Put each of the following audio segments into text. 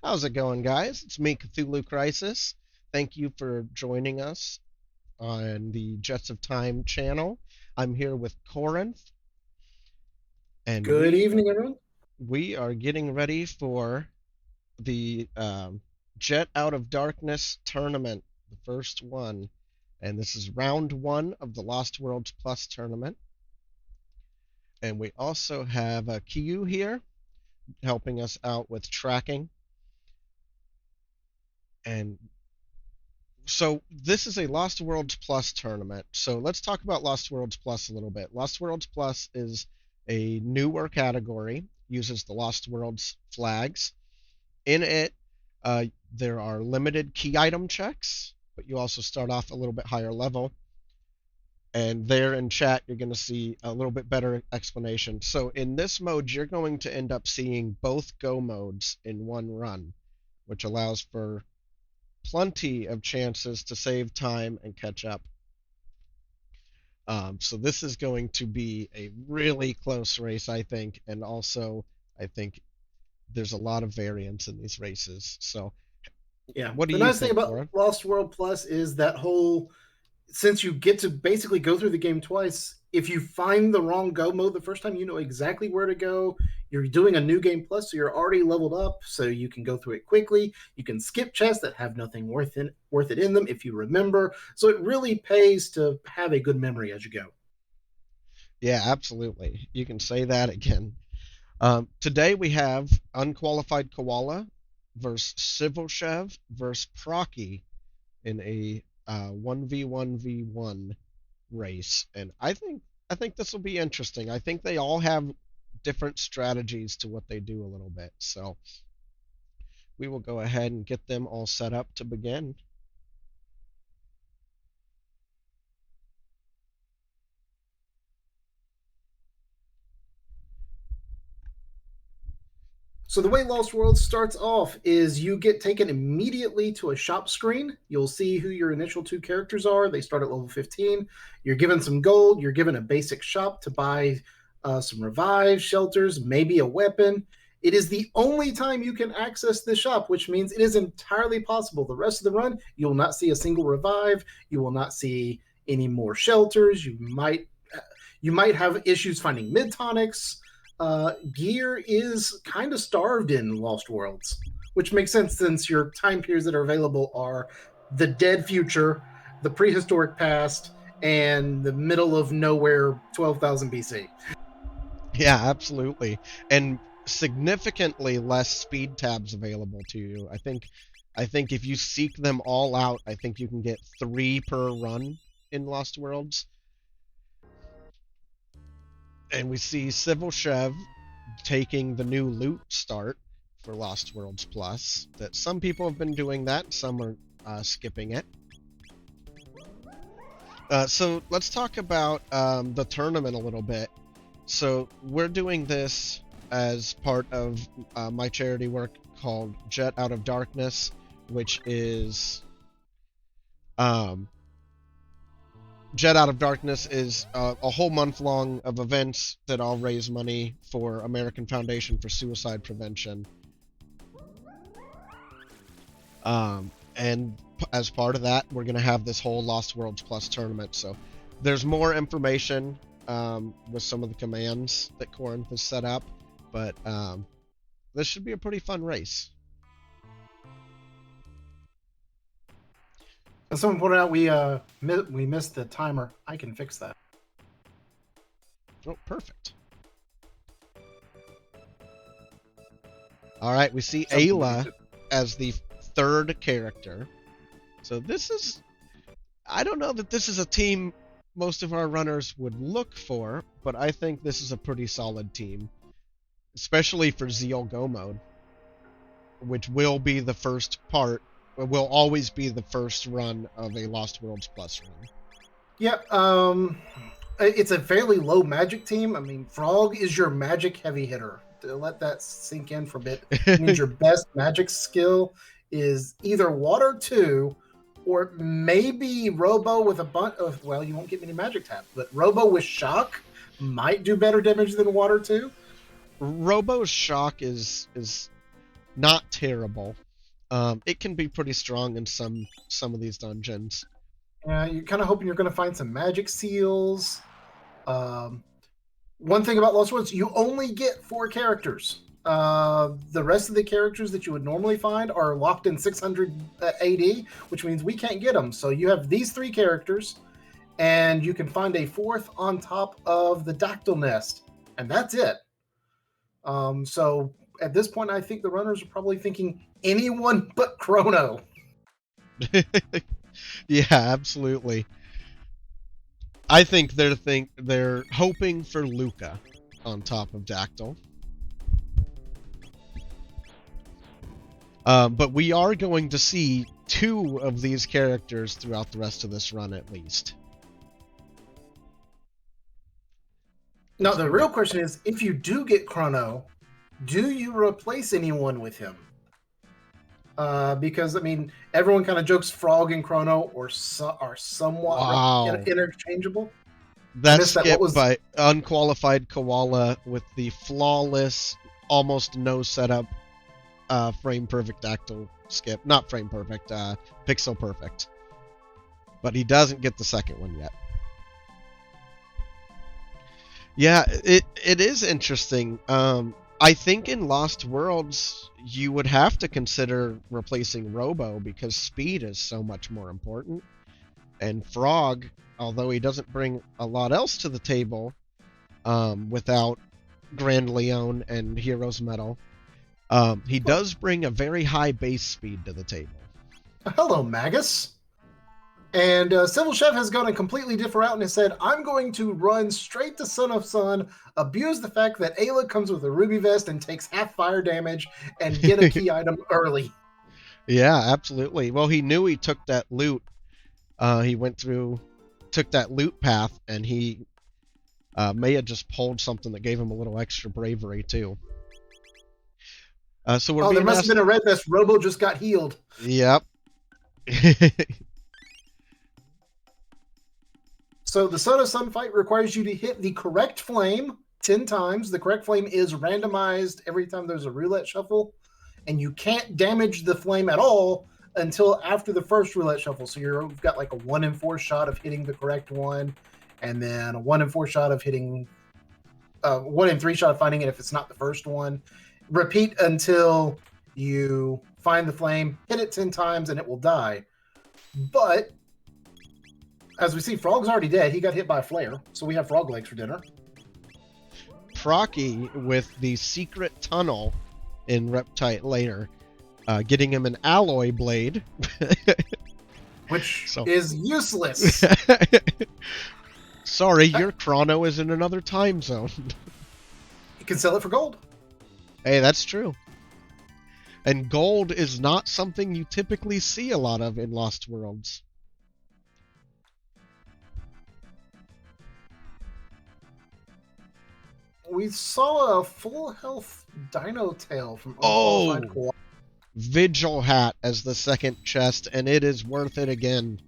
How's it going, guys? It's me, CthulhuCrisis. Thank you for joining us on the Jets of Time channel. I'm here with Korenth, and Good evening, everyone. we are getting ready for the Jet Out of Darkness tournament, the first one. And this is round one of the Lost Worlds Plus tournament. And we also have Kyu here helping us out with tracking. And so this is a Lost Worlds Plus tournament. So let's talk about Lost Worlds Plus a little bit. Lost Worlds Plus is a newer category, uses the Lost Worlds flags. In it, there are limited key item checks, but you also start off a little bit higher level. And there in chat, you're going to see a little bit better explanation. So in this mode, you're going to end up seeing both go modes in one run, which allows for plenty of chances to save time and catch up. So this is going to be a really close race, I think, and also I think there's a lot of variance in these races. So, Yeah, what do the you nice thing think, about Warren? Lost World Plus is that whole, since you get to basically go through the game twice, if you find the wrong go mode the first time, you know exactly where to go. You're doing a new game plus, so you're already leveled up, so you can go through it quickly. You can skip chests that have nothing worth it in them if you remember. So it really pays to have a good memory as you go. Yeah, absolutely. You can say that again. Today we have UnqualifiedKoala versus CivilChev versus Proccy in a 1v1v1 race, and I think this will be interesting. I think they all have different strategies to what they do a little bit. So we will go ahead and get them all set up to begin. So the way Lost World starts off is you get taken immediately to a shop screen. You'll see who your initial two characters are. They start at level 15. You're given some gold. You're given a basic shop to buy some revives, shelters, maybe a weapon. It is the only time you can access this shop, which means it is entirely possible. The rest of the run, you will not see a single revive. You will not see any more shelters. You might have issues finding mid tonics. Gear is kind of starved in Lost Worlds, which makes sense since your time periods that are available are the dead future, the prehistoric past, and the middle of nowhere 12,000 BC. Yeah, absolutely. And significantly less speed tabs available to you. I think if you seek them all out, I think you can get 3 per run in Lost Worlds. And we see CivilChev taking the new loot start for Lost Worlds Plus. That some people have been doing that, some are skipping it. So let's talk about the tournament a little bit. So we're doing this as part of my charity work called Jet Out of Darkness, which is Jet Out of Darkness is a whole month long of events that all raise money for American Foundation for Suicide Prevention. And as part of that, we're going to have this whole Lost Worlds Plus tournament. So there's more information with some of the commands that Korenth has set up, but this should be a pretty fun race. And someone pointed out we missed the timer. I can fix that. Oh, perfect. All right, we see Ayla as the third character. So this is, I don't know that this is a team most of our runners would look for, but I think this is a pretty solid team, especially for Zeal Go mode, which will be the first part, will always be the first run of a Lost Worlds Plus run. Yep. It's a fairly low magic team. I mean, Frog is your magic heavy hitter. To let that sink in for a bit, it means your best magic skill is either Water 2 or maybe Robo with a bunch of, well, you won't get many magic tabs, but Robo with Shock might do better damage than Water 2. Robo's shock is not terrible. It can be pretty strong in some of these dungeons. You're kind of hoping you're going to find some magic seals. One thing about Lost Worlds, you only get 4 characters. The rest of the characters that you would normally find are locked in 600 AD, which means we can't get them. So you have these 3 characters, and you can find a 4th on top of the Dactyl Nest, and that's it. So at this point, I think the runners are probably thinking anyone but Chrono. Yeah, absolutely. I think they're hoping for Luca on top of Dactyl. But we are going to see 2 of these characters throughout the rest of this run, at least. Now, the real question is, if you do get Chrono, do you replace anyone with him? Because, I mean, everyone kind of jokes Frog and Chrono are somewhat interchangeable. That's skipped by UnqualifiedKoala with the flawless, almost no setup, frame perfect Dactyl skip. Not frame perfect, pixel perfect. But he doesn't get the second one yet. Yeah, it is interesting. I think in Lost Worlds, you would have to consider replacing Robo because speed is so much more important. And Frog, although he doesn't bring a lot else to the table without Grand Leon and Hero's Medal, he does bring a very high base speed to the table. Hello, Magus. And CivilChev has gone a completely different route and has said, I'm going to run straight to Son of Sun, abuse the fact that Ayla comes with a ruby vest and takes half fire damage, and get a key item early. Yeah, absolutely. Well, he knew he took that loot. He took that loot path, and he may have just pulled something that gave him a little extra bravery, too. So there must have been a red vest. Robo just got healed. Yep. So the Son of Sun fight requires you to hit the correct flame 10 times. The correct flame is randomized every time there's a roulette shuffle, and you can't damage the flame at all until after the first roulette shuffle. So you've got like a 1 in 4 shot of hitting the correct one, and then a 1 in 4 shot of hitting, 1 in 3 shot of finding it if it's not the first one. Repeat until you find the flame, hit it 10 times, and it will die. But as we see, Frog's already dead. He got hit by a flare, so we have frog legs for dinner. Procky with the secret tunnel in Reptite later, getting him an alloy blade. Which is useless. Sorry, your Chrono is in another time zone. You can sell it for gold. Hey, that's true. And gold is not something you typically see a lot of in Lost Worlds. We saw a full health dino tail from UnqualifiedKoala. Vigil hat as the second chest, and it is worth it again.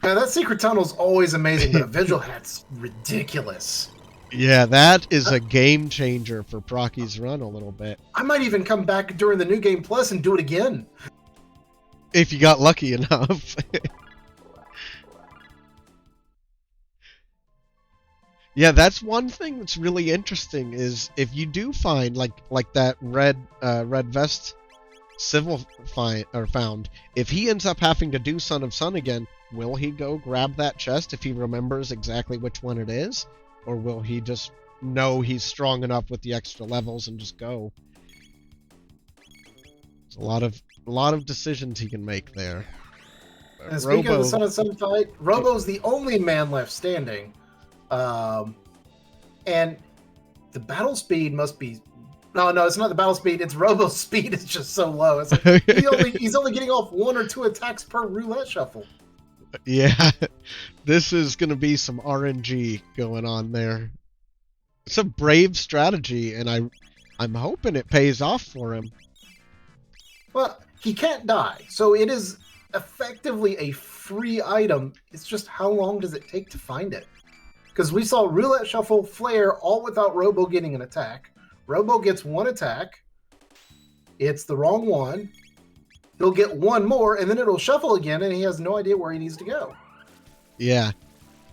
Yeah, that secret tunnel is always amazing, but a Vigil hat's ridiculous. Yeah, that is a game changer for Procky's run a little bit. I might even come back during the New Game Plus and do it again. If you got lucky enough. Yeah, that's one thing that's really interesting is if you do find like that red vest Civil found, if he ends up having to do Son of Sun again, will he go grab that chest if he remembers exactly which one it is? Or will he just know he's strong enough with the extra levels and just go? There's a lot of decisions he can make there. And speaking of the Son of Sun fight, Robo's the only man left standing. And the battle speed must be... No, it's not the battle speed. It's Robo's speed is just so low. It's like he's only getting off 1 or 2 attacks per roulette shuffle. Yeah, this is going to be some RNG going on there. It's a brave strategy, and I'm hoping it pays off for him. Well, he can't die, so it is effectively a free item. It's just how long does it take to find it? Because we saw roulette shuffle, flare, all without Robo getting an attack. Robo gets 1 attack, It's the wrong one. He'll get one more, and then it'll shuffle again, and he has no idea where he needs to go. Yeah.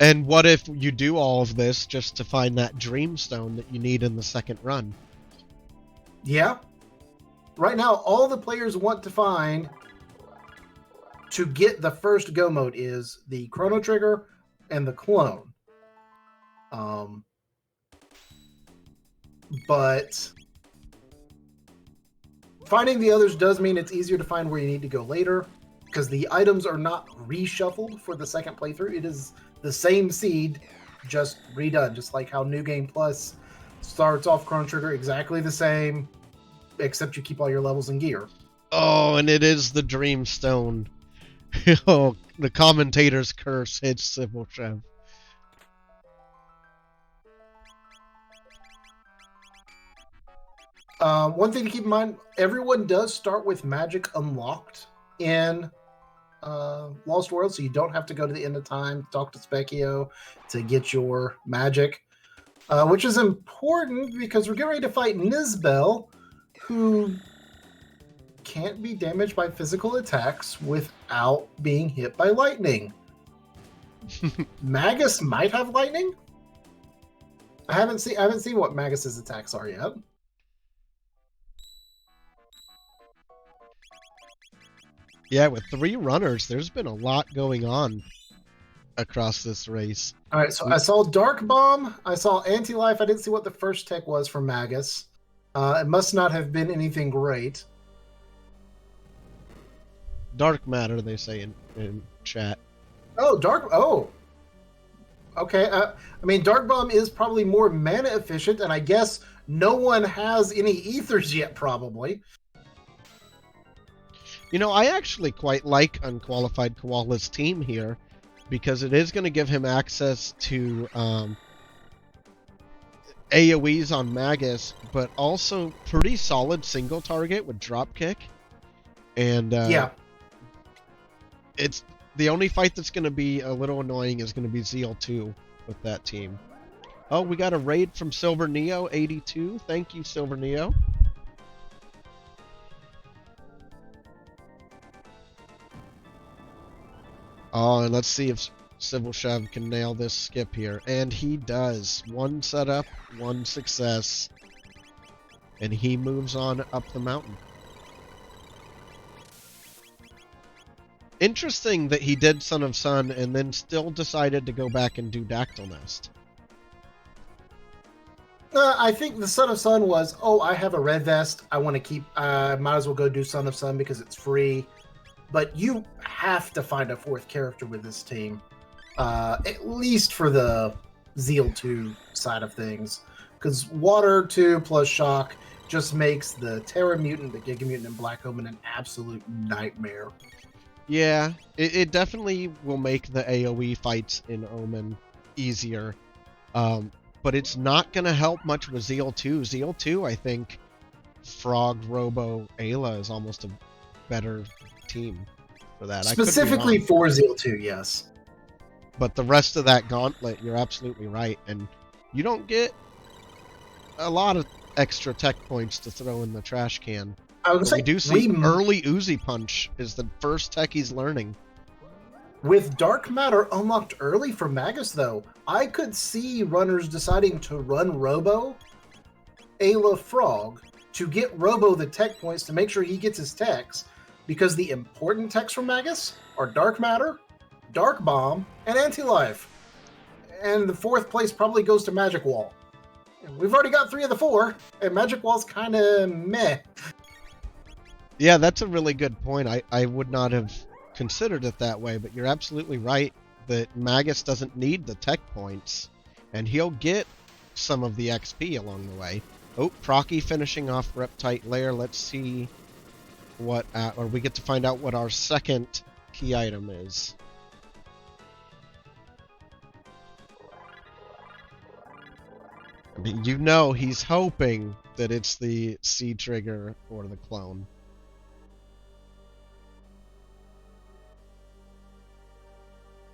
And what if you do all of this just to find that dreamstone that you need in the second run? Yeah. Right now, all the players want to find to get the first go mode is the Chrono Trigger and the clone. But finding the others does mean it's easier to find where you need to go later, because the items are not reshuffled for the second playthrough. It is the same seed, just redone, just like how New Game Plus starts off Chrono Trigger exactly the same, except you keep all your levels and gear. Oh, and it is the dreamstone. Oh, the commentator's curse hits CivilChev. One thing to keep in mind, everyone does start with magic unlocked in Lost World, so you don't have to go to the end of time, talk to Specchio to get your magic, which is important because we're getting ready to fight Nizbel, who can't be damaged by physical attacks without being hit by lightning. Magus might have lightning. I haven't seen what Magus's attacks are yet. Yeah, with 3 runners, there's been a lot going on across this race. All right, so I saw Dark Bomb. I saw Anti-Life. I didn't see what the first tech was for Magus. It must not have been anything great. Dark matter, they say in chat. Oh, Dark... Oh. Okay. I mean, Dark Bomb is probably more mana efficient, and I guess no one has any ethers yet, probably. You know, I actually quite like UnqualifiedKoala's team here, because it is going to give him access to AoEs on Magus, but also pretty solid single target with dropkick. And yeah, it's the only fight that's going to be a little annoying is going to be Zeal 2 with that team. Oh, we got a raid from Silver Neo 82. Thank you, Silver Neo. Oh, and let's see if CivilChev can nail this skip here. And he does. 1 setup, 1 success. And he moves on up the mountain. Interesting that he did Son of Sun and then still decided to go back and do Dactyl Nest. I think the Son of Sun was, oh, I have a red vest. I want to keep... might as well go do Son of Sun because it's free. But you have to find a 4th character with this team. At least for the Zeal 2 side of things. Because Water 2 plus Shock just makes the Terra Mutant, the Giga Mutant, and Black Omen an absolute nightmare. Yeah, it definitely will make the AoE fights in Omen easier. But it's not going to help much with Zeal 2. Zeal 2, I think Frog, Robo, Ayla is almost a better team for that. Specifically for Zeal 2, yes. But the rest of that gauntlet, you're absolutely right. And you don't get a lot of extra tech points to throw in the trash can. We do see early Uzi Punch is the first tech he's learning. With Dark Matter unlocked early for Magus, though, I could see runners deciding to run Robo, Ayla, Frog, to get Robo the tech points to make sure he gets his techs, because the important techs from Magus are Dark Matter, Dark Bomb, and Anti-Life. And the 4th place probably goes to Magic Wall. We've already got 3 of the 4, and Magic Wall's kind of meh. Yeah, that's a really good point. I would not have considered it that way, but you're absolutely right that Magus doesn't need the tech points, and he'll get some of the XP along the way. Oh, Procky finishing off Reptite Lair. Let's see what, or we get to find out what our second key item is. I mean, you know he's hoping that it's the C trigger or the clone.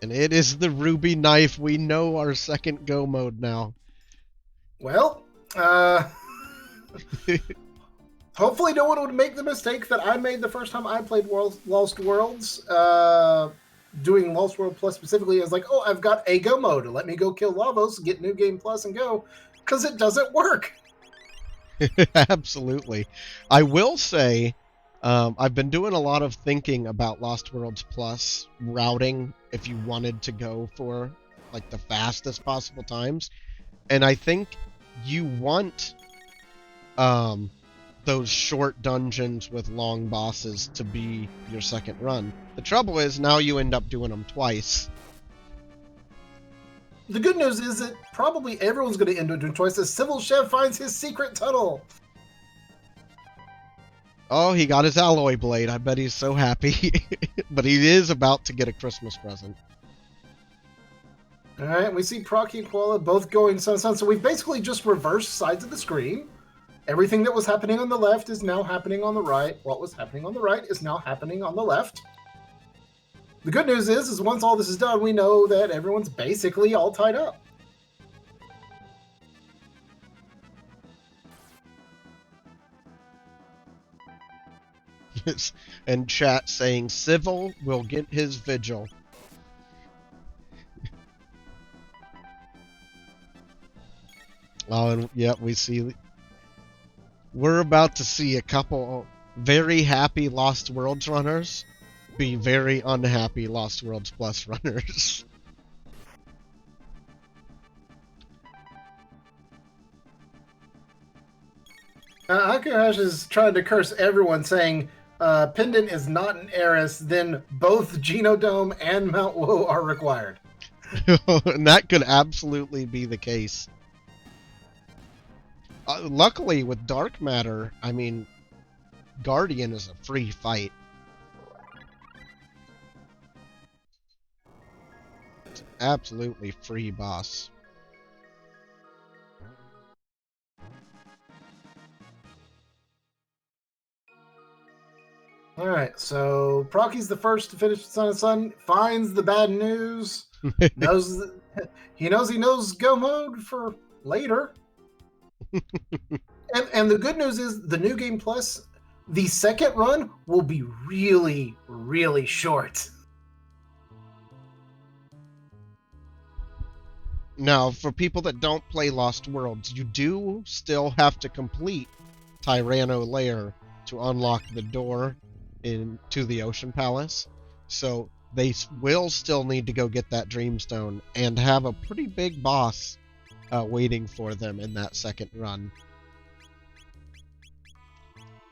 And it is the Ruby Knife. We know our second go mode now. Well, Hopefully no one would make the mistake that I made the first time I played Lost Worlds. Doing Lost World Plus specifically is like, oh, I've got a go mode. Let me go kill Lavos, get New Game Plus, and go. Because it doesn't work. Absolutely. I will say, I've been doing a lot of thinking about Lost Worlds Plus routing if you wanted to go for like the fastest possible times. And I think you want those short dungeons with long bosses to be your second run. The trouble is now you end up doing them twice. The good news is that probably everyone's going to end up doing twice as CivilChev finds his secret tunnel. Oh, he got his alloy blade. I bet he's so happy. But he is about to get a Christmas present. All right, we see Proccy and Koala both going sun. So we've basically just reversed sides of the screen. Everything that was happening on the left is now happening on the right. What was happening on the right is now happening on the left. The good news is once all this is done, we know that everyone's basically all tied up. And chat saying Civil will get his vigil. Oh, and yeah, we're about to see a couple very happy Lost Worlds runners be very unhappy Lost Worlds Plus runners. Akirash is trying to curse everyone, saying Pendant is not an heiress, then both Genodome and Mount Woe are required. And that could absolutely be the case. Luckily, with Dark Matter, I mean, Guardian is a free fight. It's an absolutely free boss. All right, so Procky's the first to finish Son of Sun, finds the bad news, he knows go mode for later. and the good news is the New Game Plus, the second run will be really, really short. Now, for people that don't play Lost Worlds, you do still have to complete Tyranno Lair to unlock the door into the Ocean Palace. So they will still need to go get that Dreamstone and have a pretty big boss waiting for them in that second run.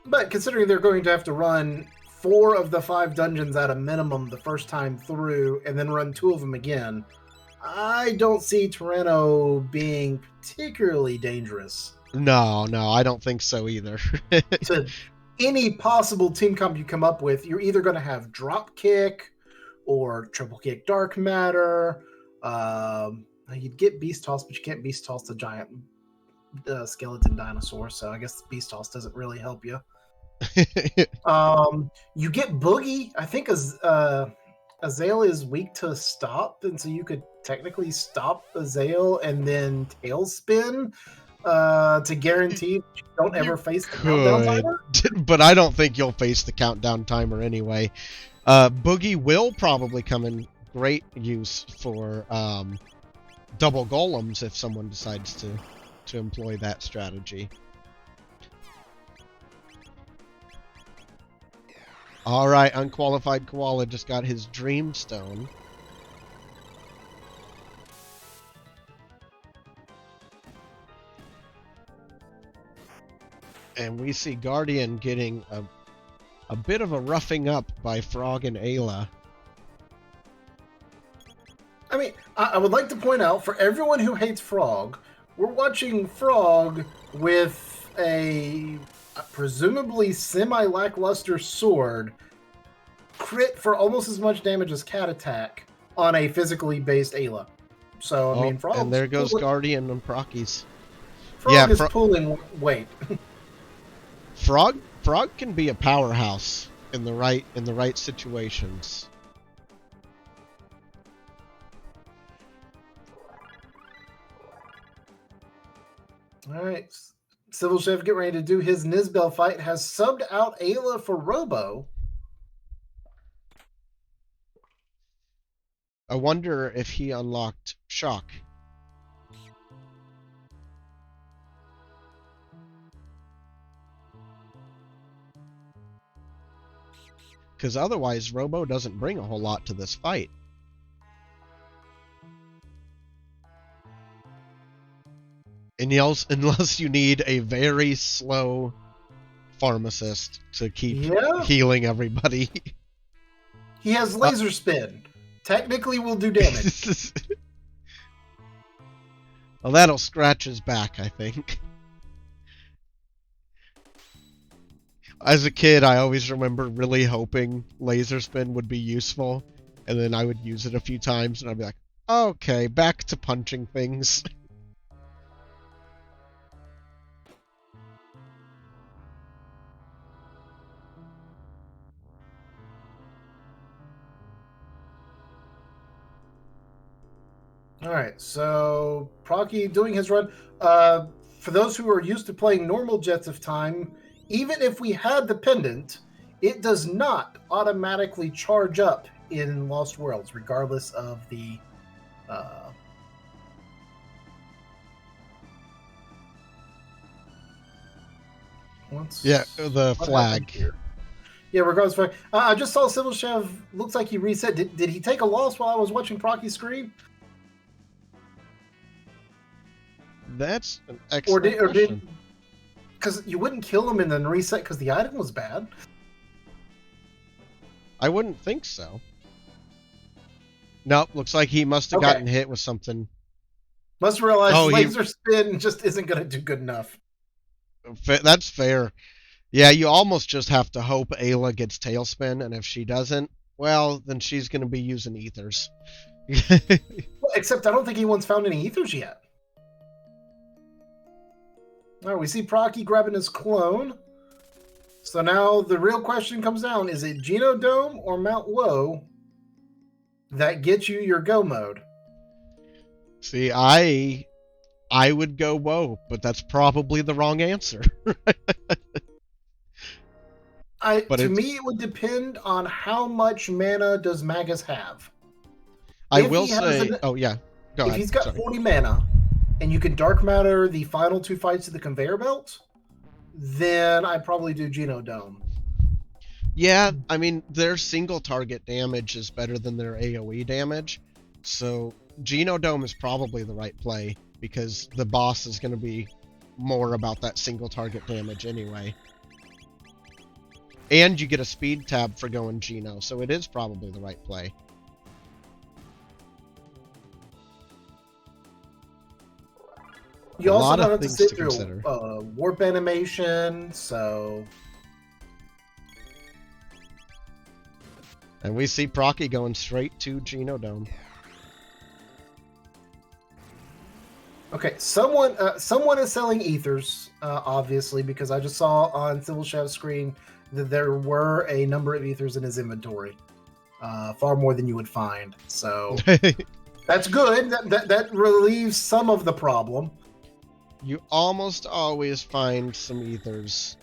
But considering they're going to have to run 4 of the 5 dungeons at a minimum the first time through, and then run 2 of them again, I don't see Tyranno being particularly dangerous. No, I don't think so either. To any possible team comp you come up with, you're either going to have drop kick or triple kick dark matter. You'd get beast toss, but you can't beast toss the giant skeleton dinosaur, so I guess beast toss doesn't really help you. You get boogie. I think Azael is weak to stop, and so you could technically stop Azael and then tailspin to guarantee you don't ever face the countdown timer. But I don't think you'll face the countdown timer anyway. Boogie will probably come in great use for double golems if someone decides to employ that strategy. Alright, UnqualifiedKoala just got his Dreamstone. And we see Guardian getting a bit of a roughing up by Frog and Ayla. I mean, I would like to point out, for everyone who hates Frog, we're watching Frog with a presumably semi-lackluster sword crit for almost as much damage as Cat Attack on a physically based Ayla. So, I mean, Frog. And there goes Guardian and Prockies. Frog is pulling weight. Frog can be a powerhouse in the right situations. All right. CivilChev getting ready to do his Nizbel fight has subbed out Ayla for Robo. I wonder if he unlocked Shock. Because otherwise, Robo doesn't bring a whole lot to this fight. And unless you need a very slow pharmacist to keep healing everybody. He has laser spin. Technically will do damage. Well, that'll scratch his back, I think. As a kid, I always remember really hoping laser spin would be useful, and then I would use it a few times, and I'd be like, okay, back to punching things. All right, so Procky doing his run. For those who are used to playing normal Jets of Time, even if we had the pendant, it does not automatically charge up in Lost Worlds, regardless of the the flag. Yeah, regardless of I just saw CivilChev. Looks like he reset. Did he take a loss while I was watching Procky's screen? That's an excellent question. Because you wouldn't kill him and then reset because the item was bad? I wouldn't think so. Nope, looks like he must have gotten hit with something. Must have realized laser spin just isn't going to do good enough. That's fair. Yeah, you almost just have to hope Ayla gets tailspin, and if she doesn't, well, then she's going to be using ethers. Except I don't think anyone's found any ethers yet. All right, we see Procky grabbing his clone. So now the real question comes down, is it Genodome or Mount Woe that gets you your go mode? See, I would go Woe, but that's probably the wrong answer. To me, it would depend on how much mana does Magus have. I will say... Go ahead. If he's got 40 mana, and you can dark matter the final 2 fights of the conveyor belt, then I'd probably do Genodome. Yeah, I mean, their single target damage is better than their AoE damage, so Genodome is probably the right play, because the boss is going to be more about that single target damage anyway. And you get a speed tab for going Geno, so it is probably the right play. You also don't have to sit through warp animation, so... And we see Procky going straight to Genodome. Okay, someone is selling ethers, obviously, because I just saw on CivilChev's screen that there were a number of ethers in his inventory. Far more than you would find. So that's good. That relieves some of the problem. You almost always find some ethers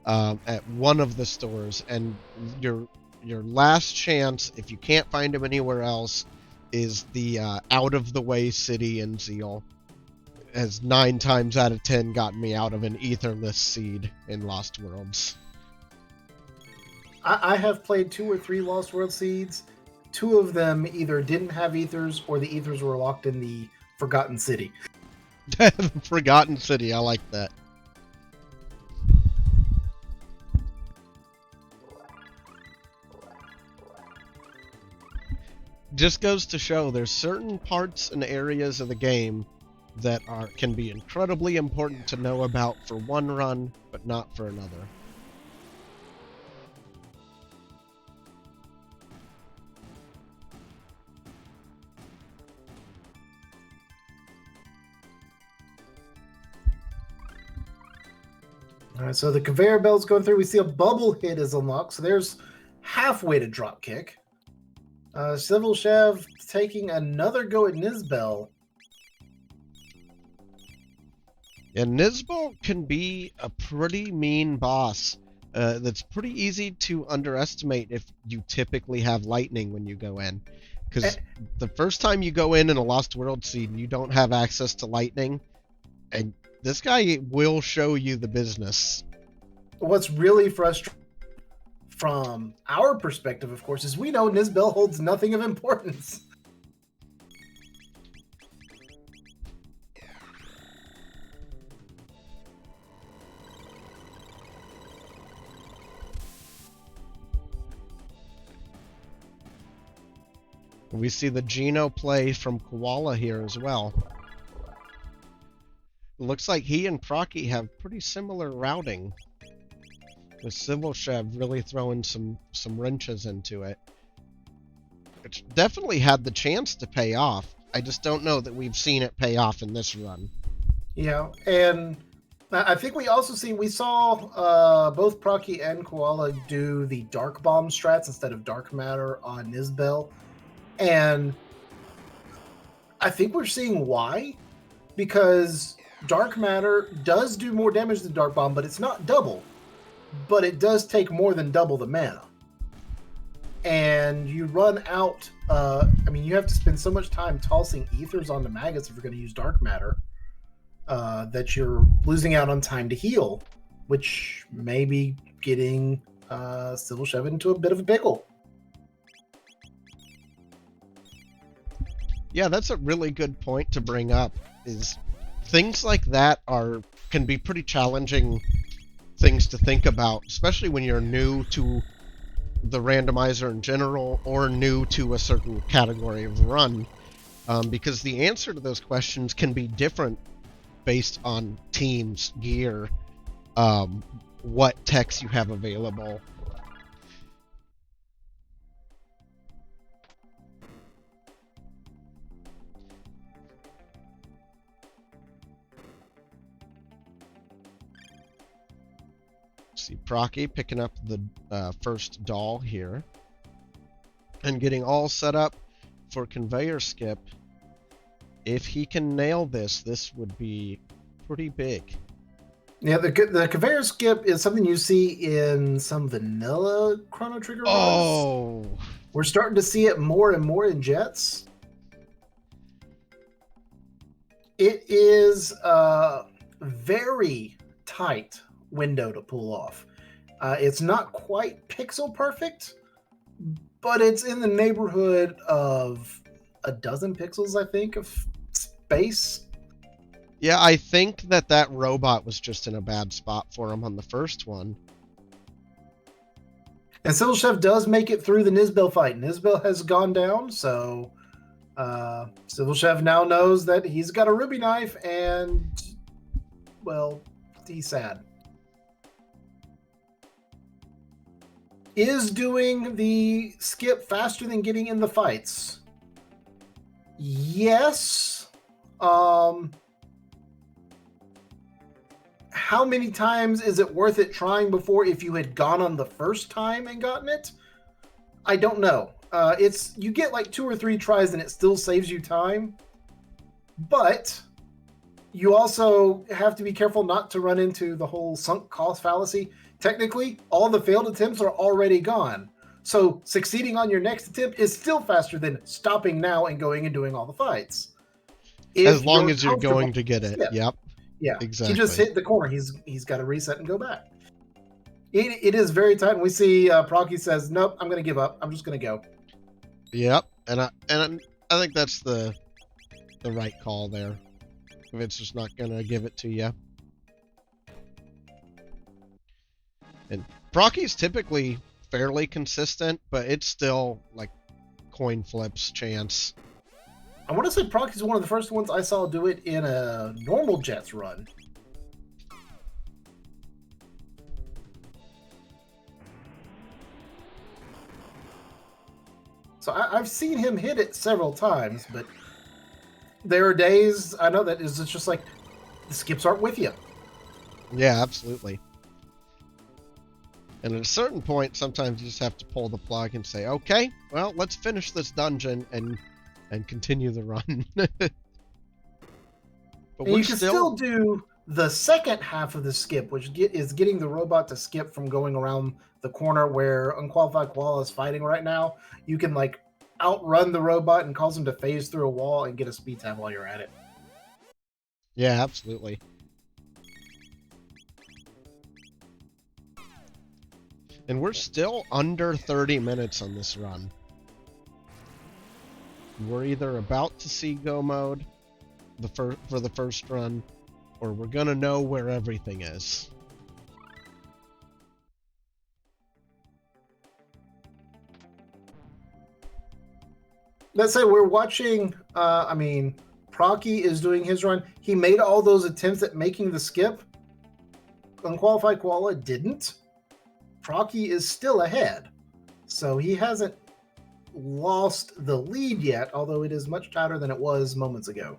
at one of the stores, and your last chance, if you can't find them anywhere else, is the out-of-the-way city in Zeal. Has 9 times out of 10 gotten me out of an etherless seed in Lost Worlds. I have played 2 or 3 Lost World seeds. 2 of them either didn't have ethers, or the ethers were locked in the Forgotten City. Forgotten City, I like that. Just goes to show there's certain parts and areas of the game that can be incredibly important to know about for one run, but not for another. All right, so the conveyor belt's going through. We see a bubble hit is unlocked, so there's halfway to drop kick. CivilChev taking another go at Nizbel. And Nizbel can be a pretty mean boss. That's pretty easy to underestimate if you typically have lightning when you go in. Because the first time you go in a Lost World scene, you don't have access to lightning, and this guy will show you the business. What's really frustrating from our perspective, of course, is we know Nizbel holds nothing of importance. We see the Geno play from Koala here as well. It looks like he and Proccy have pretty similar routing, with CivilChev really throwing some wrenches into it. It's definitely had the chance to pay off. I just don't know that we've seen it pay off in this run. Yeah, and I think we saw both Proccy and Koala do the Dark Bomb strats instead of Dark Matter on Nizbel. And I think we're seeing why, because Dark Matter does do more damage than Dark Bomb, but it's not double. But it does take more than double the mana. And you run out, you have to spend so much time tossing ethers onto maggots if you're going to use Dark Matter, that you're losing out on time to heal, which may be getting CivilChev into a bit of a pickle. Yeah, that's a really good point to bring up, is things like that can be pretty challenging things to think about, especially when you're new to the randomizer in general or new to a certain category of run, because the answer to those questions can be different based on teams, gear, what techs you have available. See Proccy picking up the first doll here and getting all set up for conveyor skip. If he can nail this, this would be pretty big. Yeah, the conveyor skip is something you see in some vanilla Chrono Trigger runs. Oh! We're starting to see it more and more in Jets. It is a very tight window to pull off. It's not quite pixel perfect, but it's in the neighborhood of a dozen pixels, I think, of space. Yeah, I think that robot was just in a bad spot for him on the first one. And CivilChev does make it through the Nizbel fight. Nizbel has gone down, so CivilChev now knows that he's got a ruby knife, and, well, he's sad. Is doing the skip faster than getting in the fights? Yes. How many times is it worth it trying before if you had gone on the first time and gotten it? I don't know. You get like 2 or 3 tries and it still saves you time. But you also have to be careful not to run into the whole sunk cost fallacy. Technically, all the failed attempts are already gone. So succeeding on your next attempt is still faster than stopping now and going and doing all the fights. As long as you're going to get it. Yep. Yeah, exactly. He just hit the corner. He's got to reset and go back. It is very tight. And we see Proccy says, "Nope, I'm going to give up. I'm just going to go." Yep, and I think that's the right call there. If it's just not going to give it to you. And Proccy's typically fairly consistent, but it's still like coin flips chance. I want to say Proccy's one of the first ones I saw do it in a normal Jets run. So I've seen him hit it several times, but there are days I know that it's just like the skips aren't with you. Yeah, absolutely. And at a certain point, sometimes you just have to pull the plug and say, okay, well, let's finish this dungeon and continue the run. But you can still do The second half of the skip, which is getting the robot to skip from going around the corner where Unqualified Koala is fighting right now, you can like outrun the robot and cause him to phase through a wall and get a speed tab while you're at it. Yeah, absolutely. And we're still under 30 minutes on this run. We're either about to see go mode for the first run, or we're gonna know where everything is. Let's say we're watching, Proccy is doing his run. He made all those attempts at making the skip. Unqualified Koala didn't. Proccy is still ahead. So he hasn't lost the lead yet, although it is much tighter than it was moments ago.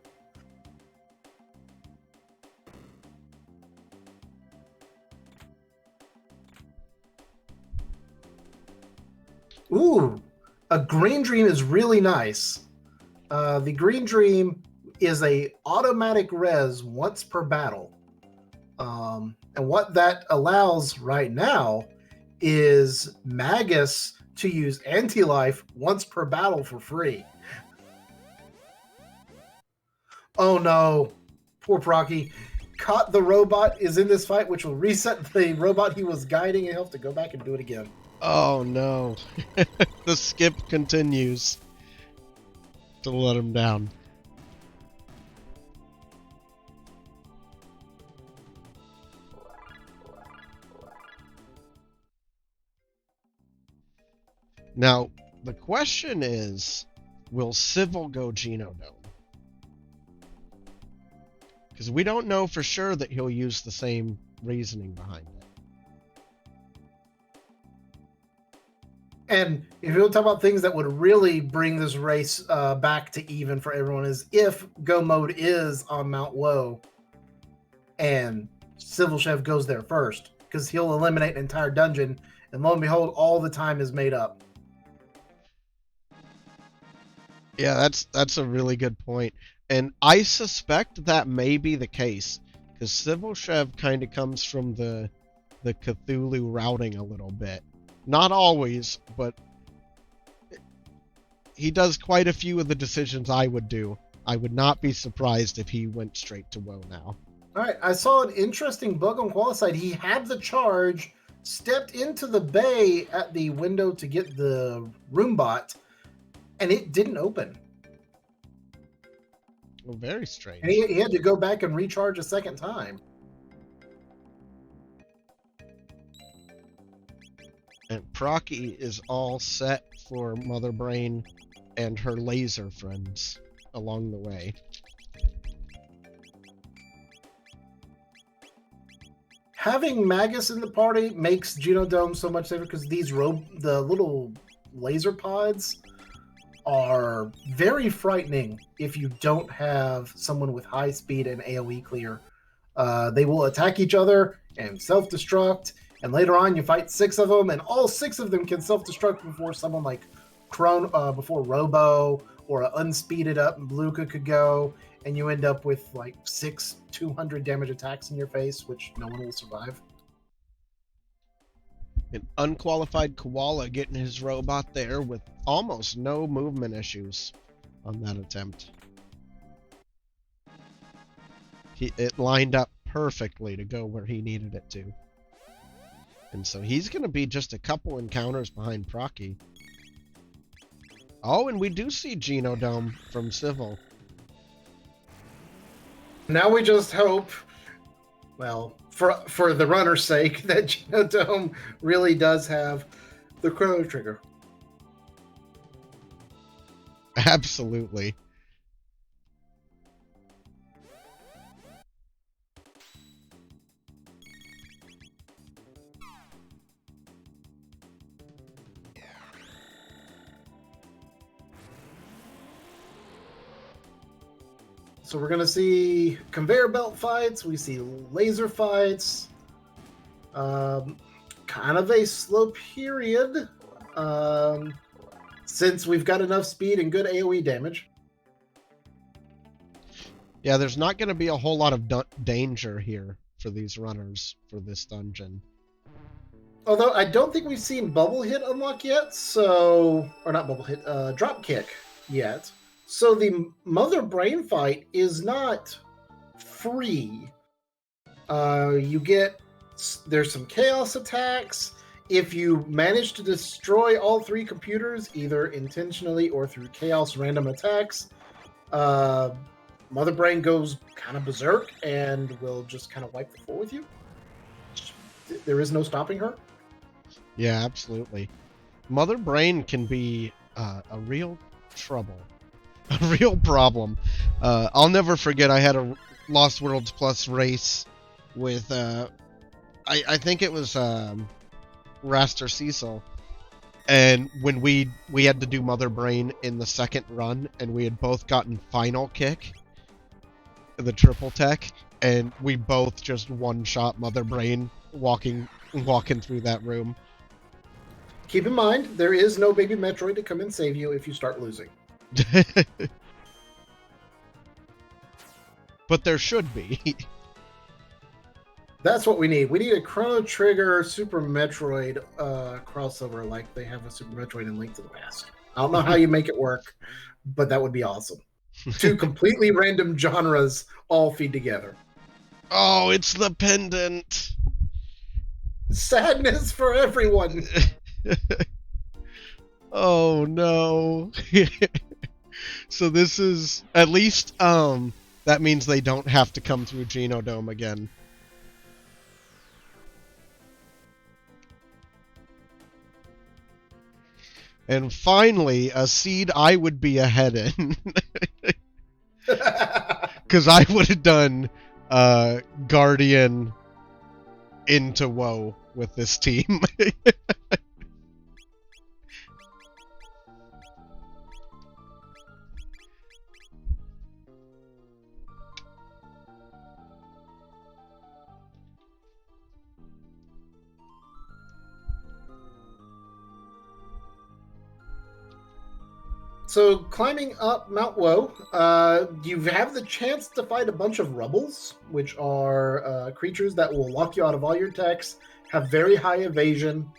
Ooh, a green dream is really nice. The green dream is a automatic res once per battle. And what that allows right now is Magus to use anti-life once per battle for free. Oh no, poor Proccy. Caught the robot is in this fight, which will reset the robot he was guiding, and he'll have to go back and do it again. Oh no. The skip continues to let him down. Now, the question is, will Civil go Genodome? Because we don't know for sure that he'll use the same reasoning behind it. And if you want to talk about things that would really bring this race back to even for everyone, is if Go Mode is on Mount Woe and CivilChev goes there first, because he'll eliminate an entire dungeon, and lo and behold, all the time is made up. Yeah, that's a really good point. And I suspect that may be the case, because CivilChev kind of comes from the Cthulhu routing a little bit. Not always, but he does quite a few of the decisions I would do. I would not be surprised if he went straight to Woe now. All right, I saw an interesting bug on Koala side. He had the charge, stepped into the bay at the window to get the room bot, and it didn't open. Well, very strange. And he had to go back and recharge a second time. And Proccy is all set for Mother Brain and her laser friends along the way. Having Magus in the party makes Genodome so much safer because the little laser pods are very frightening if you don't have someone with high speed and AoE clear. They will attack each other and self-destruct, and later on you fight 6 of them, and all 6 of them can self-destruct before someone like before Robo or an unspeeded up Luca could go, and you end up with like 6 200 damage attacks in your face, which no one will survive. An unqualified koala getting his robot there with almost no movement issues on that attempt. It lined up perfectly to go where he needed it to. And so he's going to be just a couple encounters behind Proccy. Oh, and we do see Genodome from Civil. Now we just hope, well, for the runner's sake, that Genodome really does have the Chrono Trigger. Absolutely. So we're going to see conveyor belt fights. We see laser fights. Kind of a slow period since we've got enough speed and good AoE damage. Yeah, there's not going to be a whole lot of danger here for these runners for this dungeon. Although I don't think we've seen Bubble Hit unlock yet, so... Or not Bubble Hit, Drop Kick yet. So the Mother Brain fight is not free. You get... There's some Chaos attacks. If you manage to destroy all 3 computers, either intentionally or through Chaos random attacks, Mother Brain goes kind of berserk and will just kind of wipe the floor with you. There is no stopping her. Yeah, absolutely. Mother Brain can be a real trouble. A real problem. I'll never forget I had a Lost Worlds Plus race with, I think it was Raster Cecil. And when we had to do Mother Brain in the second run, and we had both gotten Final Kick, the triple tech, and we both just one-shot Mother Brain walking through that room. Keep in mind, there is no baby Metroid to come and save you if you start losing. But there should be. That's what we need. We need a Chrono Trigger Super Metroid crossover like they have a Super Metroid in Link to the Past. I don't know how you make it work, but that would be awesome. 2 completely random genres all feed together. Oh, it's the pendant. Sadness for everyone. Oh no. So this is at least that means they don't have to come through Genodome again. And finally, a seed I would be ahead in. Because I would have done Guardian into Woe with this team. So, climbing up Mount Woe, you have the chance to fight a bunch of Rubbles, which are creatures that will lock you out of all your techs, have very high evasion,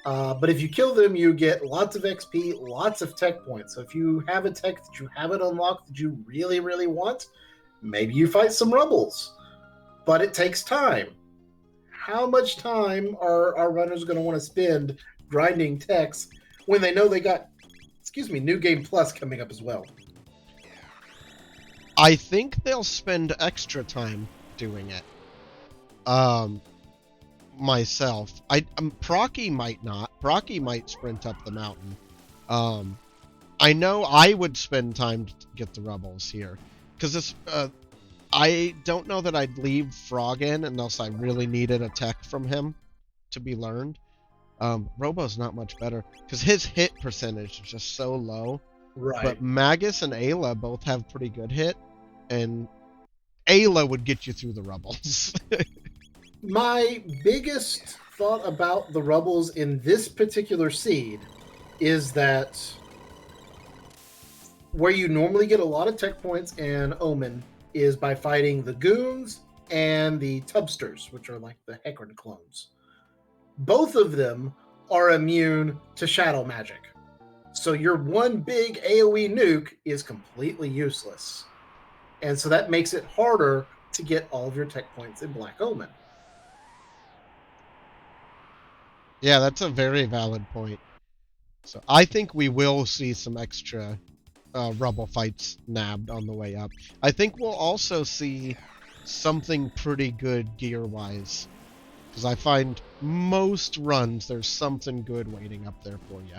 but if you kill them, you get lots of XP, lots of tech points. So if you have a tech that you haven't unlocked that you really, really want, maybe you fight some Rubbles. But it takes time. How much time are our runners going to want to spend grinding techs when they know they got New Game Plus coming up as well? I think they'll spend extra time doing it. Myself. Procky might not. Procky might sprint up the mountain. I know I would spend time to get the Rebels here. Because I don't know that I'd leave Frog in unless I really needed a tech from him to be learned. Robo's not much better because his hit percentage is just so low. Right. But Magus and Ayla both have pretty good hit, and Ayla would get you through the Rebels. My biggest thought about the Rebels in this particular seed is that where you normally get a lot of tech points in Omen is by fighting the Goons and the Tubsters, which are like the Hecarim clones. Both of them are immune to shadow magic. So your one big AoE nuke is completely useless. And so that makes it harder to get all of your tech points in Black Omen. Yeah, that's a very valid point. So I think we will see some extra Rebel fights nabbed on the way up. I think we'll also see something pretty good gear-wise. Because I find most runs, there's something good waiting up there for you.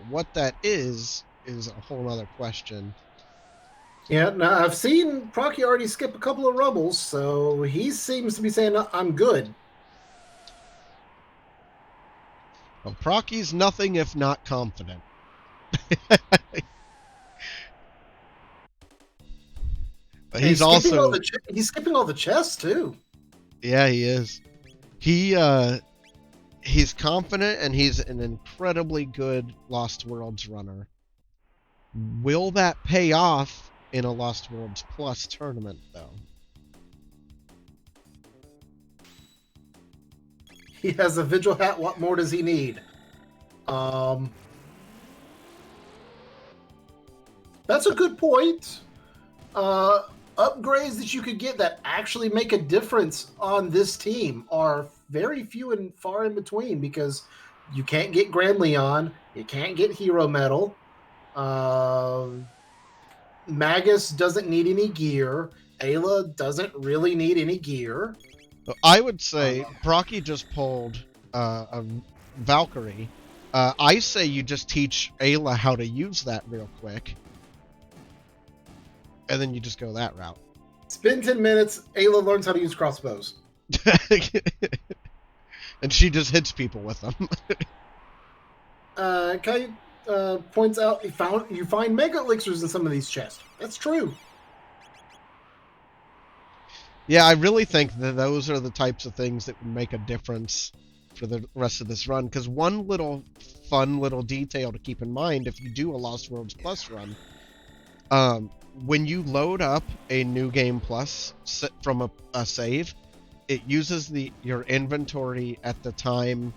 What that is a whole other question. Yeah, now I've seen Procky already skip a couple of Rebels, so he seems to be saying, I'm good. Well, Procky's nothing if not confident. But he's also he's skipping all the chests too. Yeah, he is. He He's confident, and he's an incredibly good Lost Worlds runner. Will that pay off in a Lost Worlds Plus tournament, though? He has a Vigil hat. What more does he need? That's a good point. Upgrades that you could get that actually make a difference on this team are very few and far in between, because you can't get Grand Leon, you can't get Hero Metal. Magus doesn't need any gear. Ayla doesn't really need any gear. I would say Brocky just pulled a Valkyrie. I say you just teach Ayla how to use that real quick, and then you just go that route. Spend 10 minutes, Ayla learns how to use crossbows. And she just hits people with them. Kai points out you find mega elixirs in some of these chests. That's true. Yeah, I really think that those are the types of things that would make a difference for the rest of this run. Because one fun little detail to keep in mind if you do a Lost Worlds Plus run, when you load up a New Game Plus from a save, it uses your inventory at the time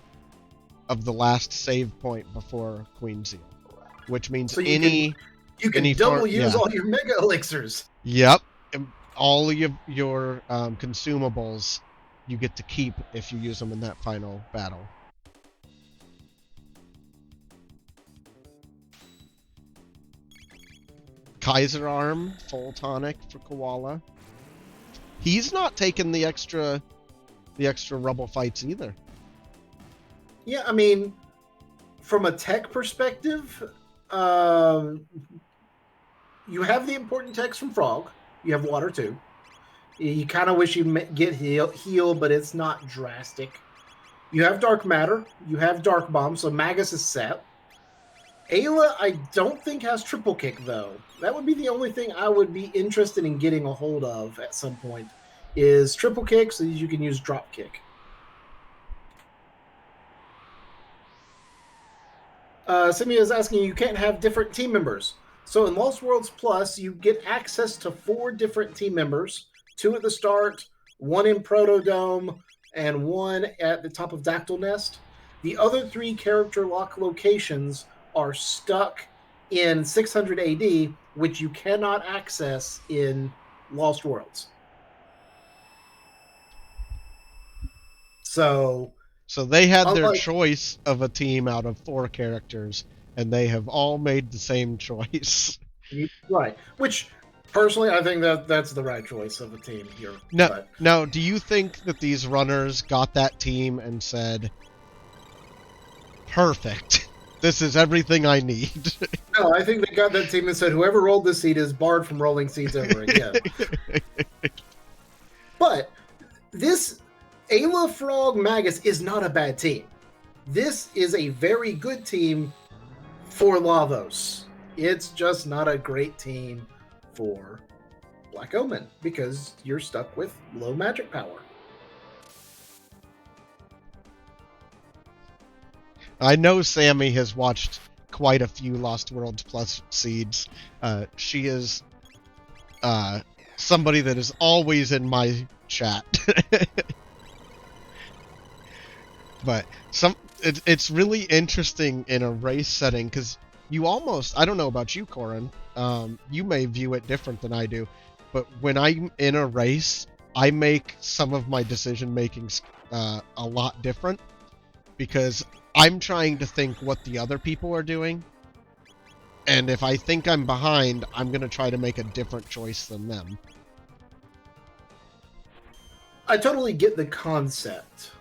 of the last save point before Queen Seal, which means so you can double use all your mega elixirs. Yep, all of your consumables you get to keep if you use them in that final battle. Kaiser Arm, full tonic for Koala. He's not taking the extra rubble fights either. Yeah, I mean, from a tech perspective, you have the important techs from Frog. You have water too. You kind of wish you'd get heal, but it's not drastic. You have dark matter. You have dark bomb, so Magus is set. Ayla, I don't think has triple kick though. That would be the only thing I would be interested in getting a hold of at some point, is triple kick so that you can use drop kick. Simia is asking, you can't have different team members. So in Lost Worlds Plus, you get access to 4 different team members, 2 at the start, 1 in Protodome, and 1 at the top of Dactyl Nest. The other 3 character lock locations are stuck in 600 AD, which you cannot access in Lost Worlds. So they had their choice of a team out of 4 characters, and they have all made the same choice. Right. Which, personally, I think that's the right choice of a team here. Now, do you think that these runners got that team and said, perfect, this is everything I need? No, I think they got that team and said, whoever rolled this seed is barred from rolling seeds ever again. But this Ayla, Frog, Magus is not a bad team. This is a very good team for Lavos. It's just not a great team for Black Omen, because you're stuck with low magic power. I know Sammy has watched quite a few Lost Worlds Plus seeds. She is somebody that is always in my chat. But it's really interesting in a race setting, because you almost, I don't know about you, Korenth, you may view it different than I do, but when I'm in a race, I make some of my decision makings a lot different, because I'm trying to think what the other people are doing, and if I think I'm behind, I'm going to try to make a different choice than them. I totally get the concept.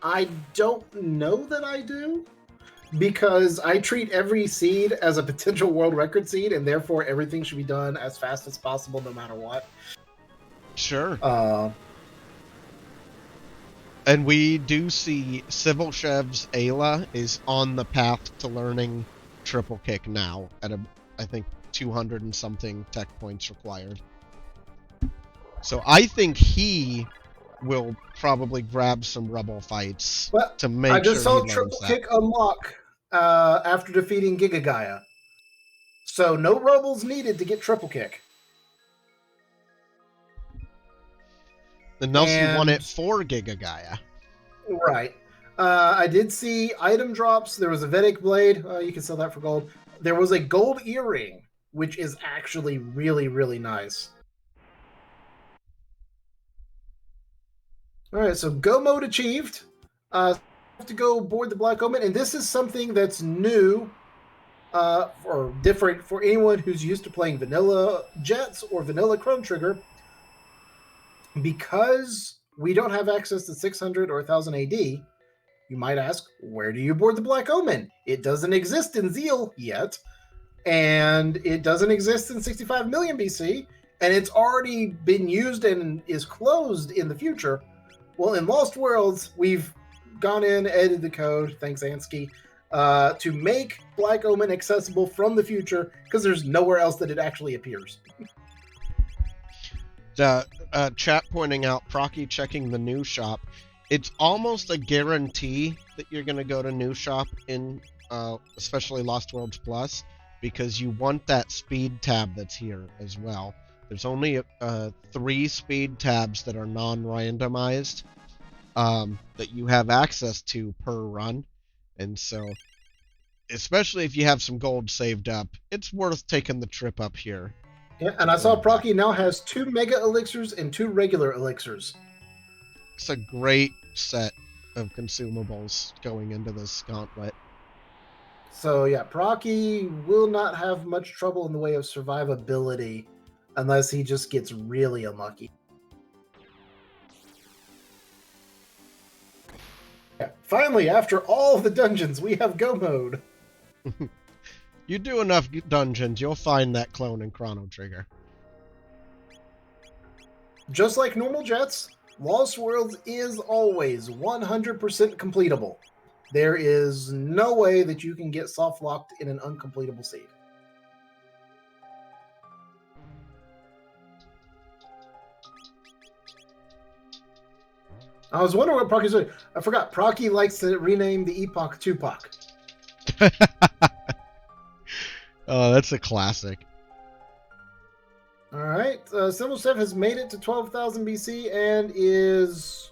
I don't know that I do, because I treat every seed as a potential world record seed, and therefore everything should be done as fast as possible no matter what. Sure. And we do see CivilChev's Ayla is on the path to learning triple kick now at I think 200 and something tech points required. So I think he will probably grab some rubble fights Well, to I make just sure he saw learns triple that. kick unlock after defeating Giga Gaia. So no rubbles needed to get triple kick. Unless you want it for Giga Gaia. Right. I did see item drops. There was a Vedic blade. You can sell that for gold. There was a gold earring, which is actually really, really nice. All right, so go mode achieved. Have to go board the Black Omen, and this is something that's new or different for anyone who's used to playing vanilla Jets or vanilla Chrono Trigger. Because we don't have access to 600 or 1000 AD, you might ask, where do you board the Black Omen? It doesn't exist in Zeal yet, and it doesn't exist in 65 million BC, and it's already been used and is closed in the future. Well, in Lost Worlds, we've gone in, edited the code, thanks Ansky, to make Black Omen accessible from the future, because there's nowhere else that it actually appears. The chat pointing out Procky checking the new shop. It's almost a guarantee that you're going to go to new shop in especially Lost Worlds Plus, because you want that speed tab that's here as well. There's only 3 speed tabs that are non-randomized that you have access to per run, and so especially if you have some gold saved up, it's worth taking the trip up here. Yeah, and I saw Procky now has 2 mega elixirs and 2 regular elixirs. It's a great set of consumables going into this gauntlet. So yeah, Procky will not have much trouble in the way of survivability unless he just gets really unlucky. Yeah, finally, after all the dungeons, we have go mode. You do enough dungeons, you'll find that clone in Chrono Trigger. Just like normal Jets, Lost Worlds is always 100% completable. There is no way that you can get soft locked in an uncompletable seed. I was wondering what Procky's doing. I forgot. Procky likes to rename the epoch Tupac. Oh, that's a classic. All right. CivilChev has made it to 12,000 BC and is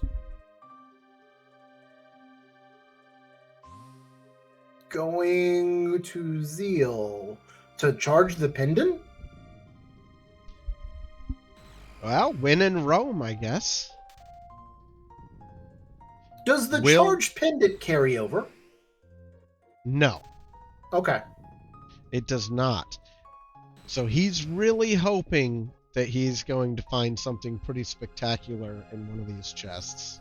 going to Zeal to charge the pendant? Well, win in Rome, I guess. Does the charge pendant carry over? No. Okay. It does not. So he's really hoping that he's going to find something pretty spectacular in one of these chests.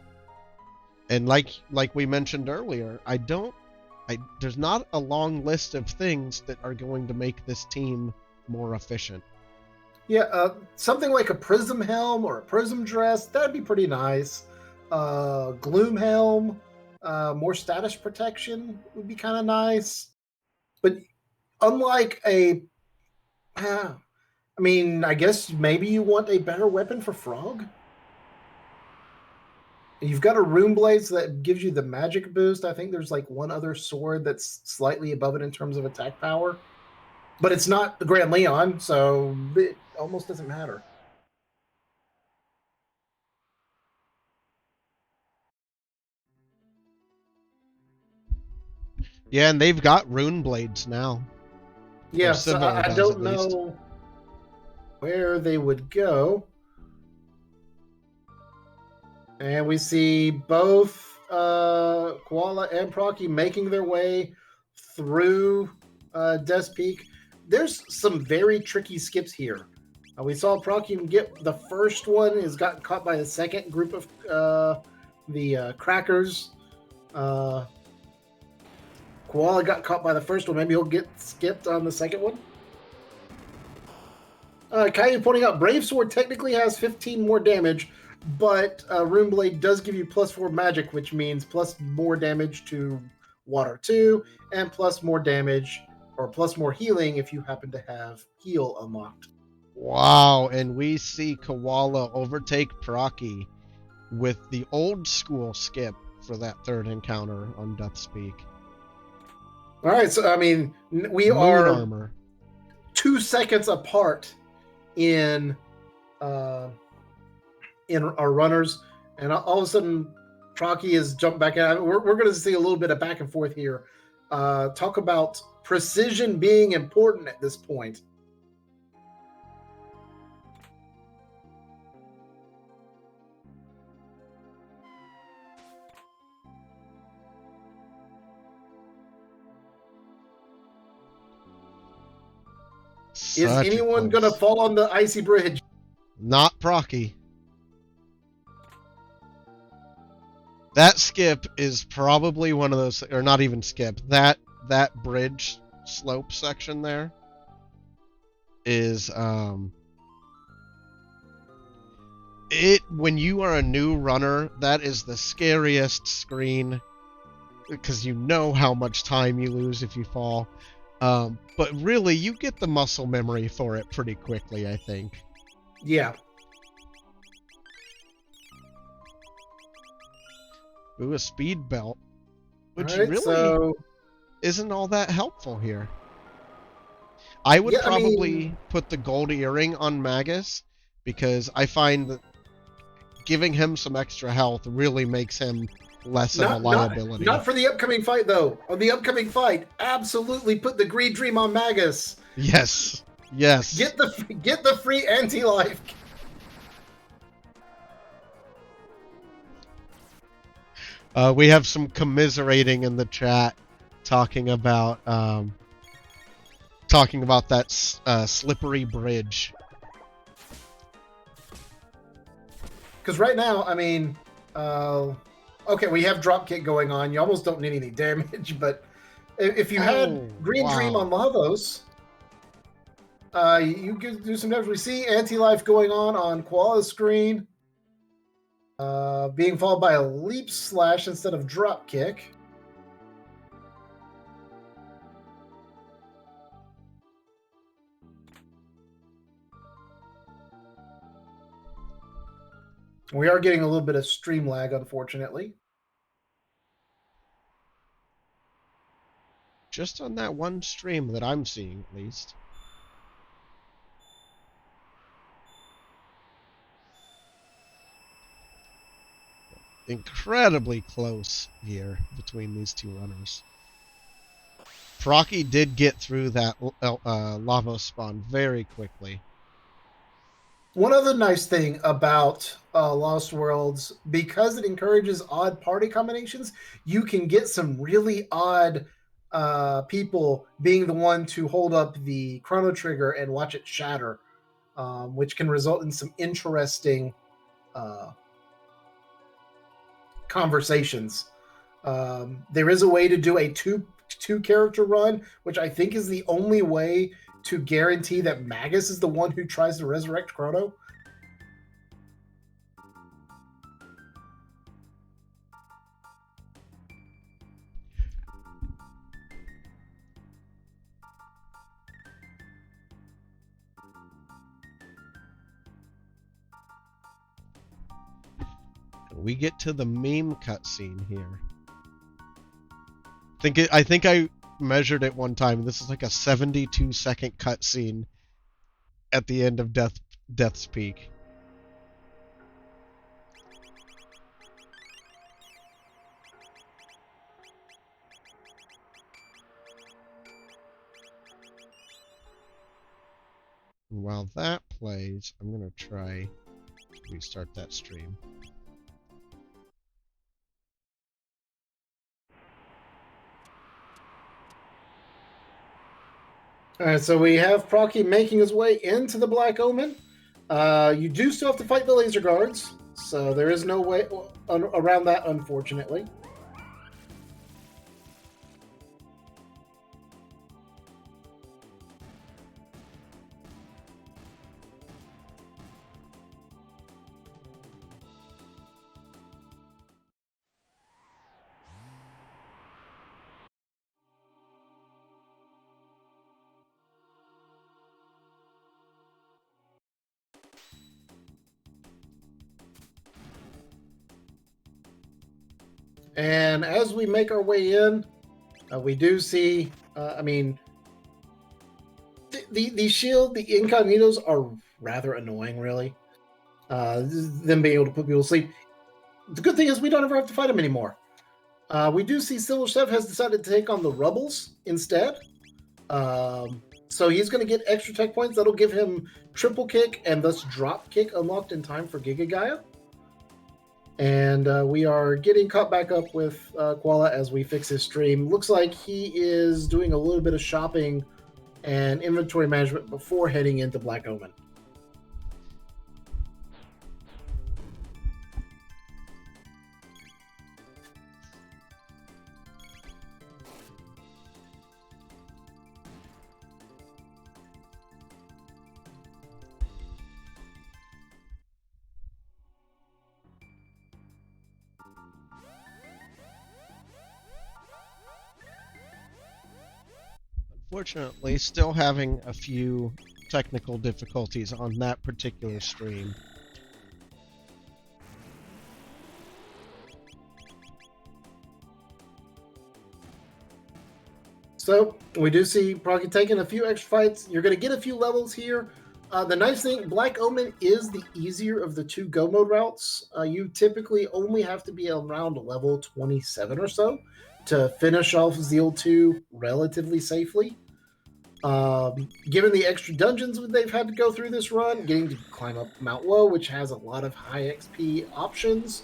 And like we mentioned earlier, there's not a long list of things that are going to make this team more efficient. Yeah, something like a prism helm or a prism dress, that'd be pretty nice. Gloom helm, more status protection would be kind of nice. But unlike I guess maybe you want a better weapon for Frog? You've got a Rune Blade, so that gives you the magic boost. I think there's like one other sword that's slightly above it in terms of attack power. But it's not the Grand Leon, so it almost doesn't matter. Yeah, and they've got Rune Blades now. Yeah, so I don't know where they would go. And we see both Koala and Procky making their way through Death's Peak. There's some very tricky skips here. We saw Procky get the first one, is gotten caught by the second group of the Crackers. Koala got caught by the first one. Maybe he'll get skipped on the second one. Caillou pointing out Brave Sword technically has 15 more damage, but Rune Blade does give you +4 magic, which means plus more damage to Water 2, and plus more damage or plus more healing if you happen to have Heal unlocked. Wow, and we see Koala overtake Procky with the old school skip for that third encounter on Death's Peak. All right, so I mean, we Moon are armor. 2 seconds apart in our runners, and all of a sudden, Procky has jumped back out. We're going to see a little bit of back and forth here. Talk about precision being important at this point. Is anyone going to fall on the icy bridge? Not Procky. That skip is probably one of those, or not even skip, that bridge slope section there is, when you are a new runner, that is the scariest screen, because you know how much time you lose if you fall. But really, you get the muscle memory for it pretty quickly, I think. Yeah. Ooh, a speed belt, which right, really isn't all that helpful here. I would probably put the gold earring on Magus, because I find that giving him some extra health really makes him less of a liability. Not for the upcoming fight, though. On the upcoming fight, absolutely put the Green Dream on Magus. Yes. Get the free anti-life. We have some commiserating in the chat, talking about that slippery bridge. Because right now, I mean, okay, we have dropkick going on. You almost don't need any damage, but if you had Green Dream on Lavos, you could do some damage. We see anti-life going on Koala's screen, being followed by a leap slash instead of dropkick. We are getting a little bit of stream lag, unfortunately. Just on that one stream that I'm seeing, at least. Incredibly close here between these two runners. Procky did get through that lava spawn very quickly. One other nice thing about Lost Worlds, because it encourages odd party combinations, you can get some really odd people being the one to hold up the chrono trigger and watch it shatter, which can result in some interesting conversations. There is a way to do a two character run, which I think is the only way to guarantee that Magus is the one who tries to resurrect Chrono. We get to the meme cutscene here. I think I measured it one time. This is like a 72-second cutscene at the end of Death's Peak. And while that plays, I'm gonna try to restart that stream. All right, so we have Procky making his way into the Black Omen. You do still have to fight the laser guards, so there is no way around that, unfortunately. And as we make our way in, we do see, the shield, the incognitos are rather annoying, really. Them being able to put people to sleep. The good thing is we don't ever have to fight them anymore. We do see CivilChev has decided to take on the Rebels instead. So he's going to get extra tech points. That'll give him triple kick and thus drop kick unlocked in time for Giga Gaia. And we are getting caught back up with Koala as we fix his stream. Looks like he is doing a little bit of shopping and inventory management before heading into Black Omen. Unfortunately, still having a few technical difficulties on that particular stream. So we do see Procky taking a few extra fights. You're going to get a few levels here. The nice thing, Black Omen is the easier of the two go mode routes. You typically only have to be around level 27 or so to finish off Zeal 2 relatively safely. Given the extra dungeons they've had to go through this run, getting to climb up Mount Woe, which has a lot of high XP options,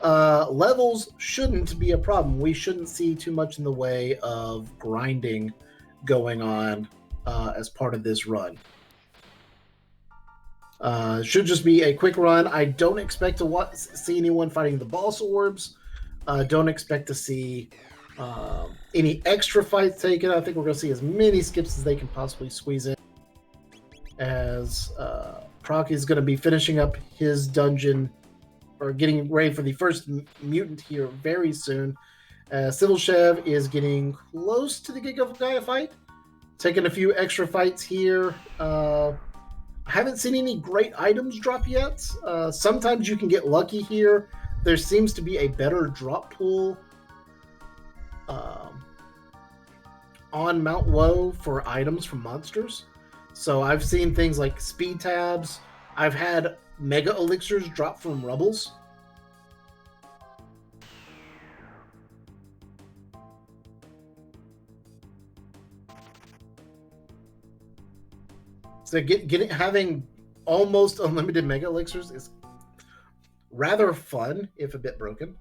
levels shouldn't be a problem. We shouldn't see too much in the way of grinding going on as part of this run. Should just be a quick run. I don't expect to see anyone fighting the boss orbs. Don't expect to see any extra fights taken. I think we're going to see as many skips as they can possibly squeeze in, as Proc is going to be finishing up his dungeon or getting ready for the first mutant here very soon. CivilChev is getting close to the Giga Gaia fight, taking a few extra fights here. I haven't seen any great items drop yet. Sometimes you can get lucky here. There seems to be a better drop pool on Mount Woe for items from monsters. So I've seen things like speed tabs. I've had mega elixirs drop from rebels. So having almost unlimited mega elixirs is rather fun, if a bit broken.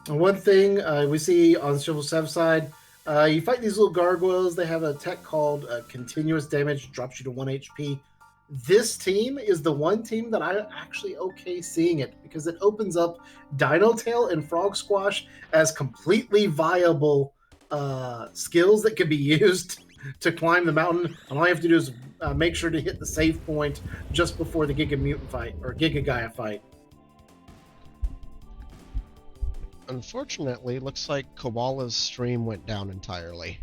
One thing we see on the CivilChev side, you fight these little gargoyles. They have a tech called continuous damage, drops you to 1 HP. This team is the one team that I'm actually okay seeing it, because it opens up Dino Tail and Frog Squash as completely viable skills that can be used to climb the mountain. And all you have to do is make sure to hit the save point just before the Giga Mutant fight or Giga Gaia fight. Unfortunately, looks like Koala's stream went down entirely.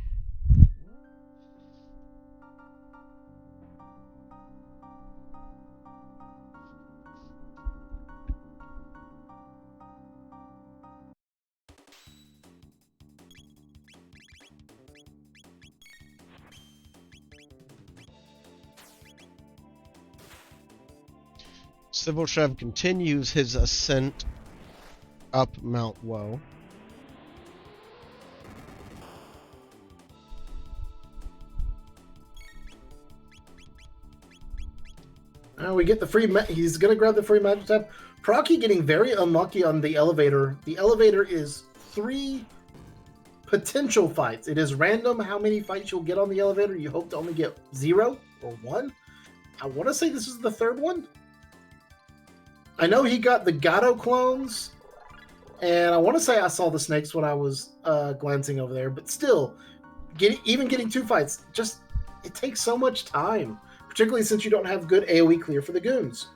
CivilChev continues his ascent up Mount Woe. We get the free. He's going to grab the free magic tap. Procky getting very unlucky on the elevator. The elevator is 3 potential fights. It is random how many fights you'll get on the elevator. You hope to only get 0 or 1. I want to say this is the 3rd one. I know he got the Gato clones, and I want to say I saw the snakes when I was glancing over there, but still, even getting 2 fights, just it takes so much time, particularly since you don't have good AoE clear for the goons.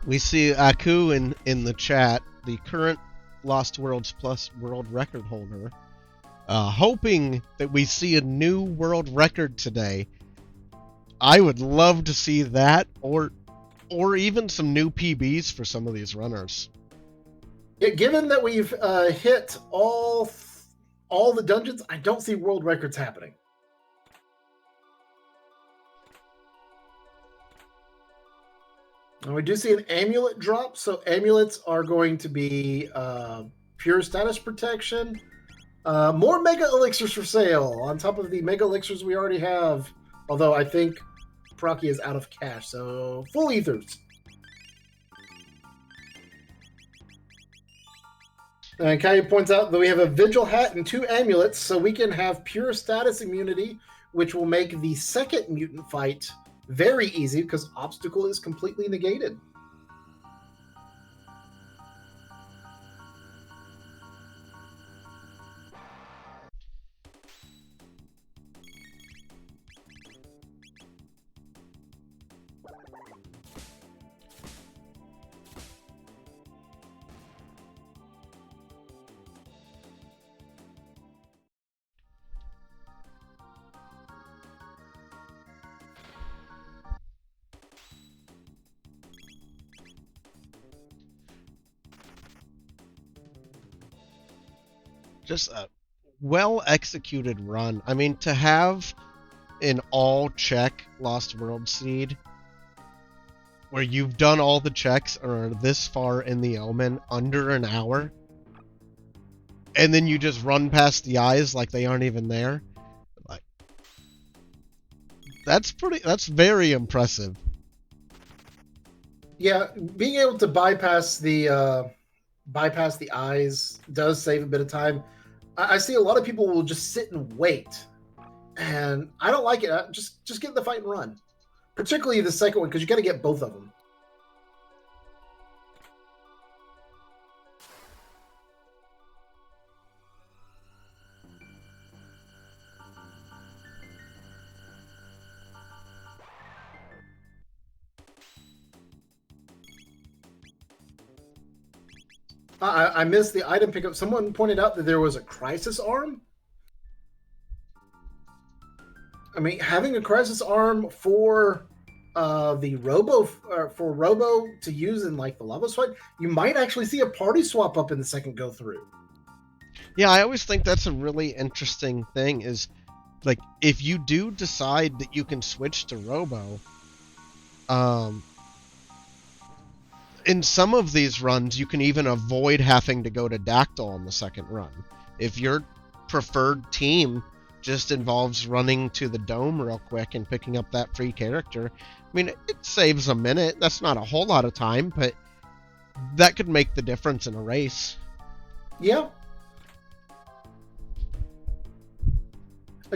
We see Aku in the chat, the current Lost Worlds Plus world record holder, hoping that we see a new world record today. I would love to see that, or even some new PBs for some of these runners. Yeah, given that we've hit all the dungeons, I don't see world records happening. And we do see an amulet drop, so amulets are going to be pure status protection. More mega elixirs for sale on top of the mega elixirs we already have. Although I think Procky is out of cash, so full ethers. And Kai points out that we have a Vigil hat and 2 amulets, so we can have pure status immunity, which will make the second mutant fight very easy because obstacle is completely negated. Just a well-executed run. I mean, to have an all-check Lost World seed, where you've done all the checks or are this far in the Omen under an hour, and then you just run past the eyes like they aren't even there, like, that's very impressive. Yeah, being able to bypass the eyes does save a bit of time. I see a lot of people will just sit and wait, and I don't like it. Just get in the fight and run, particularly the second one because you got to get both of them. I missed the item pickup. Someone pointed out that there was a crisis arm. I mean, having a crisis arm for the Robo to use in like the lava fight, you might actually see a party swap up in the second go through. Yeah, I always think that's a really interesting thing is, like, if you do decide that you can switch to Robo, in some of these runs, you can even avoid having to go to Dactyl on the second run. If your preferred team just involves running to the dome real quick and picking up that free character, I mean, it saves a minute. That's not a whole lot of time, but that could make the difference in a race. Yeah.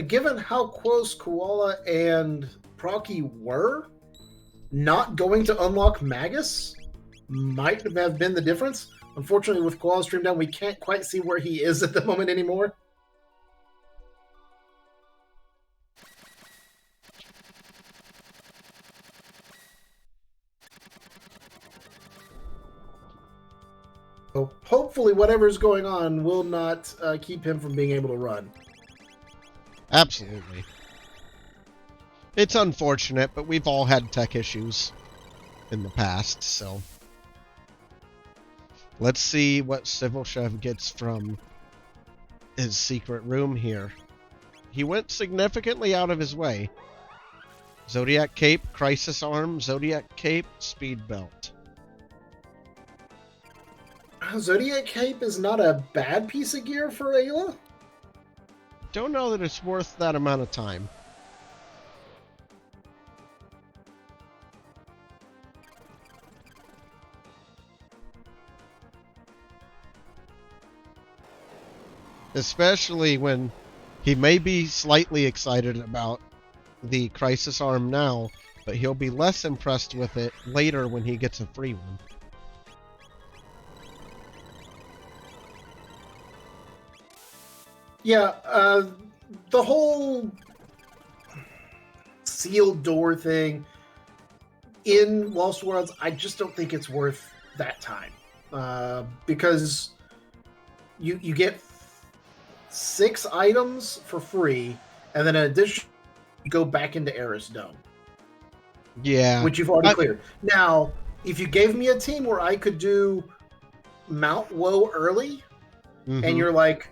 Given how close Koala and Procky were, not going to unlock Magus might have been the difference. Unfortunately, with Koala's stream down, we can't quite see where he is at the moment anymore. So hopefully whatever's going on will not keep him from being able to run. Absolutely. It's unfortunate, but we've all had tech issues in the past, so... Let's see what CivilChev gets from his secret room here. He went significantly out of his way. Zodiac Cape, Crisis Arm, Zodiac Cape, Speed Belt. Zodiac Cape is not a bad piece of gear for Ayla. Don't know that it's worth that amount of time. Especially when he may be slightly excited about the Crisis arm now, but he'll be less impressed with it later when he gets a free one. Yeah, the whole sealed door thing in Lost Worlds, I just don't think it's worth that time. Because you get 6 items for free, and then in addition, you go back into Eris Dome. Yeah. Which you've already cleared. Now, if you gave me a team where I could do Mount Woe early, and you're like,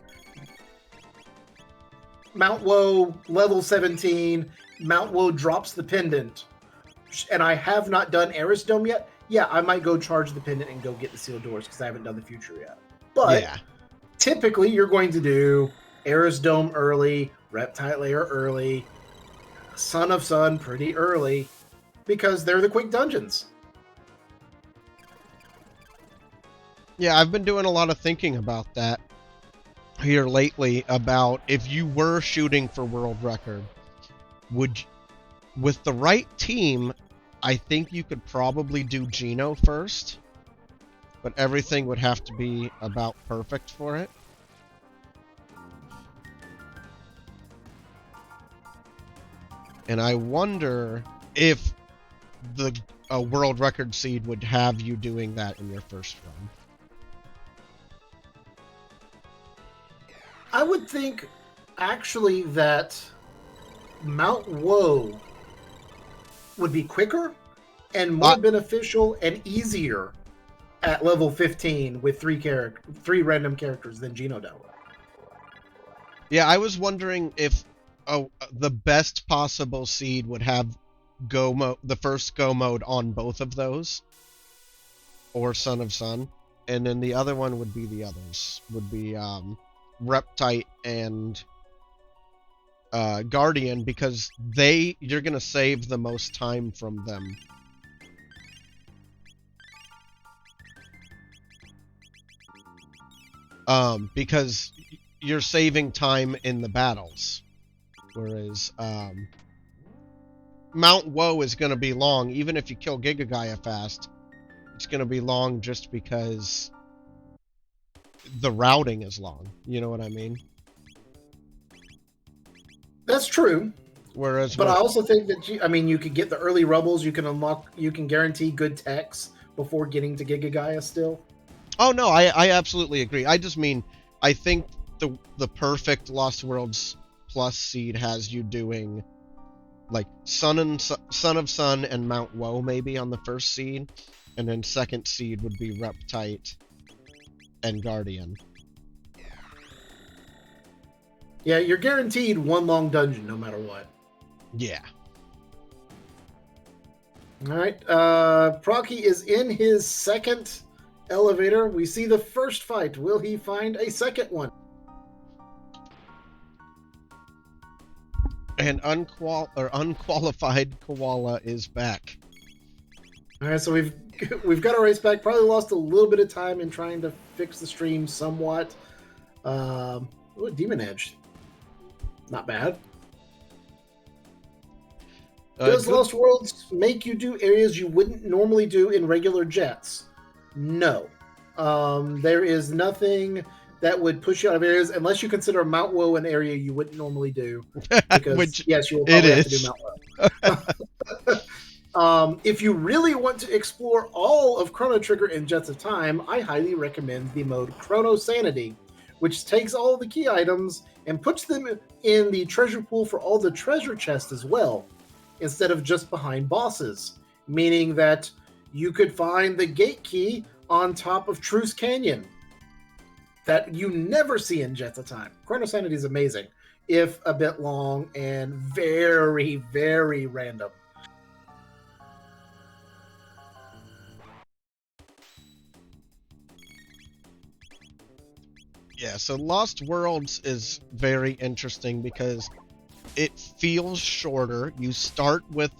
Mount Woe, level 17, Mount Woe drops the pendant, and I have not done Eris Dome yet, yeah, I might go charge the pendant and go get the sealed doors because I haven't done the future yet. But typically, you're going to do Eris Dome early, Reptile Lair early, Son of Sun pretty early, because they're the quick dungeons. Yeah, I've been doing a lot of thinking about that here lately, about if you were shooting for world record, with the right team, I think you could probably do Geno first, but everything would have to be about perfect for it. And I wonder if the world record seed would have you doing that in your first run. I would think, actually, that Mount Woe would be quicker and more beneficial and easier at level 15 with 3 random characters than Geno Down. Yeah, I was wondering if the best possible seed would have the first go mode on both of those, or Son of Sun, and then the other one would be the others. Would be Reptite and Guardian, because you're gonna save the most time from them. Because you're saving time in the battles, whereas Mount Woe is gonna be long. Even if you kill Giga Gaia fast, it's gonna be long just because the routing is long. You know what I mean? That's true. Whereas, but I also think that you could get the early Rubbles. You can guarantee good techs before getting to Giga Gaia still. Oh no, I absolutely agree. I just mean, I think the perfect Lost Worlds Plus seed has you doing like Son of Sun and Mount Woe maybe on the first seed, and then second seed would be Reptite and Guardian. Yeah, you're guaranteed one long dungeon no matter what. Yeah. All right. Procky is in his second elevator. We see the first fight. Will he find a second one? And Unqualified Koala is back. All right, so we've got our race back. Probably lost a little bit of time in trying to fix the stream somewhat. Demon Edge. Not bad. Does Lost Worlds make you do areas you wouldn't normally do in regular jets? No. There is nothing that would push you out of areas, unless you consider Mount Woe an area you wouldn't normally do. Because, yes, you will probably have to do Mount Woe. If you really want to explore all of Chrono Trigger in Jets of Time, I highly recommend the mode Chrono Sanity, which takes all the key items and puts them in the treasure pool for all the treasure chests as well, instead of just behind bosses, meaning that you could find the gate key on top of Truce Canyon that you never see in Jets of Time. Chrono Sanity is amazing, if a bit long and very, very random. Yeah, so Lost Worlds is very interesting because it feels shorter. You start with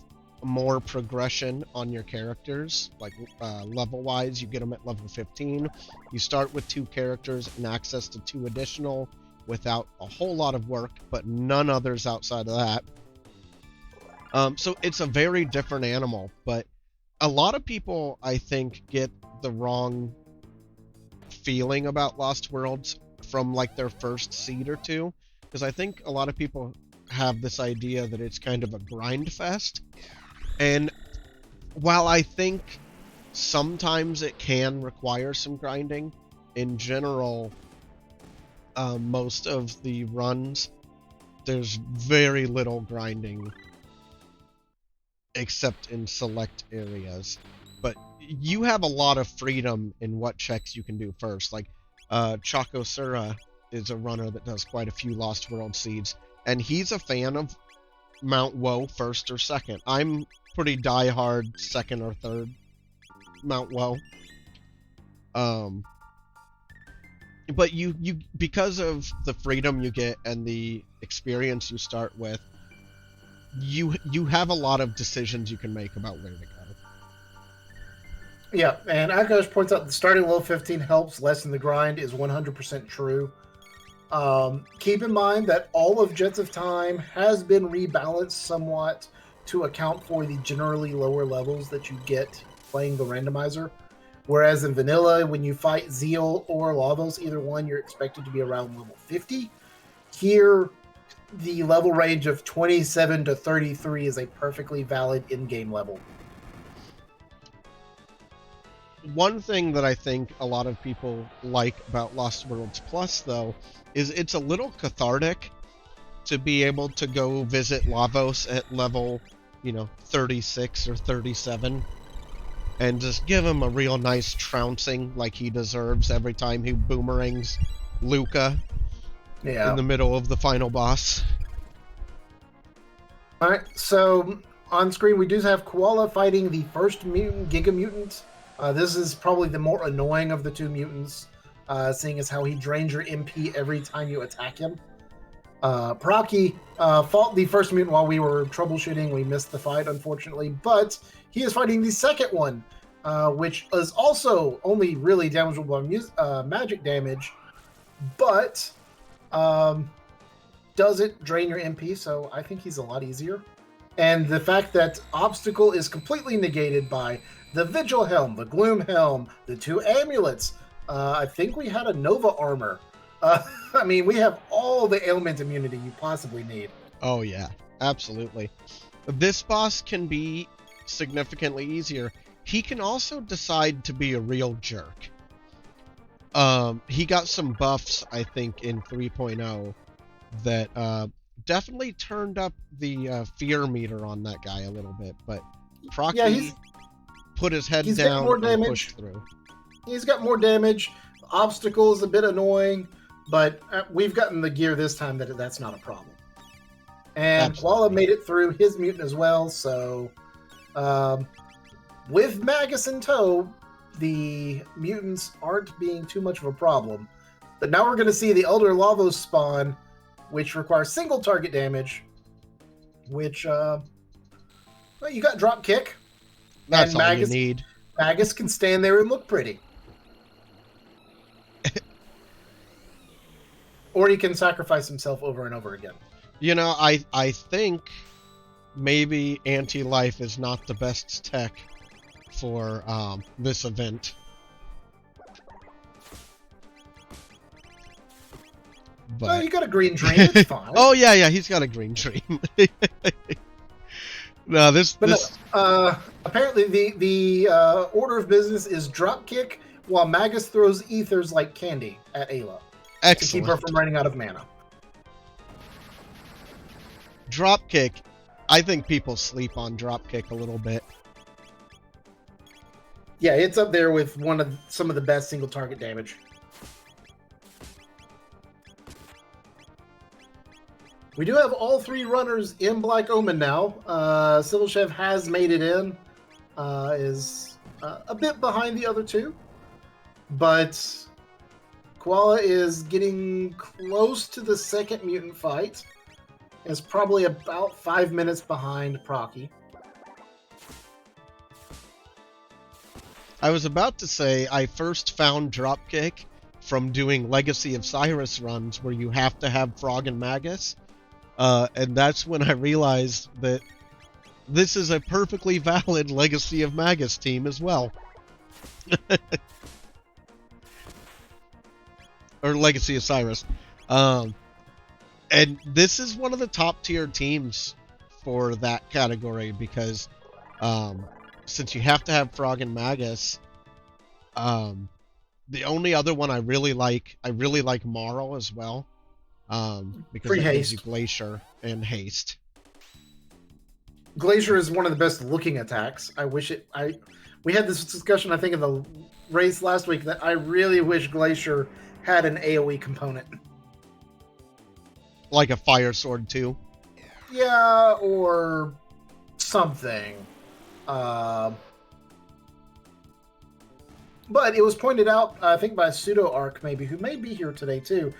more progression on your characters, like level-wise. You get them at level 15. You start with 2 characters and access to 2 additional. without a whole lot of work, but none others outside of that. So it's a very different animal, but a lot of people, I think, get the wrong feeling about Lost Worlds from like their first seed or two, because I think a lot of people have this idea that it's kind of a grind fest. And while I think sometimes it can require some grinding, in general, most of the runs, there's very little grinding except in select areas. But you have a lot of freedom in what checks you can do first. Like, Chakosura is a runner that does quite a few Lost World seeds, and he's a fan of Mount Woe first or second. I'm pretty diehard second or third Mount Woe. But you because of the freedom you get and the experience you start with, you have a lot of decisions you can make about where to go. Yeah, and Akash points out that starting level 15 helps lessen the grind is 100% true. Keep in mind that all of Jets of Time has been rebalanced somewhat to account for the generally lower levels that you get playing the randomizer. Whereas in Vanilla, when you fight Zeal or Lavos, either one, you're expected to be around level 50. Here, the level range of 27 to 33 is a perfectly valid in-game level. One thing that I think a lot of people like about Lost Worlds Plus, though, is it's a little cathartic to be able to go visit Lavos at level, 36 or 37, and just give him a real nice trouncing like he deserves every time he boomerangs Luca in the middle of the final boss. Alright, so on screen we do have Koala fighting the first mutant, Giga Mutant. This is probably the more annoying of the two mutants, seeing as how he drains your MP every time you attack him. Proccy fought the first mutant while we were troubleshooting. We missed the fight, unfortunately, but he is fighting the second one, which is also only really damageable by magic damage, but doesn't drain your MP, so I think he's a lot easier. And the fact that Obstacle is completely negated by the Vigil Helm, the Gloom Helm, the two amulets. I think we had a Nova Armor. I mean, we have all the ailment immunity you possibly need. Oh yeah, absolutely. This boss can be significantly easier. He can also decide to be a real jerk. He got some buffs, I think, in 3.0 that definitely turned up the fear meter on that guy a little bit, but Proccy put his head down and pushed through. He's got more damage. Obstacle is a bit annoying, but we've gotten the gear this time that that's not a problem. And Koala made it through his mutant as well, so with Magus in tow, the mutants aren't being too much of a problem. But now we're going to see the Elder Lavos spawn, which requires single target damage, which, well, you got drop kick. That's all you need. Magus can stand there and look pretty. Or he can sacrifice himself over and over again. I think maybe anti-life is not the best tech for this event. But... Oh, you got a green dream. It's fine. Oh, yeah, he's got a green dream. No, apparently the order of business is drop kick while Magus throws ethers like candy at Ayla. Excellent. To keep her from running out of mana. Drop kick. I think people sleep on drop kick a little bit. Yeah, it's up there with some of the best single target damage. We do have all three runners in Black Omen now. CivilChev has made it in. Is a bit behind the other two. But Koala is getting close to the second mutant fight. Is probably about 5 minutes behind Proccy. I was about to say I first found Dropkick from doing Legacy of Cyrus runs where you have to have Frog and Magus. And that's when I realized that this is a perfectly valid Legacy of Magus team as well. Or Legacy of Cyrus. And this is one of the top tier teams for that category because since you have to have Frog and Magus, the only other one I really like Marl as well. Because Free it gives haste. you Glacier and Haste. Glacier is one of the best looking attacks. We had this discussion, I think, in the race last week, that I really wish Glacier had an AoE component. Like a Fire Sword too. Yeah, or something. But it was pointed out, I think, by Pseudo Arc, maybe, who may be here today too.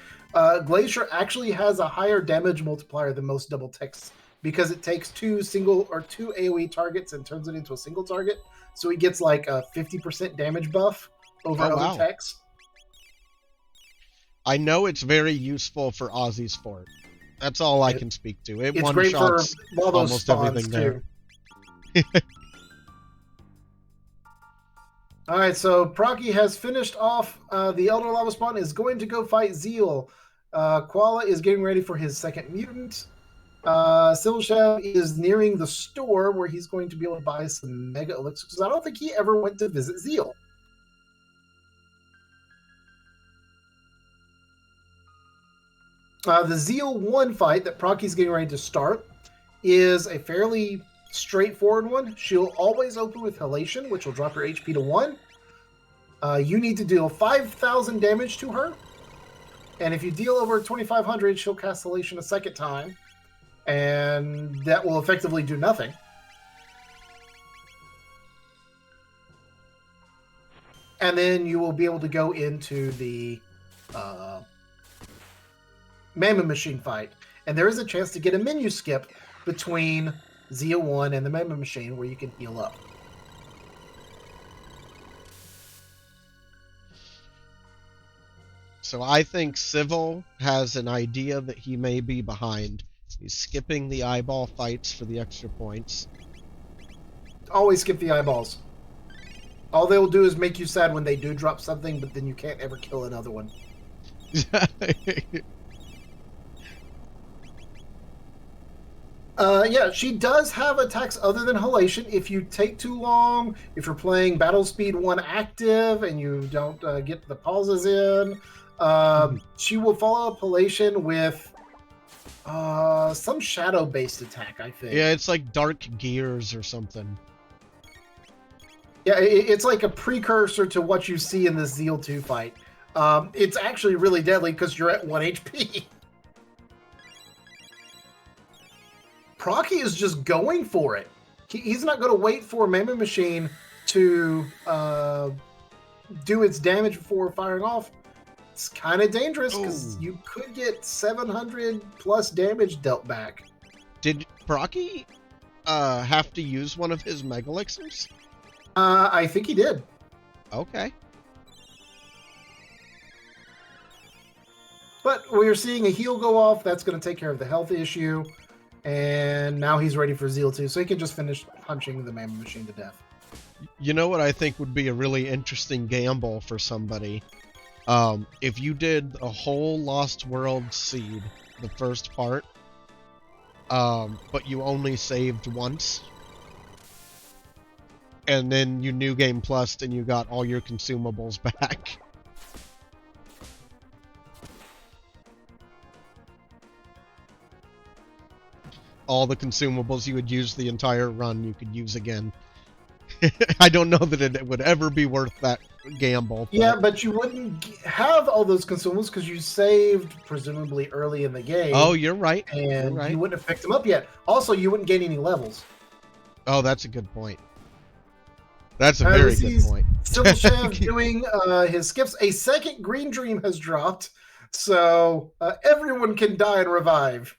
Glacier actually has a higher damage multiplier than most double techs because it takes two AoE targets and turns it into a single target. So he gets like a 50% damage buff over other techs. I know it's very useful for Ozzy's Fort. That's all I can speak to. It's great for all those almost spawns everything too. there. All right, so Procky has finished off the Elder Lava spawn, is going to go fight Zeal. Koala is getting ready for his second mutant. CivilChev is nearing the store where he's going to be able to buy some Mega Elixirs, because I don't think he ever went to visit Zeal. The Zeal 1 fight that Procky's getting ready to start is a fairly straightforward one. She'll always open with Halation, which will drop her HP to 1. You need to deal 5,000 damage to her. And if you deal over 2,500, she'll cast Halation a second time. And that will effectively do nothing. And then you will be able to go into the Mammoth Machine fight. And there is a chance to get a menu skip between Zia 1 and the Mammoth Machine where you can heal up. So I think Civil has an idea that he may be behind. He's skipping the eyeball fights for the extra points. Always skip the eyeballs. All they will do is make you sad when they do drop something, but then you can't ever kill another one. Yeah, she does have attacks other than Halation. If you take too long, if you're playing Battle Speed 1 active and you don't get the pauses in, she will follow up Halation with some shadow-based attack, I think. Yeah, it's like Dark Gears or something. Yeah, it's like a precursor to what you see in the Zeal 2 fight. It's actually really deadly because you're at 1 HP. Procky is just going for it. He's not going to wait for Mammoth Machine to do its damage before firing off. It's kind of dangerous because you could get 700 plus damage dealt back. Did Procky have to use one of his Mega Elixirs? I think he did. Okay. But we're seeing a heal go off. That's going to take care of the health issue. And now he's ready for Zeal 2, so he can just finish punching the Mammoth Machine to death. You know what I think would be a really interesting gamble for somebody? If you did a whole Lost World seed, the first part, but you only saved once, and then you New Game Plus'd and you got all your consumables back. All the consumables you would use the entire run, you could use again. I don't know that it would ever be worth that gamble. But... Yeah, but you wouldn't have all those consumables because you saved presumably early in the game. Oh, you're right. And you wouldn't have picked them up yet. Also, you wouldn't gain any levels. Oh, that's a good point. That's a very good point. CivilChev doing his skips. A second Green Dream has dropped, so everyone can die and revive.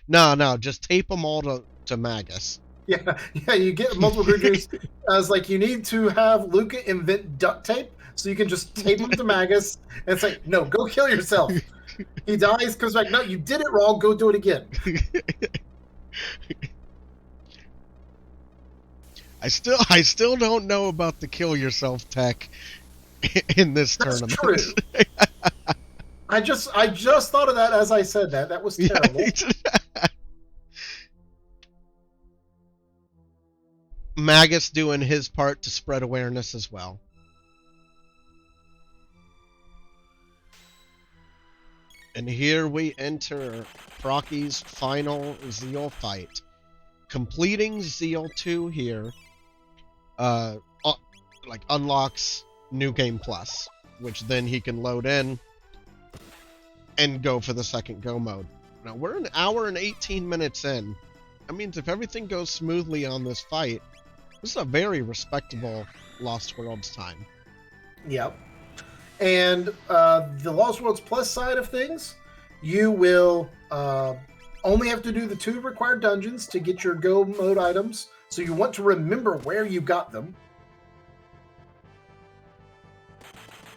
No, just tape them all to Magus. Yeah, you get multiple Green Dreams. I was like, you need to have Luca invent duct tape So you can just tape him to Magus and say, no, go kill yourself. He dies, comes back, no, you did it wrong, go do it again. I still don't know about the kill yourself tech in this tournament. That's true. I just thought of that as I said that. That was terrible. Yeah. Magus doing his part to spread awareness as well. And here we enter Procky's final Zeal fight. Completing Zeal 2 here unlocks New Game Plus, which then he can load in and go for the second go mode. Now we're an hour and 18 minutes in. That means if everything goes smoothly on this fight, this is a very respectable Lost Worlds time. Yep. And the Lost Worlds Plus side of things, you will only have to do the 2 required dungeons to get your go mode items. So you want to remember where you got them.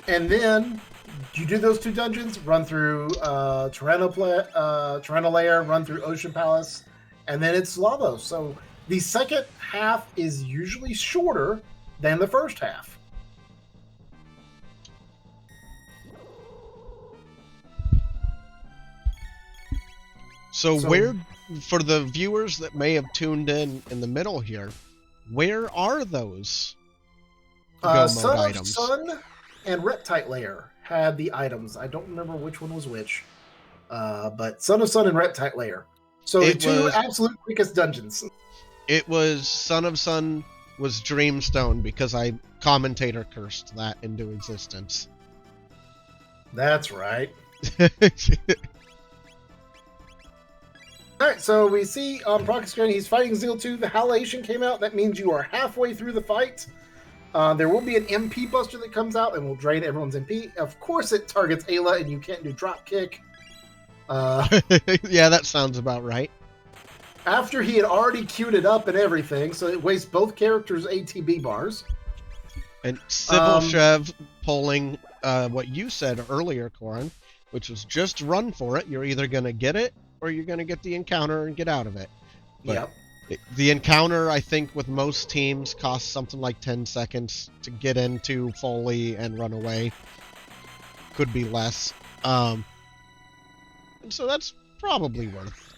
And then you do those 2 dungeons, run through Tyranno Lair, run through Ocean Palace, and then it's Lavos. So the second half is usually shorter than the first half. So where, for the viewers that may have tuned in the middle here, where are those go mode items? Son of Sun and Reptite Lair had the items. I don't remember which one was which, but Son of Sun and Reptite Lair. So the 2 absolute quickest dungeons. It was Son of Sun was Dreamstone because I commentator cursed that into existence. That's right. Alright, so we see on Procky's screen he's fighting Zeal 2. The Halation came out. That means you are halfway through the fight. There will be an MP buster that comes out and will drain everyone's MP. Of course it targets Ayla and you can't do drop kick. Yeah, that sounds about right. After he had already queued it up and everything, so it wastes both characters' ATB bars. And CivilChev pulling what you said earlier, Korenth, which was just run for it. You're either going to get it or you're going to get the encounter and get out of it. But yep. The encounter, I think, with most teams costs something like 10 seconds to get into fully and run away. Could be less. And so that's probably worth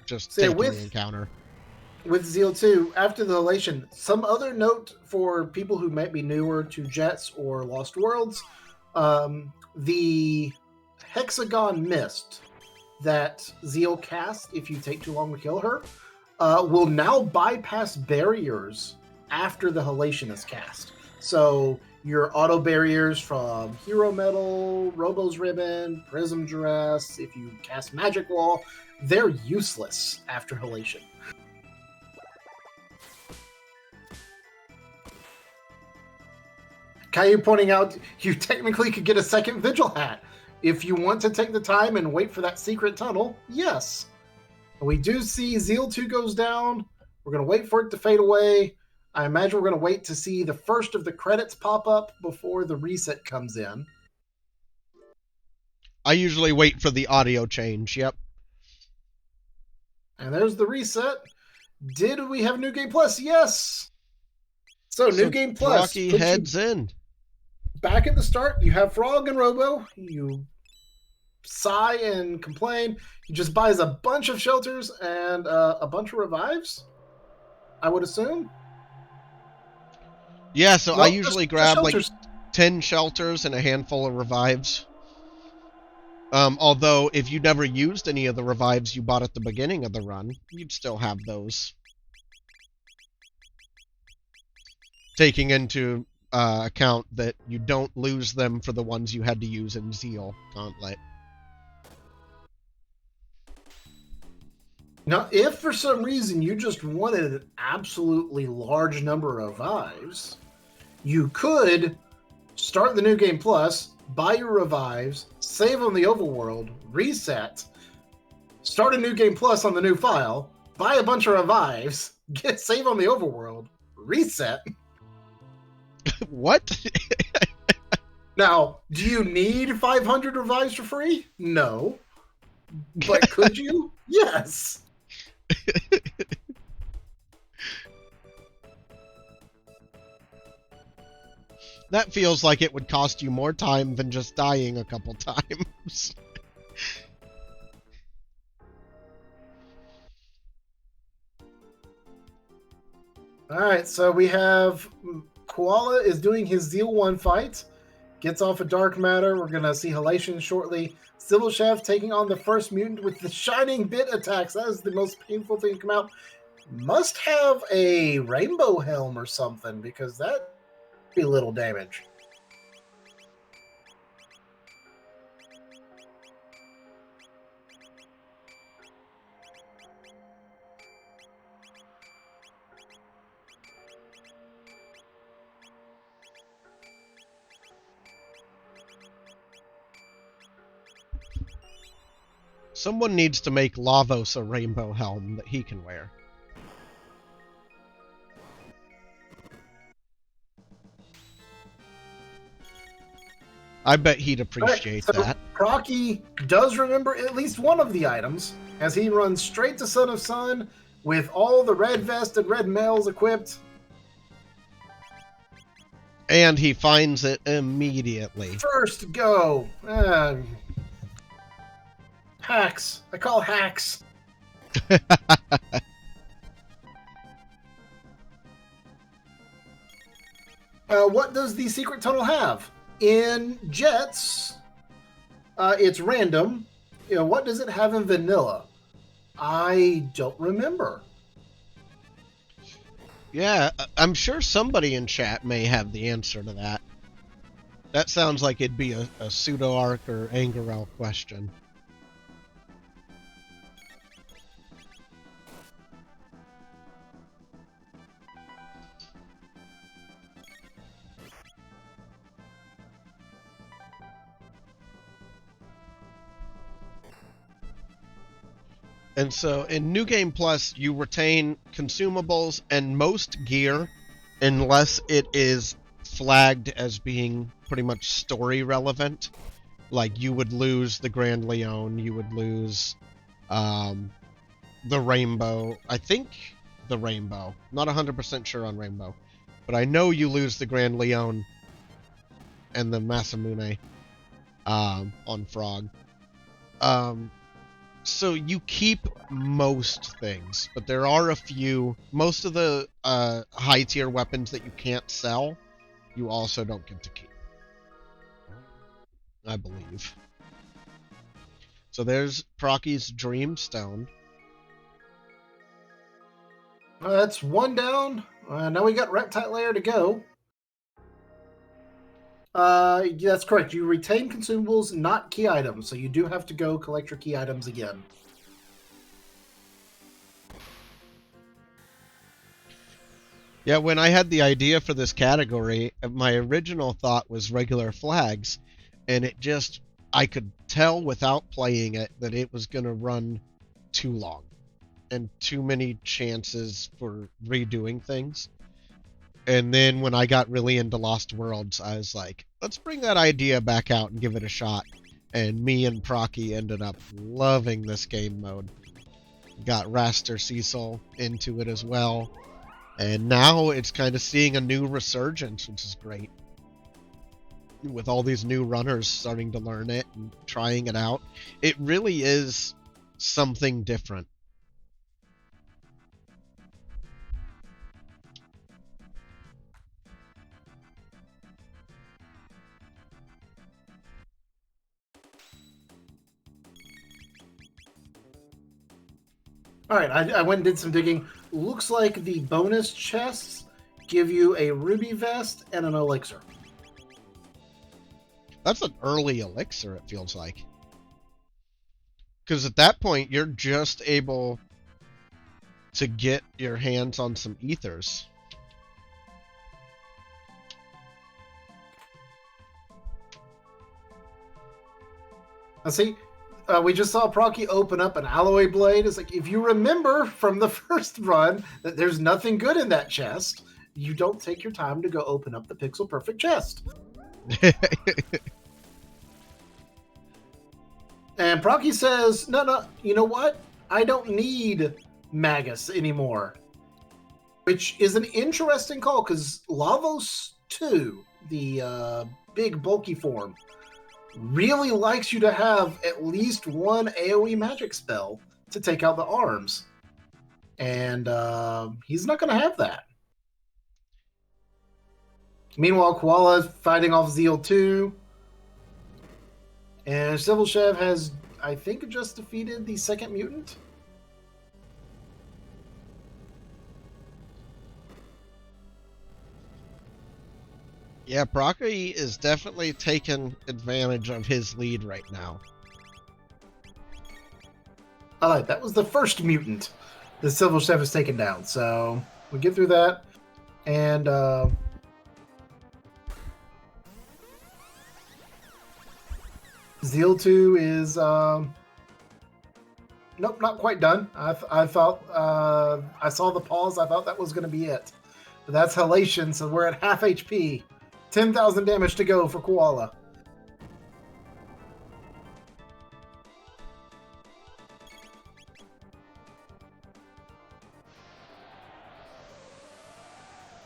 just taking the encounter. With Zeal 2, after the Halation, some other note for people who might be newer to Jets or Lost Worlds, the Hexagon Mist that Zeal casts if you take too long to kill her will now bypass barriers after the Halation is cast. So your auto barriers from Hero Metal, Robo's Ribbon, Prism Dress, if you cast Magic Wall, they're useless after Halation. Caillou pointing out you technically could get a second Vigil hat. If you want to take the time and wait for that secret tunnel, yes. We do see Zeal 2 goes down. We're going to wait for it to fade away. I imagine we're going to wait to see the first of the credits pop up before the reset comes in. I usually wait for the audio change, yep. And there's the reset. Did we have New Game Plus? Yes! So New Game Plus. Procky heads in. Back at the start, you have Frog and Robo. You sigh and complain. He just buys a bunch of shelters and a bunch of revives, I would assume. Yeah, so I usually grab like 10 shelters and a handful of revives. Although, if you never used any of the revives you bought at the beginning of the run, you'd still have those. Taking into account that you don't lose them for the ones you had to use in Zeal Gauntlet. Now, if for some reason you just wanted an absolutely large number of revives, you could start the New Game Plus, buy your revives, save on the overworld, reset, start a New Game Plus on the new file, buy a bunch of revives, save on the overworld, reset. What? Now, do you need 500 revives for free? No. But could you? Yes. That feels like it would cost you more time than just dying a couple times. All right, so we have Koala is doing his Zeal 1 fight. Gets off a dark matter. We're going to see Halation shortly. CivilChev taking on the first mutant with the Shining Bit attacks. That is the most painful thing to come out. Must have a rainbow helm or something, because that would be little damage. Someone needs to make Lavos a rainbow helm that he can wear. I bet he'd appreciate that. Proccy does remember at least one of the items, as he runs straight to Son of Sun with all the red vest and red mails equipped. And he finds it immediately. First go. Hacks. I call hacks. What does the secret tunnel have? In Jets, it's random. You know, what does it have in vanilla? I don't remember. Yeah, I'm sure somebody in chat may have the answer to that. That sounds like it'd be a pseudo-arc or Angerel question. And so in New Game Plus, you retain consumables and most gear unless it is flagged as being pretty much story relevant. Like, you would lose the Grand Leon, you would lose the Rainbow. I think the Rainbow. Not 100% sure on Rainbow. But I know you lose the Grand Leon and the Masamune on Frog. So you keep most things, but there are a few. Most of the high tier weapons that you can't sell, you also don't get to keep, I believe. So there's Procky's Dreamstone. That's one down. Now we got Reptile Layer to go. Yeah, that's correct. You retain consumables, not key items, so you do have to go collect your key items again. Yeah, when I had the idea for this category, my original thought was regular flags, and it just, I could tell without playing it that it was going to run too long and too many chances for redoing things. And then when I got really into Lost Worlds, I was like, let's bring that idea back out and give it a shot. And me and Proccy ended up loving this game mode. Got Raster Cecil into it as well. And now it's kind of seeing a new resurgence, which is great. With all these new runners starting to learn it and trying it out. It really is something different. All right, I went and did some digging. Looks like the bonus chests give you a ruby vest and an elixir. That's an early elixir, it feels like. Because at that point, you're just able to get your hands on some ethers. Now see, we just saw Proccy open up an alloy blade. It's like, if you remember from the first run that there's nothing good in that chest, you don't take your time to go open up the Pixel Perfect chest. And Procky says, no, you know what? I don't need Magus anymore. Which is an interesting call, because Lavos 2, the big bulky form, really likes you to have at least one AoE magic spell to take out the arms. And he's not going to have that. Meanwhile, Koala fighting off Zeal 2. And CivilChev has, I think, just defeated the second mutant. Yeah, Proccy is definitely taking advantage of his lead right now. Alright, that was the first mutant that CivilChev has taken down. So we get through that. And Zeal 2 is nope, not quite done. I thought I saw the pause. I thought that was going to be it. But that's Halation, so we're at half HP. 10,000 damage to go for Koala.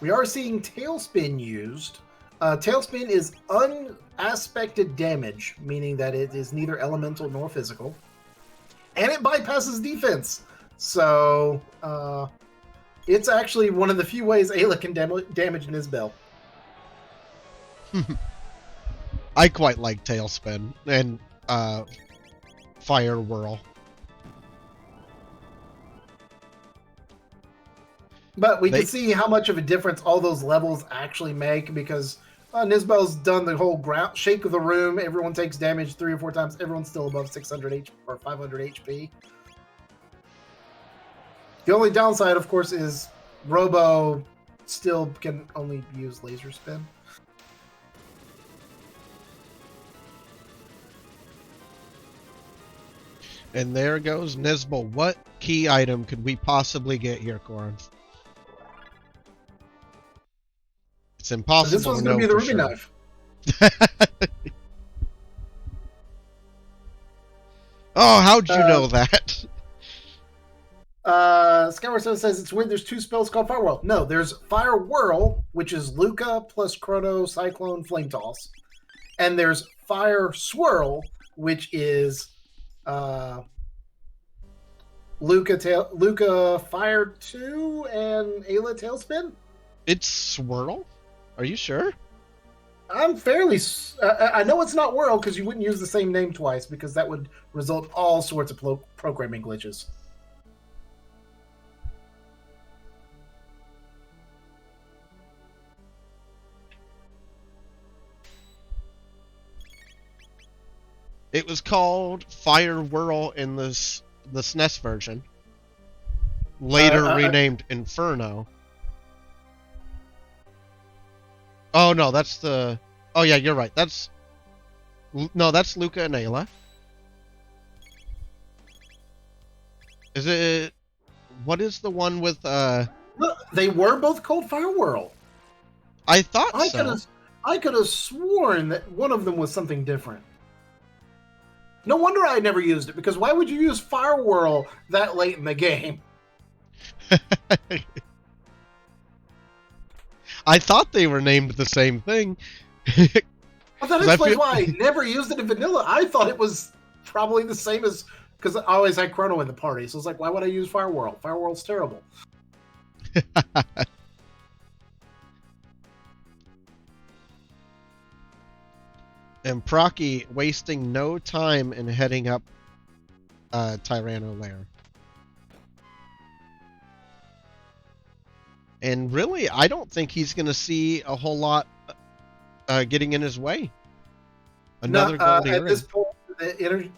We are seeing Tailspin used. Tailspin is unaspected damage, meaning that it is neither elemental nor physical. And it bypasses defense. So, it's actually one of the few ways Ayla can damage Nizbel. I quite like Tailspin and Fire Whirl. But we can see how much of a difference all those levels actually make, because Nizbel's done the whole ground shake of the room. Everyone takes damage 3 or 4 times. Everyone's still above 600 HP or 500 HP. The only downside, of course, is Robo still can only use laser spin. And there goes Nizbel. What key item could we possibly get here, Korenth? It's impossible. This one's going to be the Ruby Knife. Oh, how'd you know that? Skyward says it's weird. There's 2 spells called Fire Whirl. No, there's Fire Whirl, which is Luca plus Chrono, Cyclone, Flame Toss. And there's Fire Swirl, which is Luca Fire 2 and Ayla Tailspin. It's Swirl? Are you sure? I'm fairly... I know it's not Whirl, because you wouldn't use the same name twice, because that would result in all sorts of programming glitches. It was called Fire Whirl in the SNES version. Later renamed Inferno. Oh, no, that's the... Oh, yeah, you're right. That's Luca and Ayla. Is it... What is the one with... Look, they were both called Fire Whirl. I thought so. I could have sworn that one of them was something different. No wonder I never used it, because why would you use Fire Whirl that late in the game? I thought they were named the same thing. Well, that explains why I never used it in vanilla. I thought it was probably the same as... Because I always had Chrono in the party, so it's like, why would I use Fire Whirl? Fire Whirl's terrible. And Procky wasting no time in heading up Tyranno Lair. And really, I don't think he's going to see a whole lot getting in his way. Another gold earring. At this point,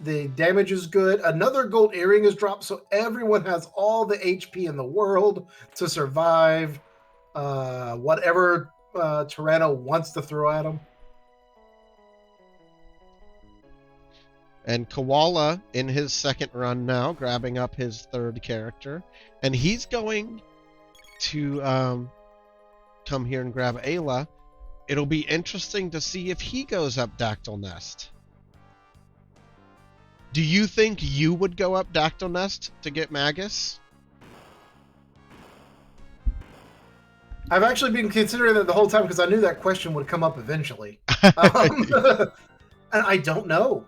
the damage is good. Another gold earring is dropped, so everyone has all the HP in the world to survive whatever Tyranno wants to throw at him. And Koala in his second run now, grabbing up his third character. And he's going to come here and grab Ayla. it'll be interesting to see if he goes up Dactyl Nest. Do you think you would go up Dactyl Nest to get Magus? I've actually been considering that the whole time because I knew that question would come up eventually. And I don't know.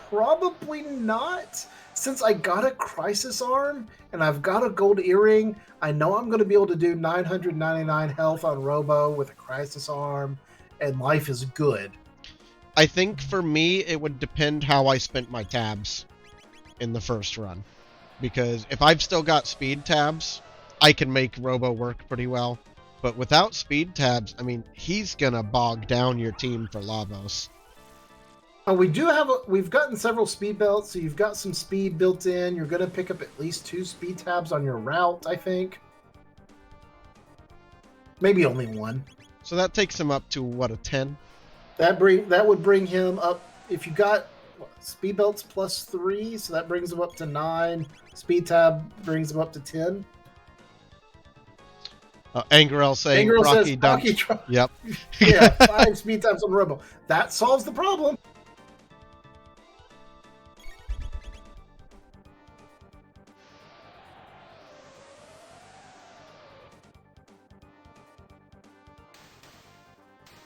Probably not. Since I got a Crisis Arm and I've got a gold earring, I know I'm going to be able to do 999 health on Robo with a Crisis Arm, and life is good. I think for me, it would depend how I spent my tabs in the first run. Because if I've still got speed tabs, I can make Robo work pretty well. But without speed tabs, I mean, he's going to bog down your team for Lavos. We've gotten several speed belts, so you've got some speed built in. You're going to pick up at least 2 speed tabs on your route, I think. Maybe only 1. So that takes him up to, what, a 10? That would bring him up, if you got speed belts plus 3, so that brings him up to 9. Speed tab brings him up to 10. Angarel saying Angarel Rocky says, dump. Yep. Yeah, 5 speed tabs on Robo. That solves the problem.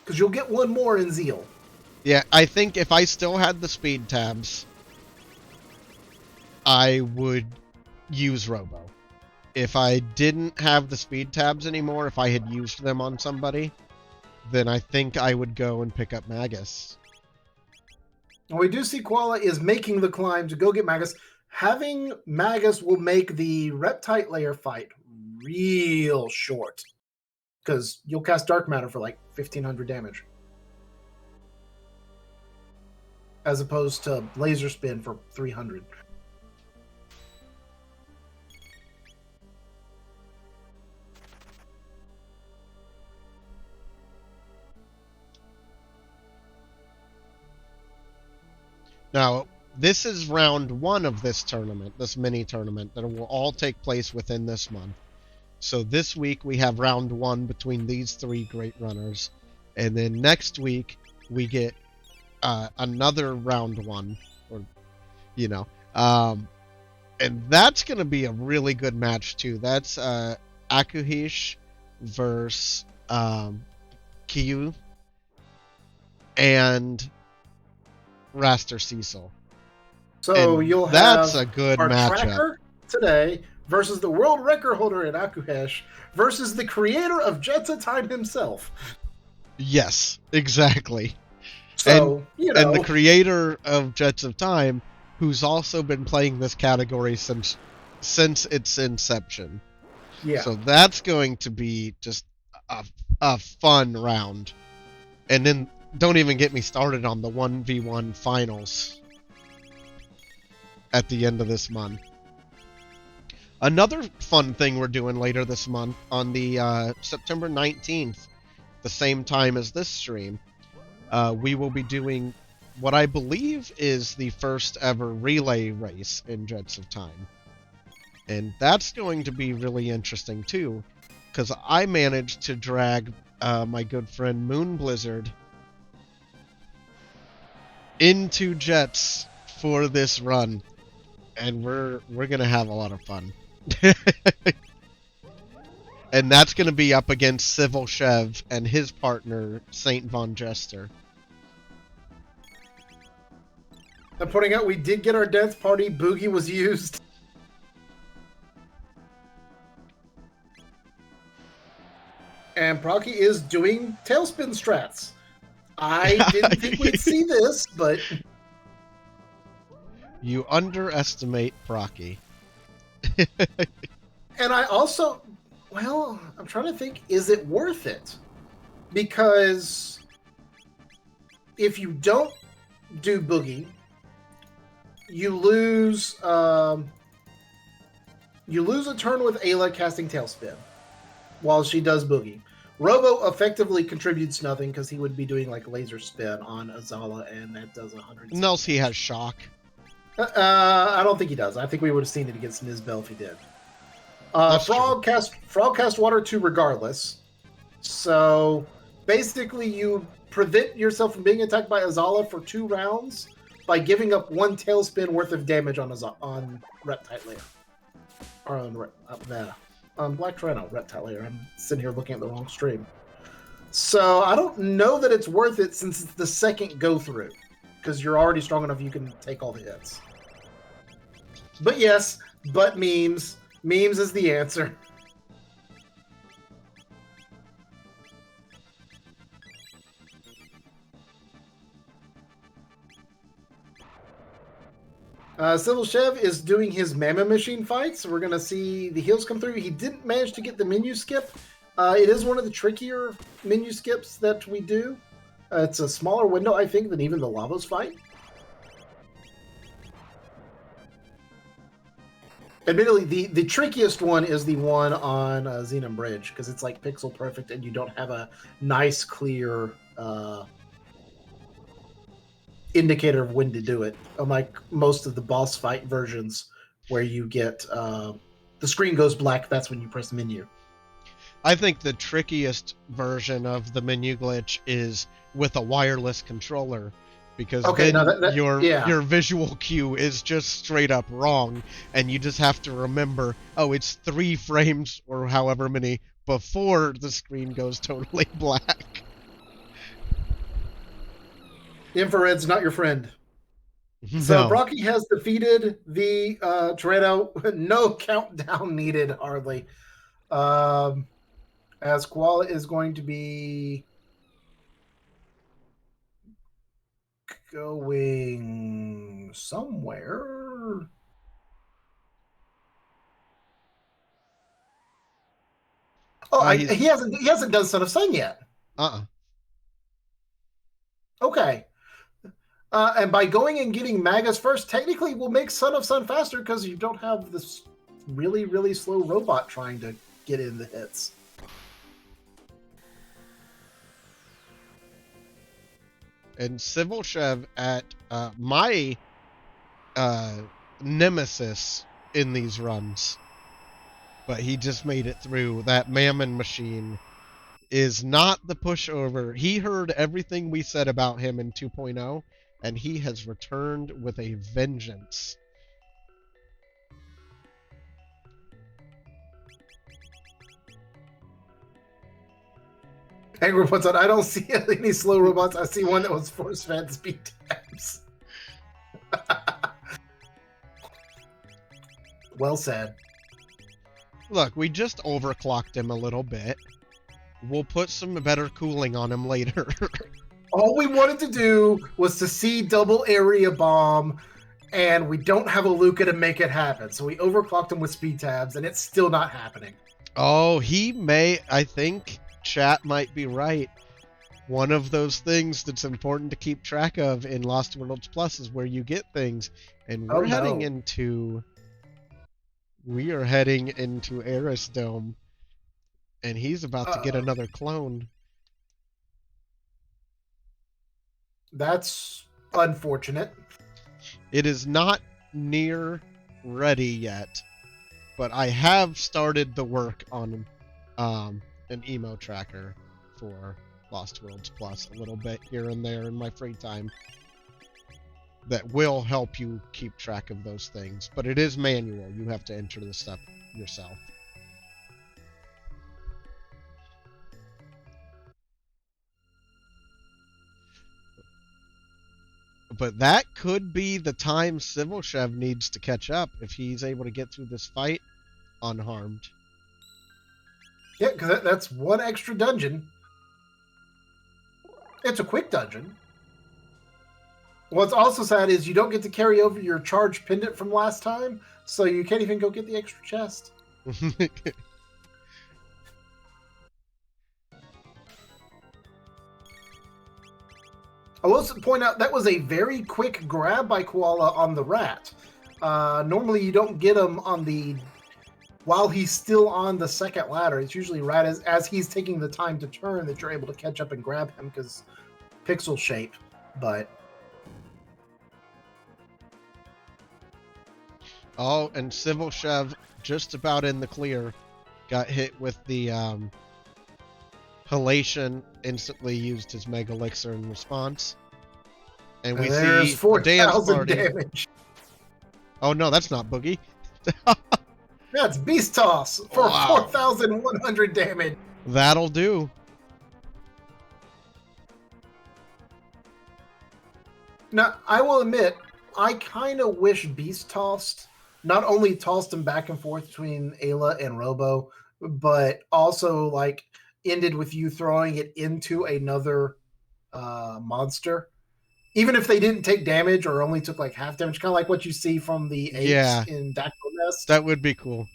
Because you'll get 1 more in Zeal. Yeah, I think if I still had the speed tabs, I would use Robo. If I didn't have the speed tabs anymore, if I had used them on somebody, then I think I would go and pick up Magus. And we do see Koala is making the climb to go get Magus. Having Magus will make the Reptite layer fight real short. Because you'll cast Dark Matter for like 1,500 damage. As opposed to Laser Spin for 300. Now, this is round 1 of this tournament, this mini tournament, that will all take place within this month. So this week we have round 1 between these 3 great runners. And then next week we get another round 1. Or, you know. And that's going to be a really good match too. That's Akuhish versus Kiyu. And Raster Cecil. So and you'll have that's a good our matchup tracker today versus the world record holder in Akuhesh versus the creator of Jets of Time himself. Yes, exactly. So, and the creator of Jets of Time, who's also been playing this category since its inception. Yeah. So that's going to be just a fun round. And then don't even get me started on the 1v1 finals at the end of this month. Another fun thing we're doing later this month, on the September 19th, the same time as this stream, we will be doing what I believe is the first ever relay race in Jets of Time. And that's going to be really interesting too, because I managed to drag my good friend Moon Blizzard into Jets for this run, and we're gonna have a lot of fun. And that's gonna be up against CivilChev and his partner Saint Von Jester. I'm pointing out we did get our dance party. Boogie was used. And Procky is doing tailspin strats. I didn't think we'd see this, but... You underestimate Procky. And I also... Well, I'm trying to think, is it worth it? Because if you don't do Boogie, you lose a turn with Ayla casting Tailspin while she does Boogie. Robo effectively contributes nothing because he would be doing like Laser Spin on Azala, and that does 100. And else he has Shock. I don't think he does. I think we would have seen it against Nizbel if he did. That's true. Frog cast water 2 regardless. So basically, you prevent yourself from being attacked by Azala for 2 rounds by giving up 1 tailspin worth of damage on Reptile Layer. Or on Black Tyranno, Reptile Layer. I'm sitting here looking at the wrong stream. So I don't know that it's worth it since it's the second go through, because you're already strong enough you can take all the hits. But yes, but memes. Memes is the answer. CivilChev is doing his Mammoth Machine fights. We're going to see the heals come through. He didn't manage to get the menu skip. It is one of the trickier menu skips that we do. It's a smaller window, I think, than even the Lavos fight. Admittedly, the trickiest one is the one on Xenon Bridge, because it's like pixel perfect and you don't have a nice, clear indicator of when to do it, unlike most of the boss fight versions where you get the screen goes black. That's when you press menu. I think the trickiest version of the menu glitch is with a wireless controller, because your visual cue is just straight up wrong, and you just have to remember, oh, it's 3 frames or however many before the screen goes totally black. Infrared's not your friend. No. So Brocky has defeated the Tyranno. No countdown needed, hardly. As Koala is going to be going somewhere. Oh, he hasn't done Son of Sun yet. Okay. And by going and getting Magus first, technically will make Son of Sun faster because you don't have this really, really slow robot trying to get in the hits. And CivilChev at my nemesis in these runs, but he just made it through. That Mammon Machine is not the pushover. He heard everything we said about him in 2.0, and he has returned with a vengeance. Angry puts on, I don't see any slow robots. I see one that was force-fed speed tabs. Well said. Look, we just overclocked him a little bit. We'll put some better cooling on him later. All we wanted to do was to see double area bomb, and we don't have a Luca to make it happen. So we overclocked him with speed tabs, and it's still not happening. Oh, he may, I think chat might be right. One of those things that's important to keep track of in Lost Worlds Plus is where you get things. And we're heading into... We are heading into Eris Dome. And he's about to get another clone. That's unfortunate. It is not near ready yet, but I have started the work on an emo tracker for Lost Worlds Plus a little bit here and there in my free time that will help you keep track of those things. But it is manual. You have to enter the stuff yourself. But that could be the time CivilChev needs to catch up if he's able to get through this fight unharmed. Yeah, because that's one extra dungeon. It's a quick dungeon. What's also sad is you don't get to carry over your charge pendant from last time, so you can't even go get the extra chest. I will also point out that was a very quick grab by Koala on the rat. Normally you don't get him on the... While he's still on the second ladder. It's usually right as he's taking the time to turn that you're able to catch up and grab him because pixel shape. But... Oh, and CivilChev just about in the clear, got hit with the halation, instantly used his Mega Elixir in response. And we There's see the dance 4,000 party. damage. Oh no, that's not Boogie. That's Beast Toss for Wow. 4,100 damage. That'll do. Now, I will admit, I kind of wish Beast Tossed not only tossed him back and forth between Ayla and Robo, but also like ended with you throwing it into another monster. Even if they didn't take damage or only took like half damage, kind of like what you see from the apes in Dactyl Nest. That would be cool.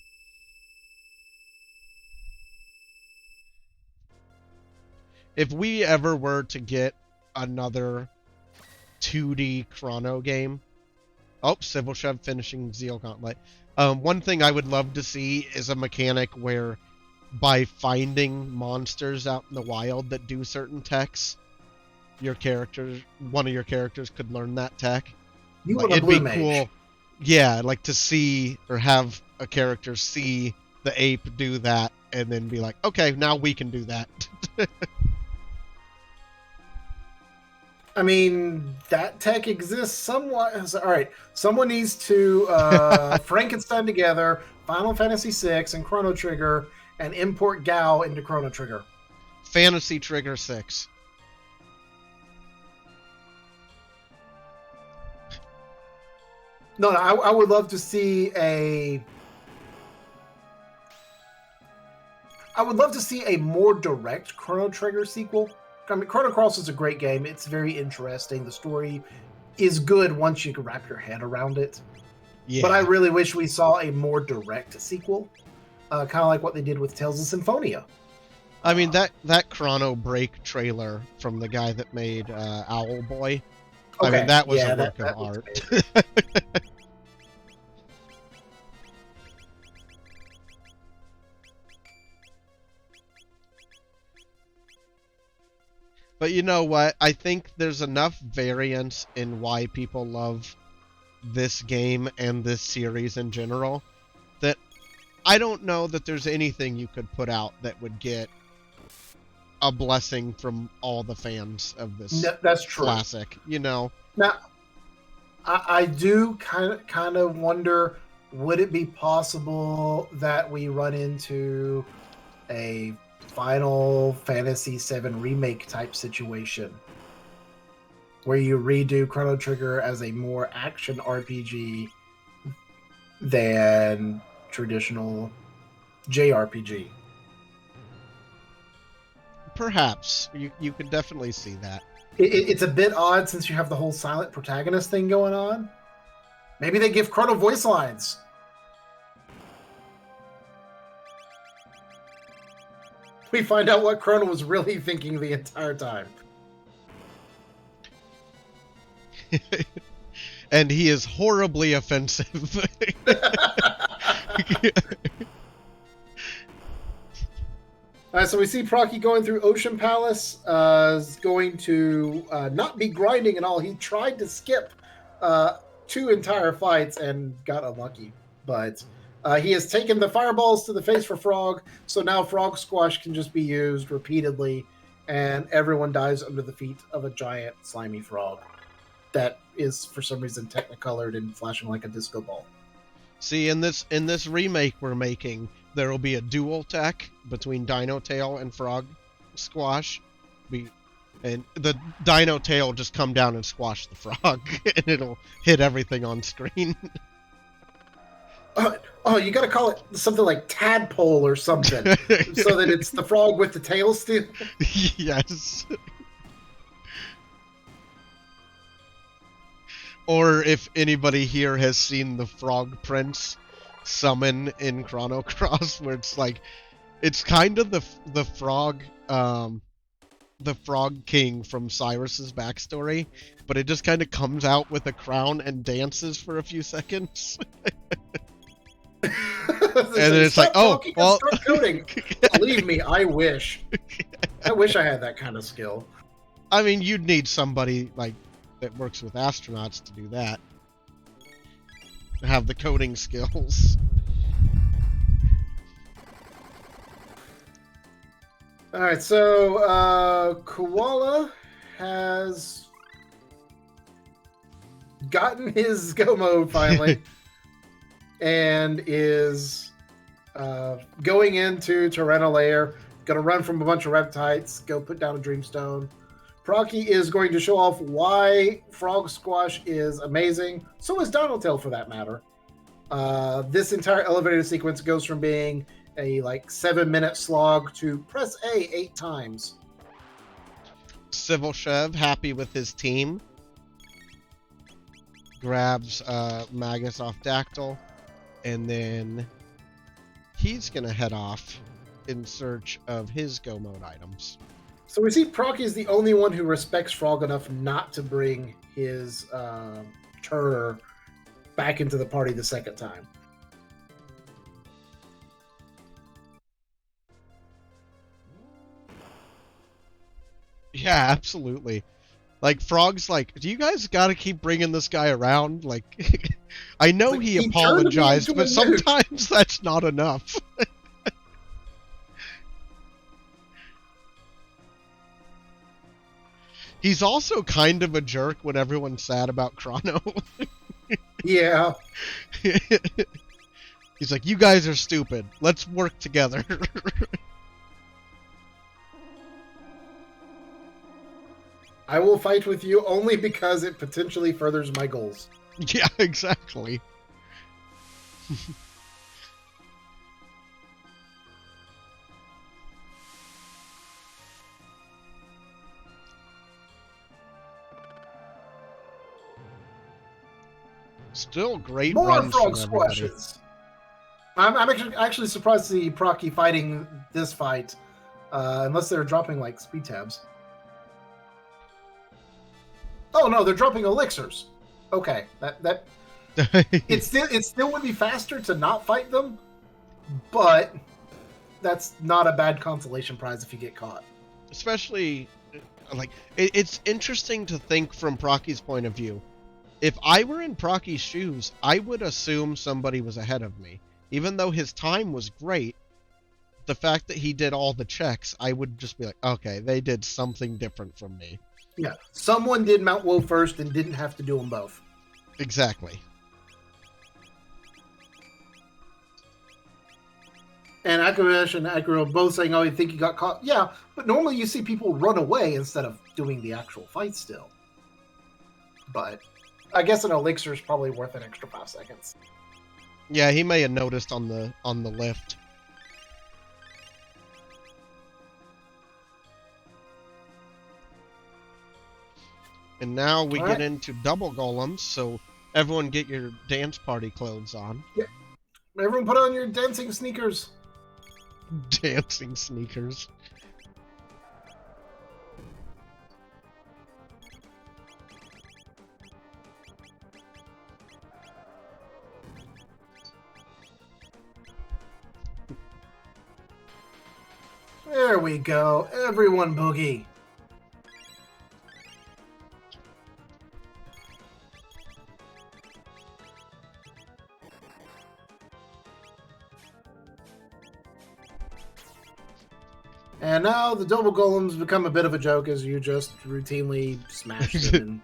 If we ever were to get another 2D Chrono game. Oh, CivilChev finishing Zeal Gauntlet. One thing I would love to see is a mechanic where by finding monsters out in the wild that do certain techs, one of your characters could learn that tech. You like, want a it'd blue be mage. Cool. Yeah, like to see or have a character see the ape do that and then be like, okay, now we can do that. I mean, that tech exists somewhat. All right, someone needs to Frankenstein together Final Fantasy VI and Chrono Trigger and import Gao into Chrono Trigger. Fantasy Trigger 6. No, I would love to see a... I would love to see a more direct Chrono Trigger sequel. I mean, Chrono Cross is a great game. It's very interesting. The story is good once you can wrap your head around it. Yeah. But I really wish we saw a more direct sequel, kind of like what they did with Tales of Symphonia. I mean, that Chrono Break trailer from the guy that made Owl Boy, okay. I mean, that was a work of art. But you know what? I think there's enough variance in why people love this game and this series in general that I don't know that there's anything you could put out that would get a blessing from all the fans of this that's true. Classic, you know. Now, I do kind of wonder, would it be possible that we run into a Final Fantasy VII Remake type situation where you redo Chrono Trigger as a more action RPG than traditional JRPG? Perhaps. You could definitely see that. It's a bit odd since you have the whole silent protagonist thing going on. Maybe they give Chrono voice lines. We find out what Chrono was really thinking the entire time. And he is horribly offensive. So we see Procky going through Ocean Palace. Is going to not be grinding at all. He tried to skip 2 entire fights and got unlucky. But he has taken the fireballs to the face for Frog, so now Frog Squash can just be used repeatedly, and everyone dies under the feet of a giant slimy frog that is, for some reason, technicolored and flashing like a disco ball. See, in this remake we're making, there will be a dual tech between Dino Tail and Frog Squash. And the Dino Tail will just come down and squash the frog, and it'll hit everything on screen. You gotta call it something like Tadpole or something, so that it's the frog with the tail still. Yes. Or if anybody here has seen the Frog Prince summon in Chrono Cross, where it's like, it's kind of the frog, the Frog King from Cyrus's backstory, but it just kind of comes out with a crown and dances for a few seconds. And then it's like, oh, well, start coding. Believe me, I wish I had that kind of skill. I mean, you'd need somebody like that works with astronauts to do that. Have the coding skills. All right, so Koala has gotten his go mode finally, and is going into Tyranno Lair. Going to run from a bunch of reptites. Go put down a Dreamstone. Procky is going to show off why Frog Squash is amazing. So is Donaldtail, for that matter. This entire elevator sequence goes from being a 7-minute slog to press A 8 times. CivilChev, happy with his team, grabs Magus off Dactyl, and then he's gonna head off in search of his go mode items. So we see Procky is the only one who respects Frog enough not to bring his Turner back into the party the second time. Yeah, absolutely. Like, Frog's like, do you guys gotta keep bringing this guy around? Like, I know Like, he he apologized, turned me but into a nuke. sometimes that's not enough. He's also kind of a jerk when everyone's sad about Chrono. Yeah. He's like, you guys are stupid. Let's work together. I will fight with you only because it potentially furthers my goals. Yeah, exactly. Still great More runs Frog from everybody. Squashes. I'm actually surprised to see Procky fighting this fight, unless they're dropping speed tabs. Oh no, they're dropping elixirs. Okay, that it still would be faster to not fight them, but that's not a bad consolation prize if you get caught. Especially, it's interesting to think from Procky's point of view. If I were in Procky's shoes, I would assume somebody was ahead of me. Even though his time was great, the fact that he did all the checks, I would just be like, okay, they did something different from me. Yeah, someone did Mount Woe first and didn't have to do them both. Exactly. And Akurash and Akuro both saying, oh, you think you got caught? Yeah, but normally you see people run away instead of doing the actual fight still. But I guess an elixir is probably worth an extra 5 seconds. Yeah, he may have noticed on the lift. And now we get into double golems, so everyone get your dance party clothes on. Yeah. Everyone put on your dancing sneakers. Dancing sneakers. There we go. Everyone boogie. And now the double golems become a bit of a joke as you just routinely smash them.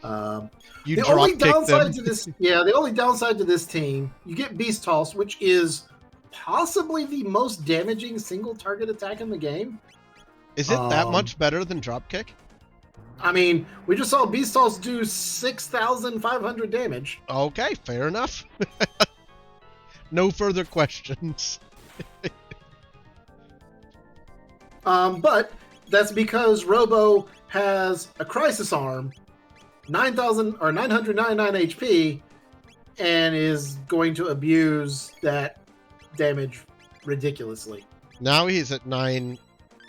You the drop only kick downside them. to this, the only downside to this team, you get Beast Toss, which is possibly the most damaging single target attack in the game. Is it that much better than dropkick? I mean, we just saw Beast Toss do 6,500 damage. Okay, fair enough. No further questions. But that's because Robo has a Crisis Arm, 999 HP, and is going to abuse that damage ridiculously. Now he's at 9. And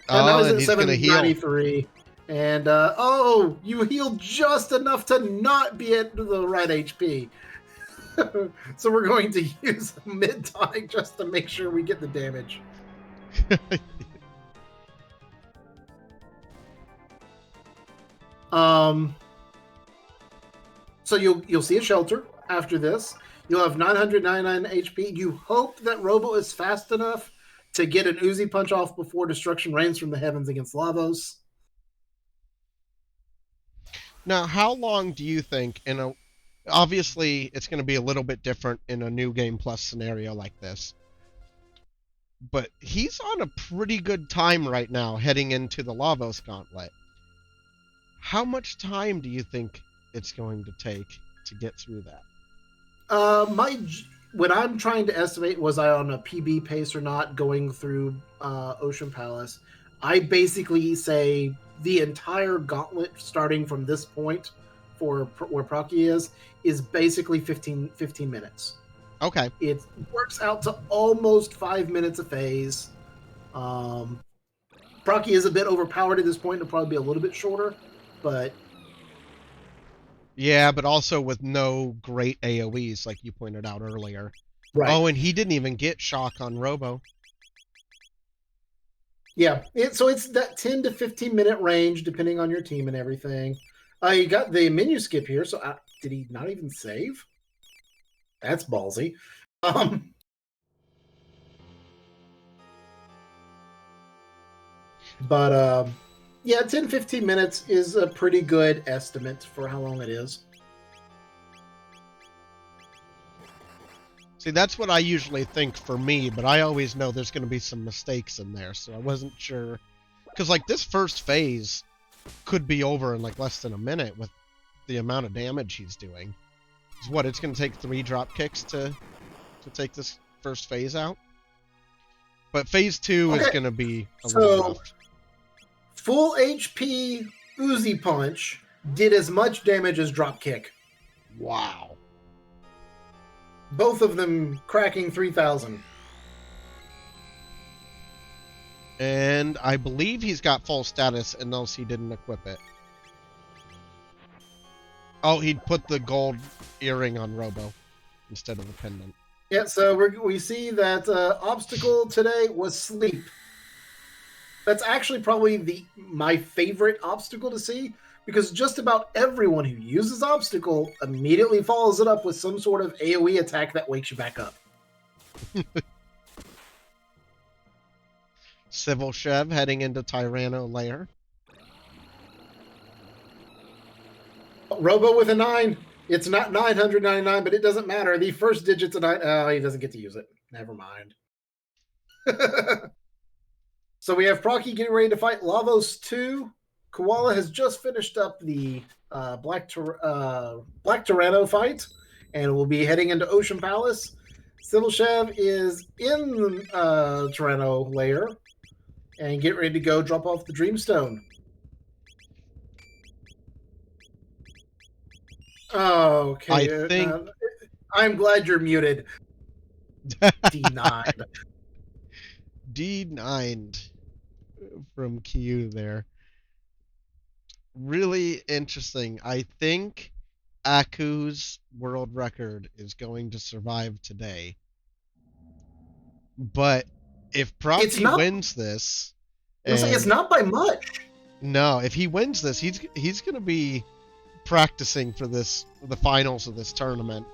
now and he's he's at going to heal. 793. And, you healed just enough to not be at the right HP. So we're going to use mid-tonic just to make sure we get the damage. So you'll see a shelter after this. You'll have 999 HP. You hope that Robo is fast enough to get an Uzi punch off before destruction rains from the heavens against Lavos. Now, how long do you think obviously it's going to be a little bit different in a new game plus scenario like this, but he's on a pretty good time right now heading into the Lavos Gauntlet. How much time do you think it's going to take to get through that? When I'm trying to estimate, was I on a PB pace or not going through Ocean Palace, I basically say the entire gauntlet starting from this point for where Proccy is basically 15 minutes. Okay. It works out to almost 5 minutes a phase. Proccy is a bit overpowered at this point. It'll probably be a little bit shorter, but... Yeah, but also with no great AoEs, like you pointed out earlier. Right. Oh, and he didn't even get shock on Robo. Yeah, so it's that 10 to 15 minute range, depending on your team and everything. You got the menu skip here, so did he not even save? That's ballsy. But yeah, 10-15 minutes is a pretty good estimate for how long it is. See, that's what I usually think for me, but I always know there's going to be some mistakes in there, so I wasn't sure. Because, like, this first phase could be over in, like, less than a minute with the amount of damage he's doing. It's going to take 3 drop kicks to take this first phase out? But phase 2 is going to be a little rough. Full HP Uzi Punch did as much damage as drop kick. Wow. Both of them cracking 3,000. And I believe he's got full status unless he didn't equip it. Oh, he'd put the gold earring on Robo instead of the pendant. Yeah, so we see that obstacle today was sleep. That's actually probably my favorite obstacle to see, because just about everyone who uses obstacle immediately follows it up with some sort of AoE attack that wakes you back up. CivilChev heading into Tyranno Lair. Robo with a 9. It's not 999, but it doesn't matter. The first digit's a 9. Oh, he doesn't get to use it. Never mind. So we have Proccy getting ready to fight Lavos 2. Koala has just finished up the Black Tyranno fight and will be heading into Ocean Palace. CivilChev is in the Tyranno lair and get ready to go drop off the Dreamstone. Okay. I'm glad you're muted. D9. D9 from Q there. Really interesting. I think Aku's world record is going to survive today. But if Proccy wins this... it's not by much. No, if he wins this, he's going to be practicing for the finals of this tournament.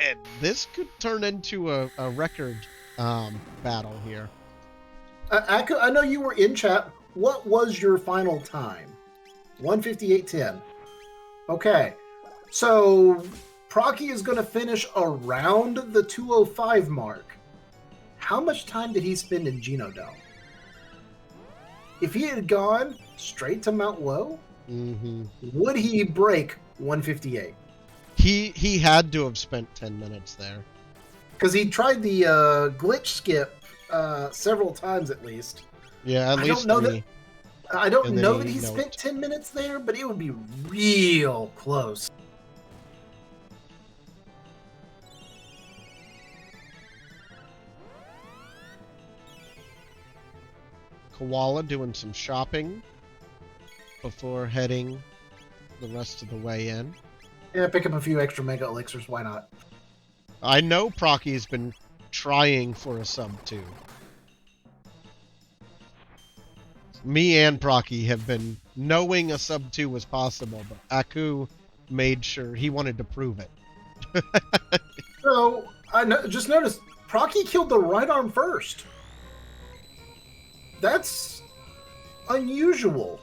And this could turn into a record battle here. Aku, I know you were in chat. What was your final time? 1:58.10. Okay. So Proccy is going to finish around the 2:05 mark. How much time did he spend in Genodome? If he had gone straight to Mount Low, would he break 1:58? He had to have spent 10 minutes there. Because he tried the glitch skip several times at least. Yeah, at least three. I don't know that he spent 10 minutes there, but it would be real close. Koala doing some shopping before heading the rest of the way in. Yeah, pick up a few extra mega elixirs, why not? I know Proccy's been trying for a sub 2. Me and Proccy have been knowing a sub 2 was possible, but Aku made sure he wanted to prove it. So, just noticed, Proccy killed the right arm first. That's unusual.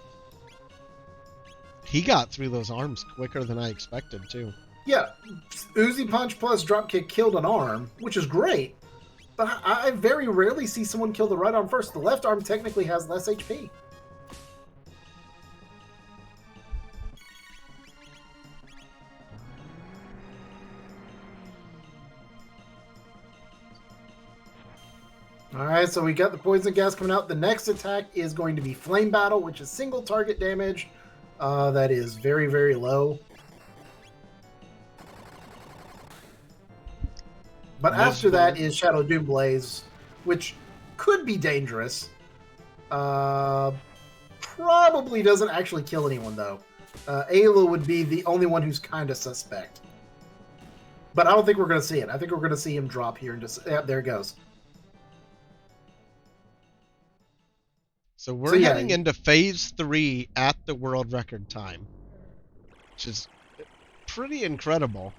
He got through those arms quicker than I expected, too. Yeah, Uzi Punch plus Dropkick killed an arm, which is great. But I very rarely see someone kill the right arm first. The left arm technically has less HP. All right, so we got the poison gas coming out. The next attack is going to be Flame Battle, which is single target damage. That is very, very low. But after that is Shadow Doom Blaze, which could be dangerous. Probably doesn't actually kill anyone, though. Ayla would be the only one who's kind of suspect. But I don't think we're going to see it. I think we're going to see him drop here and just... Yeah, there it goes. So we're heading into Phase 3 at the world record time, which is pretty incredible.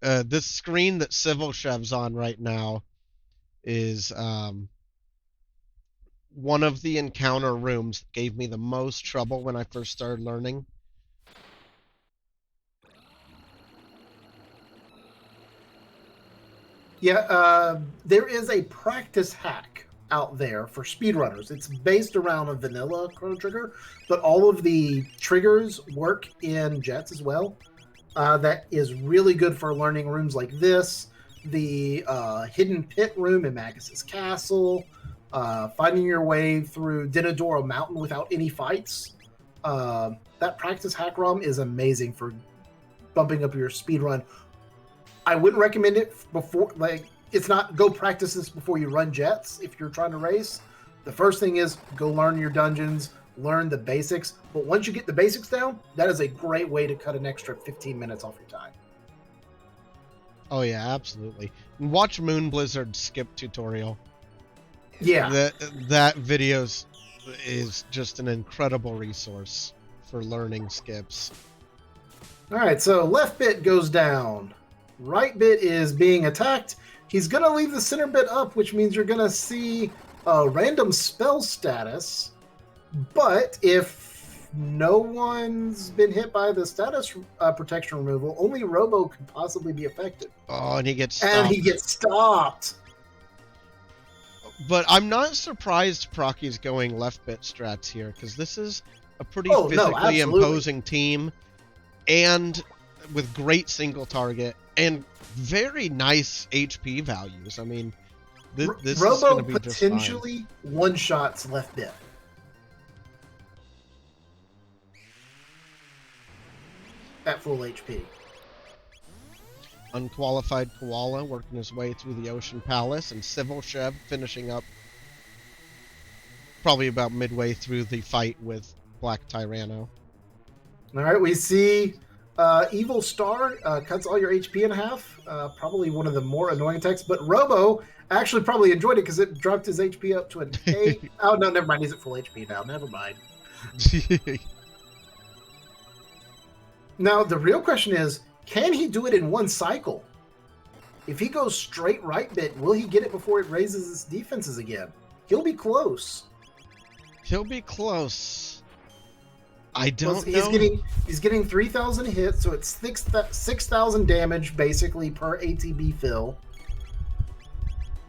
This screen that CivilChev's on right now is one of the encounter rooms that gave me the most trouble when I first started learning. Yeah, there is a practice hack out there for speedrunners. It's based around a vanilla Chrono Trigger, but all of the triggers work in Jets as well. That is really good for learning rooms like this, the hidden pit room in Magus's castle, finding your way through Dinodoro Mountain without any fights. That practice hack ROM is amazing for bumping up your speedrun. I wouldn't recommend it before, like, it's not go practice this before you run Jets if you're trying to race. The first thing is go learn your dungeons, learn the basics. But once you get the basics down, that is a great way to cut an extra 15 minutes off your time. Oh, yeah, absolutely. And watch Moon Blizzard's skip tutorial. Yeah. That video is just an incredible resource for learning skips. All right, so left bit goes down. Right bit is being attacked. He's going to leave the center bit up, which means you're going to see a random spell status. But if no one's been hit by the status protection removal, only Robo could possibly be affected. Oh, and he gets stopped. And he gets stopped. But I'm not surprised Procky's going left bit strats here, because this is a pretty physically imposing team, and with great single target, and very nice HP values. I mean, this is going to be just fine. Robo potentially one-shots left bit. At full HP. UnqualifiedKoala working his way through the Ocean Palace, and CivilChev finishing up probably about midway through the fight with Black Tyranno. All right, we see Evil Star cuts all your HP in half. Probably one of the more annoying attacks, but Robo actually probably enjoyed it because it dropped his HP up to an 8. Oh, no, never mind. He's at full HP now. Never mind. Now, the real question is, can he do it in one cycle? If he goes straight right bit, will he get it before it raises his defenses again? He'll be close. He'll be close. I don't know. He's getting 3,000 hits, so it's 6,000 damage basically per ATB fill.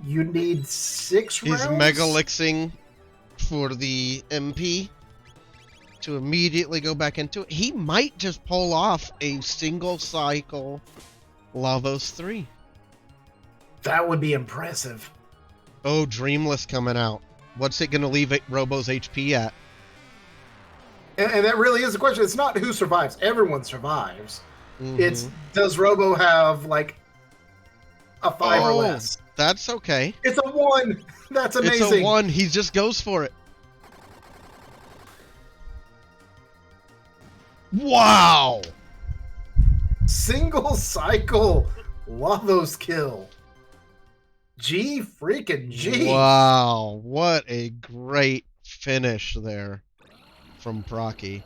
You need 6 rounds. He's Megalixing for the MP to immediately go back into it. He might just pull off a single cycle Lavos 3. That would be impressive. Oh, Dreamless coming out. What's it going to leave Robo's HP at? And that really is the question. It's not who survives. Everyone survives. Mm-hmm. It's, does Robo have, like, a 5 or less? That's okay. It's a 1. That's amazing. It's a 1. He just goes for it. Wow! Single cycle Lavos kill. G freaking G. Wow, what a great finish there from Procky.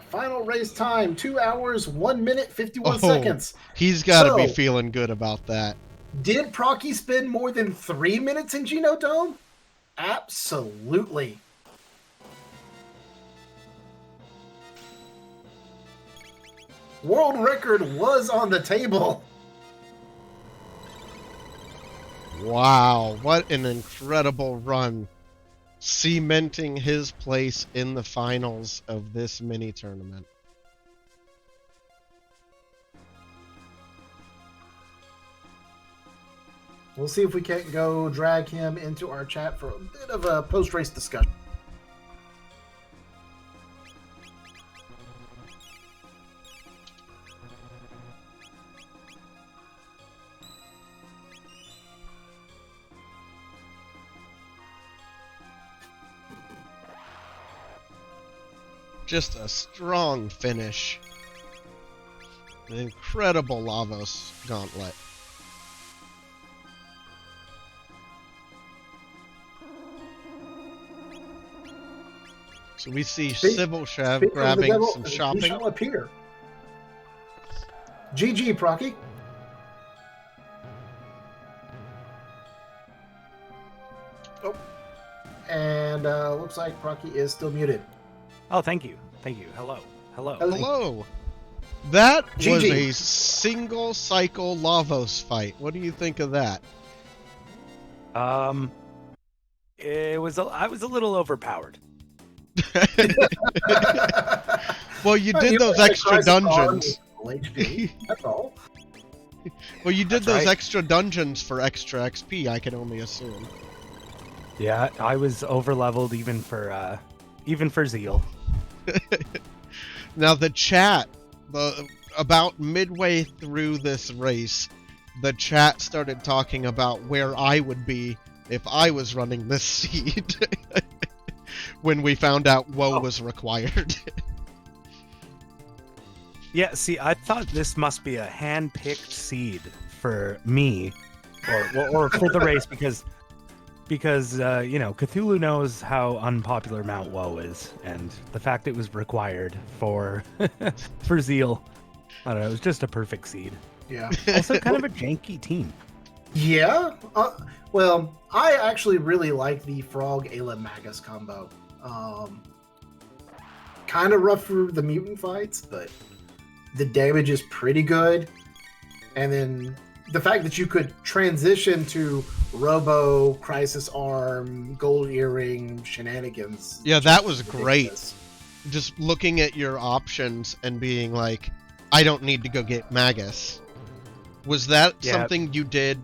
Final race time, 2 hours, 1 minute, 51 Oh, seconds. he's got to be So, feeling good about that. did Procky spend more than 3 minutes in Genodome? Absolutely. World record was on the table. Wow, what an incredible run. Cementing his place in the finals of this mini tournament. We'll see if we can't go drag him into our chat for a bit of a post-race discussion. Just a strong finish. An incredible Lavos gauntlet. So we see CivilChev grabbing some shopping. He shall appear. GG, Procky. Oh. And looks like Procky is still muted. Oh, thank you. Thank you. Hello. Hello. Hello. That was GG. a single cycle Lavos fight. What do you think of that? I was a little overpowered. Well, you did those extra dungeons. That's all. Well, you did That's those right. extra dungeons for extra XP, I can only assume. Yeah, I was overleveled even for Zeal. Now the chat, about midway through this race, the chat started talking about where I would be if I was running this seed when we found out woe was required. Yeah, see, I thought this must be a hand-picked seed for me, or for the race because Cthulhu knows how unpopular Mount Woe is, and the fact it was required for for Zeal, I don't know, it was just a perfect seed. Yeah. Also, kind of a janky team. Yeah. Well, I actually really like the Frog Ayla Magus combo. Kind of rough for the mutant fights, but the damage is pretty good. And then the fact that you could transition to Robo, Crisis Arm, Gold Earring, Shenanigans. Yeah, that was ridiculous. great. Just looking at your options and being like, I don't need to go get Magus. Was that something you did,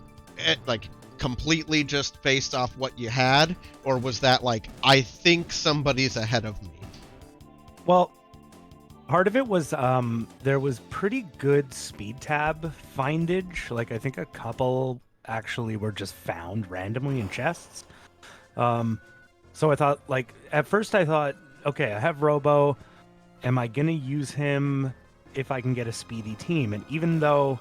like, completely just based off what you had? Or was that like, I think somebody's ahead of me? Well, part of it was there was pretty good speed tab findage. Like, I think a couple actually were just found randomly in chests. So I thought, like, at first I thought, okay, I have Robo. Am I going to use him if I can get a speedy team? And even though,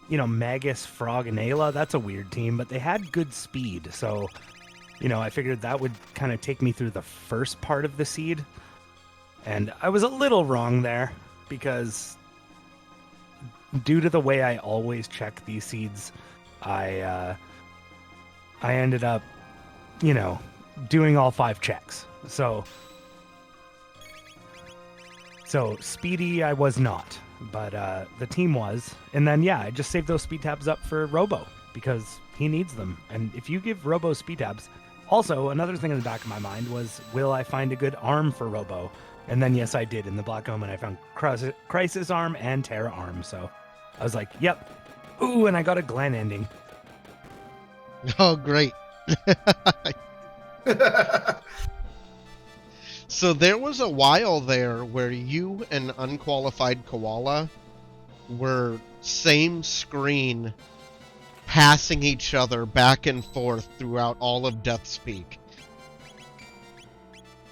Magus, Frog, and Ayla, that's a weird team, but they had good speed. So, I figured that would kind of take me through the first part of the seed. And I was a little wrong there because due to the way I always check these seeds, I ended up, doing all 5 checks. So speedy I was not, but the team was. And then, I just saved those speed tabs up for Robo because he needs them. And if you give Robo speed tabs... Also, another thing in the back of my mind was, will I find a good arm for Robo? And then, yes, I did. In the Black Omen, I found Crisis Arm and Terra Arm. So I was like, yep. Ooh, and I got a Glen ending. Oh, great. So there was a while there where you and UnqualifiedKoala were same screen passing each other back and forth throughout all of Death's Peak.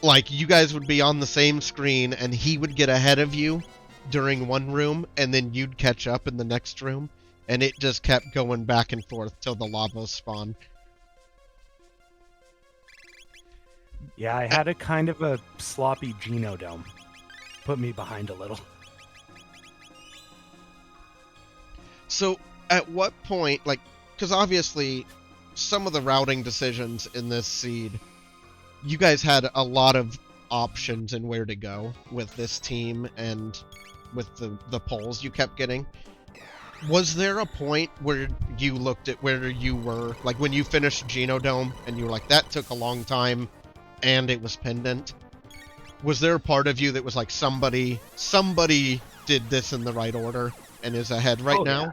Like, you guys would be on the same screen, and he would get ahead of you during one room, and then you'd catch up in the next room, and it just kept going back and forth till the Lavos spawned. Yeah, I had a kind of a sloppy Genodome. put me behind a little. So at what point, like, because obviously some of the routing decisions in this seed, you guys had a lot of options in where to go with this team and with the polls you kept getting. Was there a point where you looked at where you were, like when you finished Genodome and you were like, that took a long time and it was pendant? Was there a part of you that was like, somebody did this in the right order and is ahead right now? Yeah.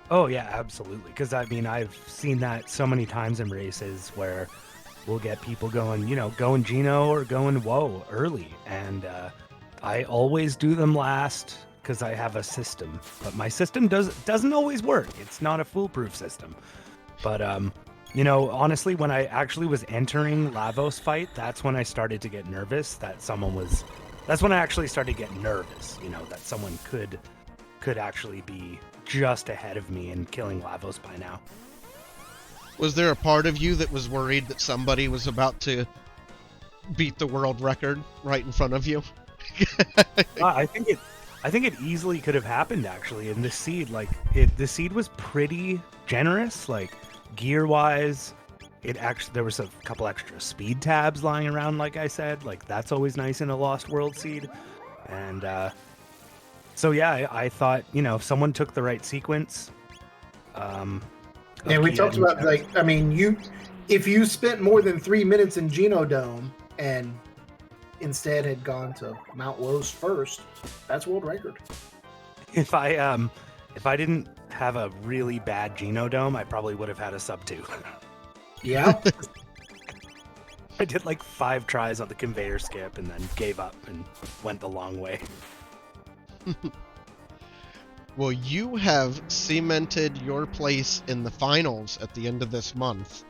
Oh yeah, absolutely. Because I mean, I've seen that so many times in races where we'll get people going, going Geno or going Woe early, and I always do them last because I have a system. But my system doesn't always work. It's not a foolproof system. But honestly, when I actually was entering Lavos fight, that's when I started to get nervous that someone was. That's when I actually started getting nervous. That someone could actually be just ahead of me and killing Lavos by now. Was there a part of you that was worried that somebody was about to beat the world record right in front of you? I think it easily could have happened actually in this seed. Like the seed was pretty generous, like gear wise. There was a couple extra speed tabs lying around, like I said. Like that's always nice in a Lost World seed. And so yeah, I thought, if someone took the right sequence. And we talked about, if you spent more than 3 minutes in Genodome and instead had gone to Mount Woes first, that's world record. If I didn't have a really bad Genodome, I probably would have had a sub 2. Yeah. I did like 5 tries on the conveyor skip and then gave up and went the long way. Well, you have cemented your place in the finals at the end of this month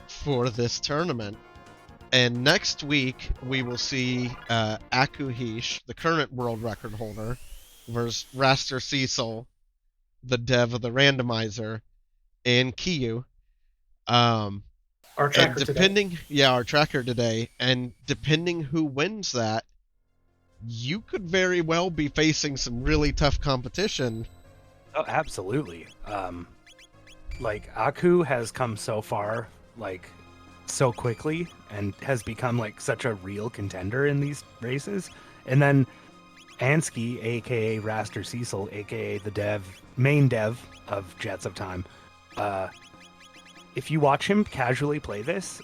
for this tournament. And next week, we will see Akuhish, the current world record holder, versus Raster Cecil, the dev of the Randomizer, and Kiyu. Our tracker today. Yeah, our tracker today. And depending who wins that, you could very well be facing some really tough competition. Oh, absolutely. Aku has come so far, so quickly, and has become such a real contender in these races. And then Ansky, aka Raster Cecil, aka the main dev of Jets of Time. If you watch him casually play this,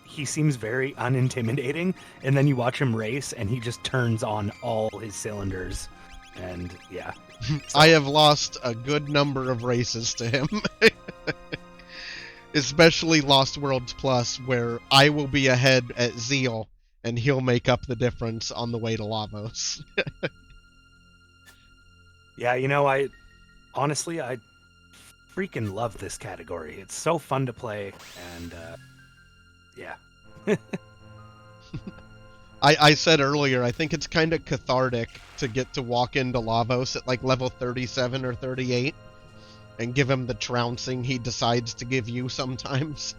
he seems very unintimidating, and then you watch him race and he just turns on all his cylinders, and yeah. I have lost a good number of races to him. Especially Lost Worlds Plus, where I will be ahead at Zeal and he'll make up the difference on the way to Lavos. Yeah, I freaking love this category. It's so fun to play, and yeah. I said earlier, I think it's kind of cathartic to get to walk into Lavos at level 37 or 38 and give him the trouncing he decides to give you sometimes.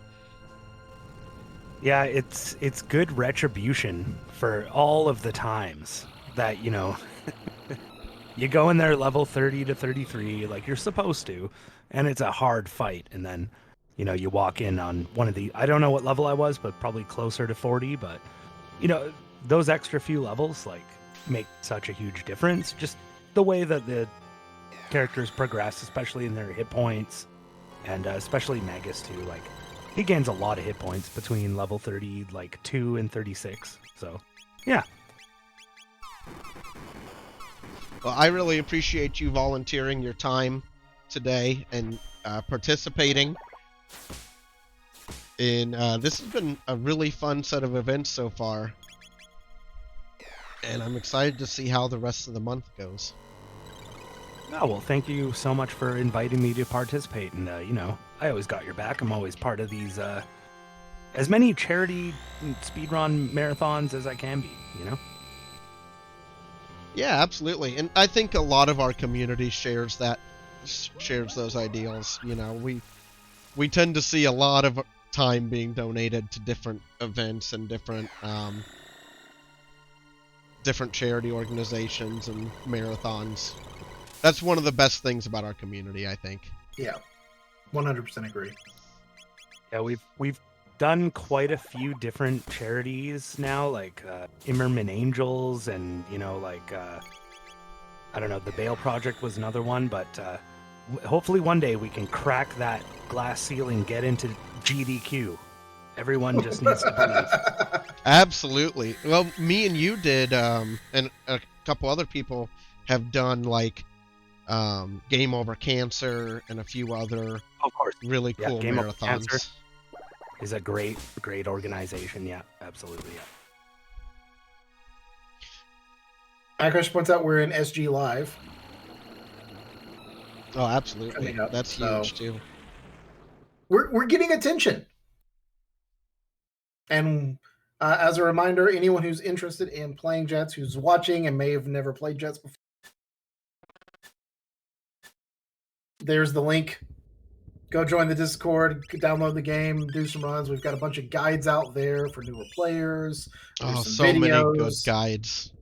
Yeah, it's good retribution for all of the times that, you go in there level 30 to 33 like you're supposed to, and it's a hard fight, and then you walk in on one of the, I don't know what level I was, but probably closer to 40, but, those extra few levels, make such a huge difference. Just the way that the characters progress, especially in their hit points, and especially Magus, too. He gains a lot of hit points between level 32 and 36, so, yeah. Well, I really appreciate you volunteering your time today and participating. And this has been a really fun set of events so far. And I'm excited to see how the rest of the month goes. Oh, well, thank you so much for inviting me to participate. And, I always got your back. I'm always part of these, as many charity speedrun marathons as I can be, Yeah, absolutely. And I think a lot of our community shares those ideals. We tend to see a lot of time being donated to different events and different different charity organizations and marathons. That's one of the best things about our community, I think. Yeah, 100% agree. Yeah, we've done quite a few different charities now, like Immerman Angels, and I don't know, the Bail Project was another one, but hopefully one day we can crack that glass ceiling, get into GDQ. Everyone just needs to believe. Absolutely. Well, me and you did, and a couple other people have done like Game Over Cancer and a few other Of course, really cool Game Over Cancer marathons. is a great organization. Yeah, absolutely. Yeah. Akash points out we're in SG Live. Oh, absolutely. Coming up, That's so- huge too. We're getting attention. And as a reminder, anyone who's interested in playing Jets, who's watching and may have never played Jets before, there's the link. Go join the Discord, download the game, do some runs. We've got a bunch of guides out there for newer players. There's Oh, some so many good videos. guides.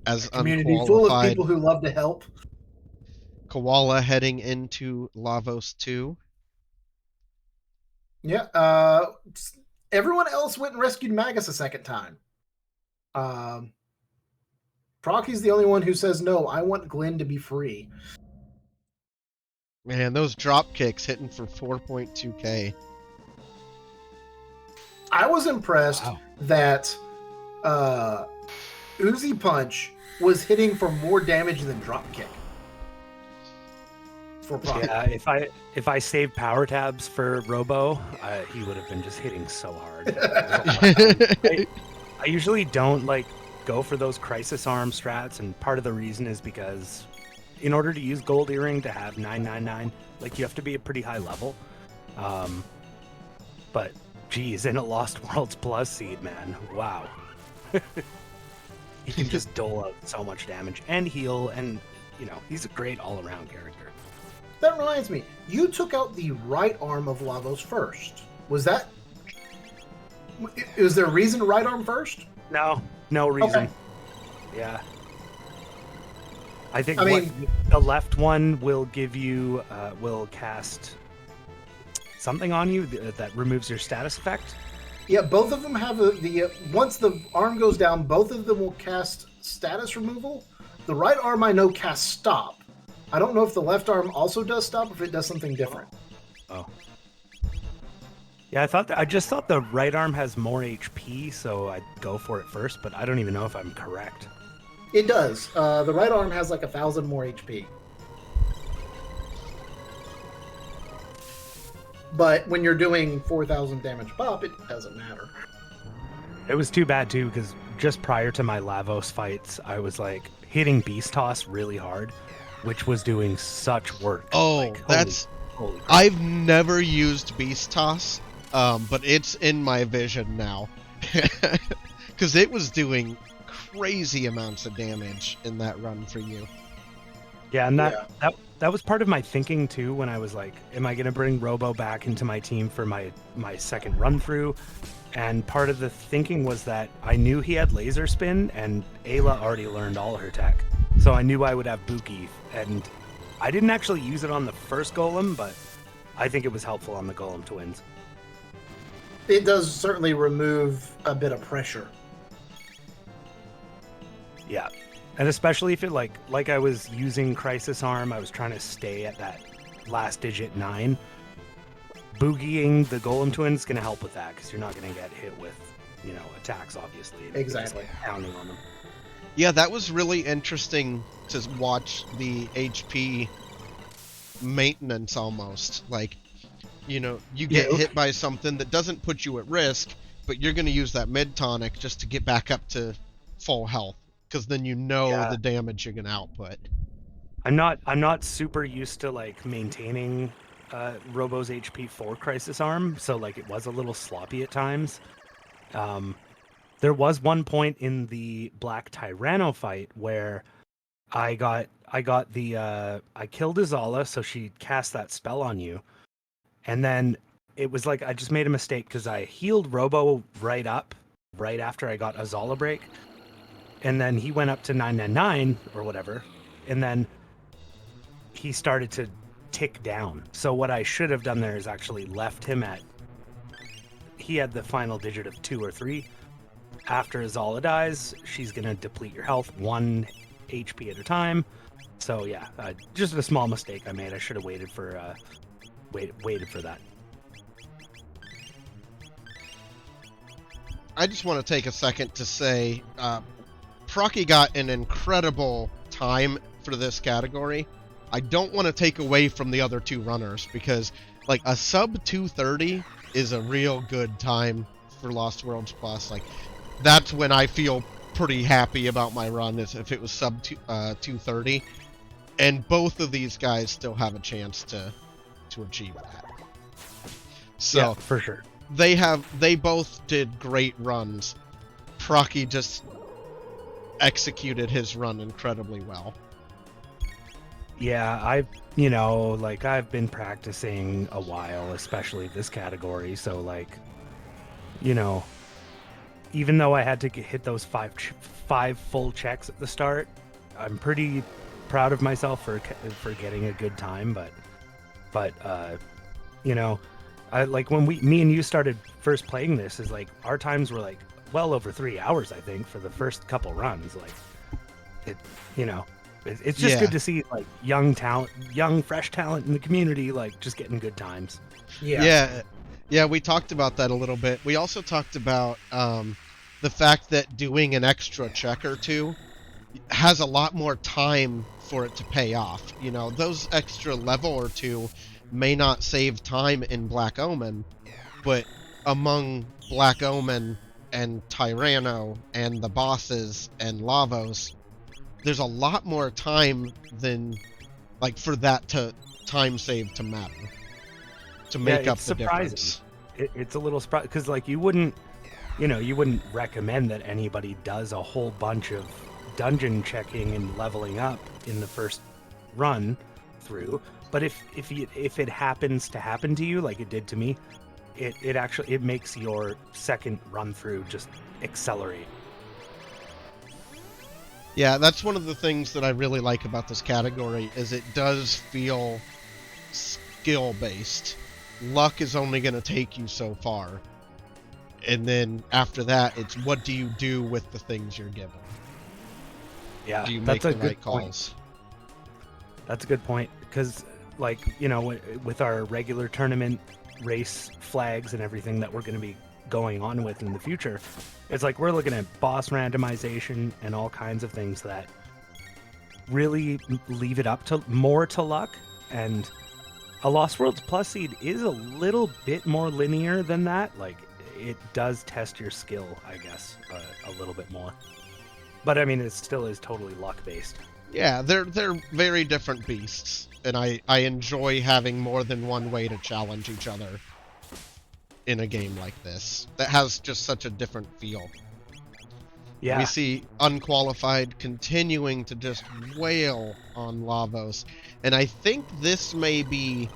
As A community full of unqualified people who love to help. Koala heading into Lavos 2. Yeah. Everyone else went and rescued Magus a second time. Procky's the only one who says, no, I want Glenn to be free. Man, those drop kicks hitting for 4.2k. I was impressed that Uzi Punch was hitting for more damage than Dropkick. For Procky. Yeah, if I saved power tabs for Robo, he would have been just hitting so hard. I usually don't go for those crisis arm strats, and part of the reason is because in order to use Gold Earring to have 999, you have to be a pretty high level. But geez, in a Lost Worlds Plus seed, man, wow. He can just dole out so much damage and heal, and he's a great all-around character. That reminds me, you took out the right arm of Lavos first. Was there a reason right arm first? No reason. Okay. Yeah. I think the left one will give you, will cast something on you that removes your status effect. Yeah, both of them have once the arm goes down, both of them will cast status removal. The right arm I know casts stop. I don't know if the left arm also does stop, or if it does something different. Oh. Yeah, I just thought the right arm has more HP, so I'd go for it first, but I don't even know if I'm correct. It does. The right arm has 1,000 more HP. But when you're doing 4,000 damage pop, it doesn't matter. It was too bad, too, because just prior to my Lavos fights, I was hitting Beast Toss really hard, which was doing such work. Oh, holy crap. I've never used Beast Toss, but it's in my vision now. Because it was doing crazy amounts of damage in that run for you. Yeah, and that was part of my thinking too, when I was am I going to bring Robo back into my team for my second run through? And part of the thinking was that I knew he had laser spin, and Ayla already learned all her tech. So I knew I would have Buki, and I didn't actually use it on the first Golem, but I think it was helpful on the Golem twins. It does certainly remove a bit of pressure. Yeah. And especially if it like I was using Crisis Arm, I was trying to stay at that last digit 9. Boogieing the Golem twins is going to help with that, because you're not going to get hit with, attacks, obviously. Exactly. Just pounding on them. Yeah, that was really interesting to watch the HP maintenance almost. You get hit by something that doesn't put you at risk, but you're going to use that mid tonic just to get back up to full health, because then the damage you're going to output. I'm not super used to maintaining Robo's HP for Crisis Arm, so it was a little sloppy at times. There was one point in the Black Tyranno fight where I killed Azala, so she cast that spell on you, and then it was I just made a mistake because I healed Robo right after I got Azala break, and then he went up to 999 or whatever, and then he started to tick down. So what I should have done there is actually left him at, he had the final digit of 2 or 3. After Azala dies, she's going to deplete your health 1 HP at a time. So yeah, just a small mistake I made. I should have waited for that. I just want to take a second to say, Procky got an incredible time for this category. I don't want to take away from the other 2 runners, because like a sub 230 is a real good time for Lost Worlds Plus. Like, that's when I feel pretty happy about my run, is if it was sub 230. And both of these guys still have a chance to achieve that. So yeah, for sure. They both did great runs. Procky just executed his run incredibly well. Yeah, I've been practicing a while, especially this category. So like, even though I had to hit those five full checks at the start, I'm pretty proud of myself for getting a good time. But I like when me and you started first playing this, is like our times were like well over 3 hours, I think, for the first couple runs. Like it's just good to see like young fresh talent in the community, like just getting good times. Yeah, we talked about that a little bit. We also talked about the fact that doing an extra check or 2 has a lot more time for it to pay off. Those extra level or 2 may not save time in Black Omen, but among Black Omen and Tyranno and the bosses and Lavos, there's a lot more time than, like, for that to time save to matter, to make up the difference. It's a little surprising, because like you wouldn't recommend that anybody does a whole bunch of dungeon checking and leveling up in the first run through. But if it happens to happen to you, like it did to me, it actually makes your second run through just accelerate. Yeah, that's one of the things that I really like about this category, is it does feel skill based. Luck is only going to take you so far, and then after that, it's what do you do with the things you're given. Yeah, do you make the right calls? That's a good point, because like, with our regular tournament race flags and everything that we're going to be going on with in the future, it's like we're looking at boss randomization and all kinds of things that really leave it up to luck. And a Lost Worlds Plus seed is a little bit more linear than that. Like, it does test your skill, I guess, a little bit more. But I mean, it still is totally luck based. Yeah, they're very different beasts, and I enjoy having more than one way to challenge each other in a game like this that has just such a different feel. Yeah. We see Unqualified continuing to just wail on Lavos, and I think this may be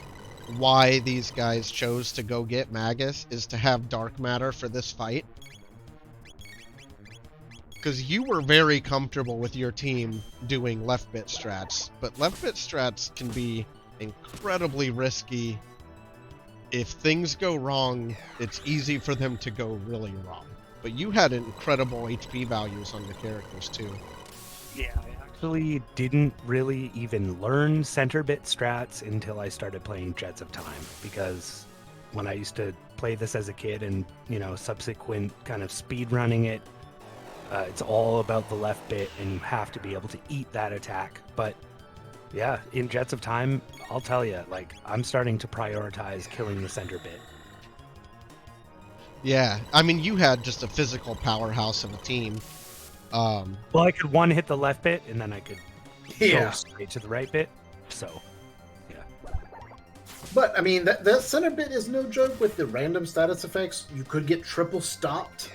why these guys chose to go get Magus, is to have dark matter for this fight. Because you were very comfortable with your team doing left bit strats, but left bit strats can be incredibly risky. If things go wrong, it's easy for them to go really wrong. But you had incredible HP values on your characters too. Yeah, I actually didn't really even learn center bit strats until I started playing Jets of Time, because when I used to play this as a kid and, subsequent kind of speed running it, it's all about the left bit, and you have to be able to eat that attack. But yeah, in Jets of Time, I'll tell you, like, I'm starting to prioritize killing the center bit. Yeah, I mean, you had just a physical powerhouse of a team. Well, I could one hit the left bit, and then I could go straight to the right bit. So, yeah. But I mean, that center bit is no joke with the random status effects. You could get triple stopped.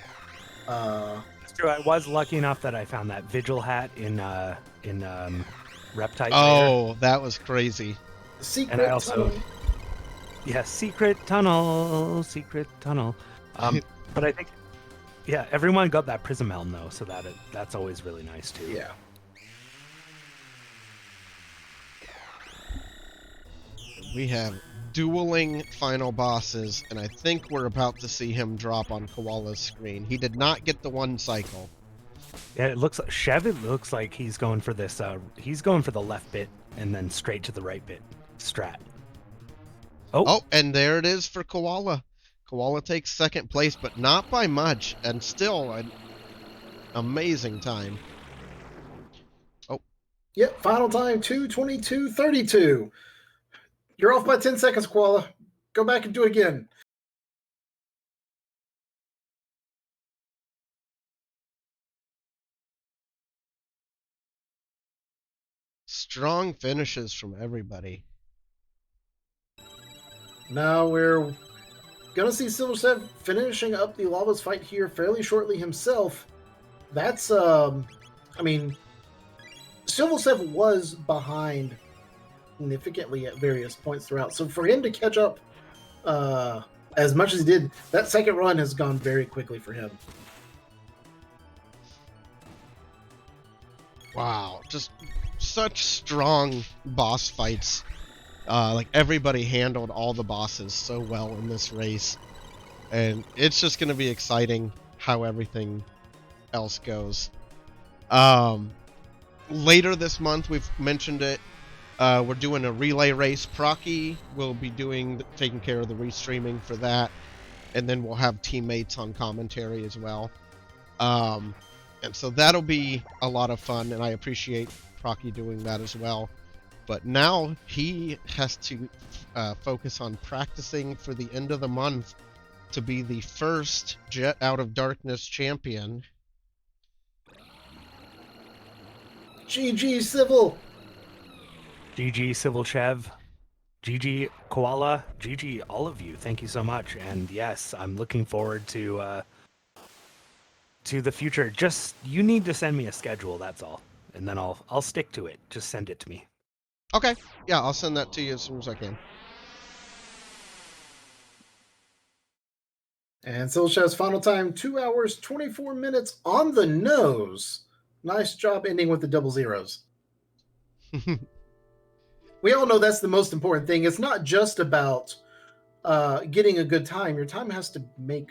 It's true. I was lucky enough that I found that Vigil hat in Reptite. Oh, that was crazy. Secret and I also, tunnel. Yeah, secret tunnel. But I think Yeah, everyone got that Prism Helm though, so that's always really nice too. Yeah. We have dueling final bosses, and I think we're about to see him drop on Koala's screen. He did not get the one cycle. Yeah, it looks like Chev. It looks like he's going for this. He's going for the left bit and then straight to the right bit strat. Oh, and there it is for Koala. Koala takes second place, but not by much, and still an amazing time. Oh. Yep, final time 2:22:32. You're off by 10 seconds, Koala. Go back and do it again. Strong finishes from everybody. Now we're gonna see CivilChev finishing up the Lava's fight here fairly shortly himself. That's I mean, CivilChev was behind significantly at various points throughout. So for him to catch up as much as he did, that second run has gone very quickly for him. Wow, just such strong boss fights. Like everybody handled all the bosses so well in this race, and it's just going to be exciting how everything else goes. Later this month, we've mentioned it. We're doing a relay race. Proccy will be taking care of the restreaming for that, and then we'll have teammates on commentary as well. And so that'll be a lot of fun, and I appreciate Proccy doing that as well. But now he has to focus on practicing for the end of the month to be the first Jet Out of Darkness champion. GG Civil. GG CivilChev. GG Koala. GG all of you. Thank you so much. And yes, I'm looking forward to the future. Just you need to send me a schedule, that's all. And then I'll stick to it. Just send it to me. Okay. Yeah, I'll send that to you as soon as I can. And CivilChev's final time, 2 hours, 24 minutes on the nose. Nice job ending with the double zeros. We all know that's the most important thing. It's not just about getting a good time. Your time has to make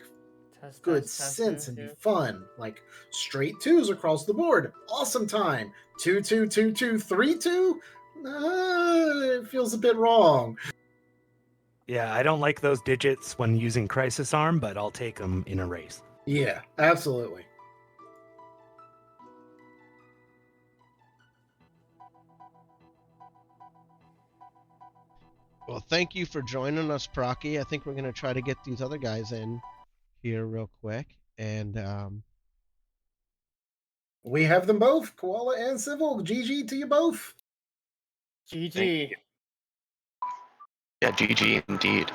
good sense and be fun. Like straight twos across the board. Awesome time. 2 2 2 2 3 2. It feels a bit wrong. Yeah, I don't like those digits when using Crisis Arm, but I'll take them in a race. Yeah, absolutely. Well, thank you for joining us, Proccy. I think we're going to try to get these other guys in here real quick. And we have them both, Koala and Civil. GG to you both. GG. Yeah, GG indeed.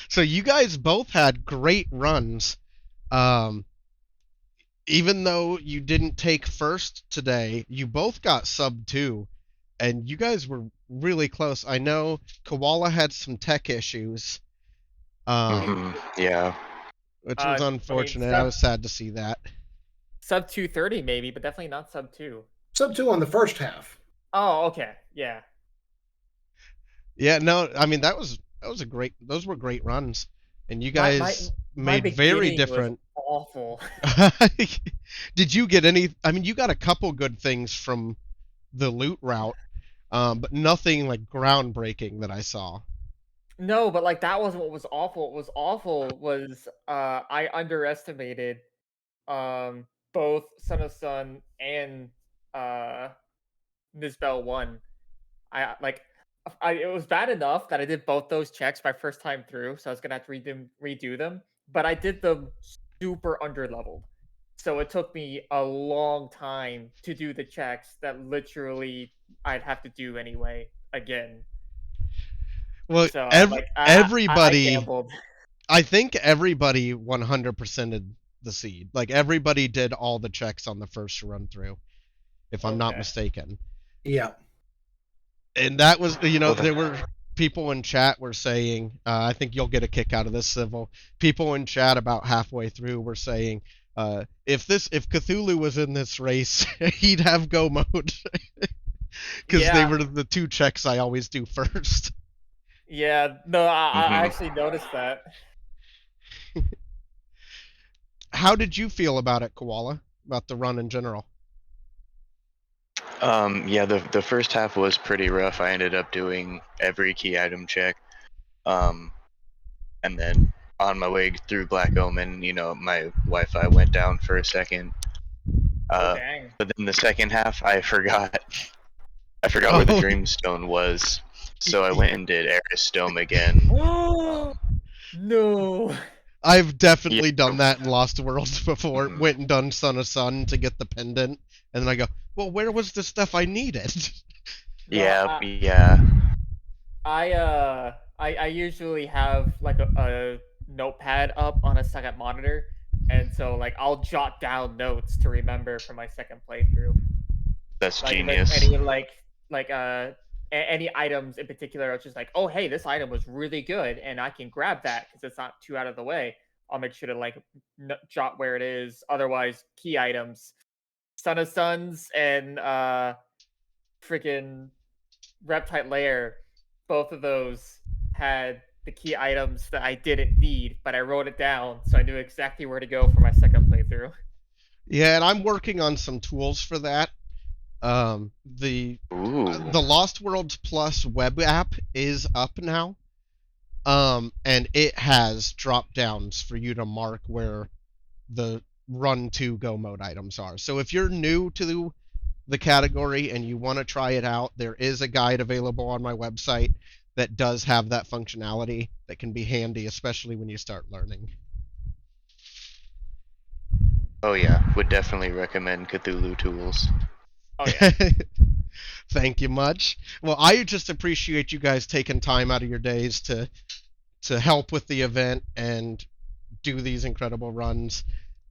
So you guys both had great runs. Even though you didn't take first today, you both got sub 2. And you guys were really close. I know Koala had some tech issues. Yeah. Which was unfortunate. I I was sad to see that. Sub 230 maybe, but definitely not sub 2. Sub 2 on the first half. Oh, okay. Yeah. Yeah, no, I mean those were great runs. And you guys my made very beginning different. was awful. Did you get any? I mean, you got a couple good things from the loot route, but nothing like groundbreaking that I saw. No, but like that wasn't what was awful. What was awful was I underestimated both Son of Sun and Ms. Bell 1. It was bad enough that I did both those checks my first time through, so I was gonna have to redo them. But I did them super underleveled, so it took me a long time to do the checks that literally I'd have to do anyway again. Well, So everybody, I gambled. I think everybody 100%ed the seed. Like everybody did all the checks on the first run through, if I'm not Okay. mistaken. Yeah. And that was, there were people in chat were saying, I think you'll get a kick out of this, Civil. People in chat about halfway through were saying, if Cthulhu was in this race, he'd have go mode. Because they were the two checks I always do first. Yeah, no, I actually noticed that. How did you feel about it, Koala? About the run in general? Yeah, the first half was pretty rough. I ended up doing every key item check. And then on my way through Black Omen, my Wi-Fi went down for a second. Oh, dang. But then the second half, I forgot where the Dreamstone was. So I went and did Aristome again. No. I've definitely done that in Lost Worlds before. Went and done Son of Sun to get the pendant, and then I go, well, where was the stuff I needed? No, yeah. I usually have like a notepad up on a second monitor, and so like I'll jot down notes to remember for my second playthrough. That's like, genius. Any items in particular, it's just like, oh hey, this item was really good, and I can grab that because it's not too out of the way. I'll make sure to like jot where it is. Otherwise, key items, Son of Suns and freaking Reptile Lair, both of those had the key items that I didn't need, but I wrote it down so I knew exactly where to go for my second playthrough. Yeah, and I'm working on some tools for that. The Lost Worlds Plus web app is up now, and it has drop downs for you to mark where the run to go mode items are. So if you're new to the category and you want to try it out, there is a guide available on my website that does have that functionality that can be handy, especially when you start learning. Oh yeah, would definitely recommend Cthulhu tools. Oh yeah. Thank you much. Well, I just appreciate you guys taking time out of your days to help with the event and do these incredible runs.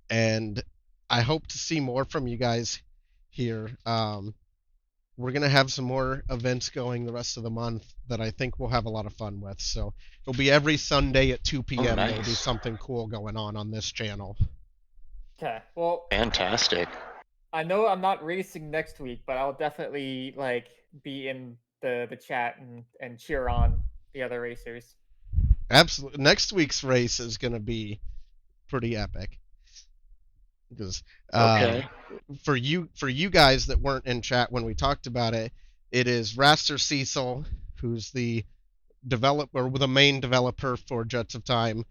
And I hope to see more from you guys here. We're going to have some more events going the rest of the month that I think we'll have a lot of fun with. So it'll be every Sunday at 2 p.m. Nice. There'll be something cool going on this channel. Okay, well, fantastic. I know I'm not racing next week, but I'll definitely like be in the chat and cheer on the other racers. Absolutely. Next week's race is going to be pretty epic. Because for you guys that weren't in chat when we talked about it, it is Raster Cecil, who's the main developer for Jets of Time,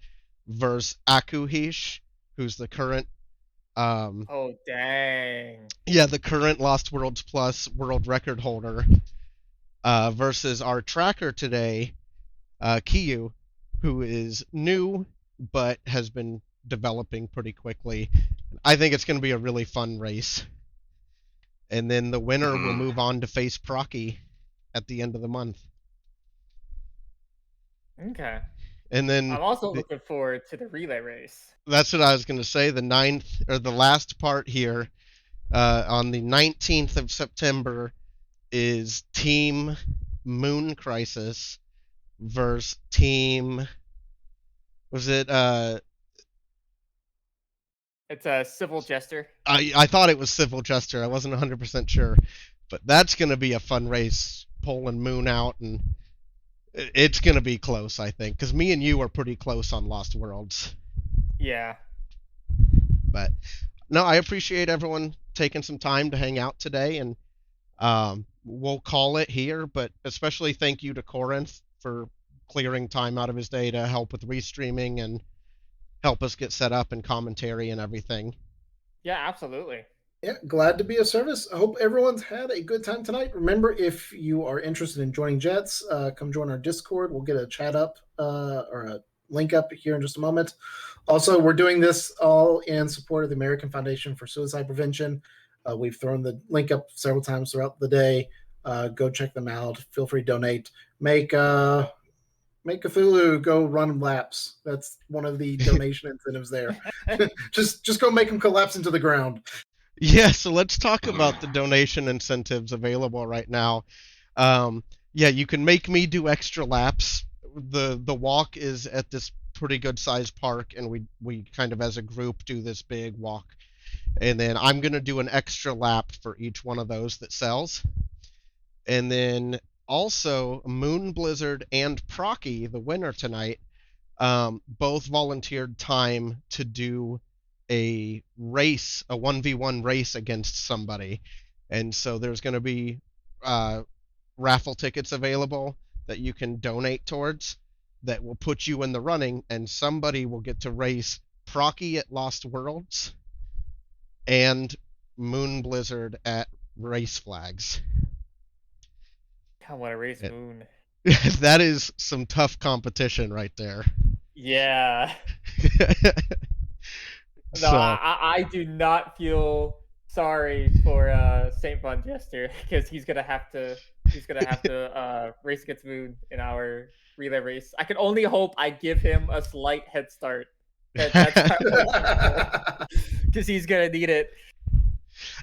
versus Akuhish, who's the current oh dang. Yeah, the current Lost Worlds Plus world record holder, versus our tracker today, Kiyu, who is new but has been developing pretty quickly. I think it's going to be a really fun race. And then the winner will move on to face Proccy at the end of the month. Okay. And then I'm also looking forward to the relay race. That's what I was going to say. The last part here, on the 19th of September, is Team Moon Crisis versus Team. Was it? It's a Civil Jester. I thought it was Civil Jester. I wasn't 100% sure, but that's going to be a fun race, pulling Moon out, and it's going to be close, I think, because me and you are pretty close on Lost Worlds. Yeah. But no, I appreciate everyone taking some time to hang out today, and we'll call it here. But especially thank you to Korenth for clearing time out of his day to help with restreaming and help us get set up and commentary and everything. Yeah, absolutely. Yeah, glad to be of service. I hope everyone's had a good time tonight. Remember, if you are interested in joining Jets, come join our Discord. We'll get a chat up or a link up here in just a moment. Also, we're doing this all in support of the American Foundation for Suicide Prevention. We've thrown the link up several times throughout the day. Go check them out. Feel free to donate. Make Cthulhu go run laps. That's one of the donation incentives there. just go make him collapse into the ground. Yeah, so let's talk about the donation incentives available right now. Yeah, you can make me do extra laps. The walk is at this pretty good sized park, and we kind of as a group do this big walk. And then I'm gonna do an extra lap for each one of those that sells. And then also Moon Blizzard and Procky, the winner tonight, both volunteered time to do a race, a 1v1 race against somebody. And so there's going to be raffle tickets available that you can donate towards that will put you in the running, and somebody will get to race Procky at Lost Worlds and Moon Blizzard at Race Flags. I want to race Moon. That is some tough competition right there. Yeah. No, So I do not feel sorry for Saint Von Jester, because he's gonna have to race against Moon in our relay race. I can only hope I give him a slight head start. That's because he's gonna need it.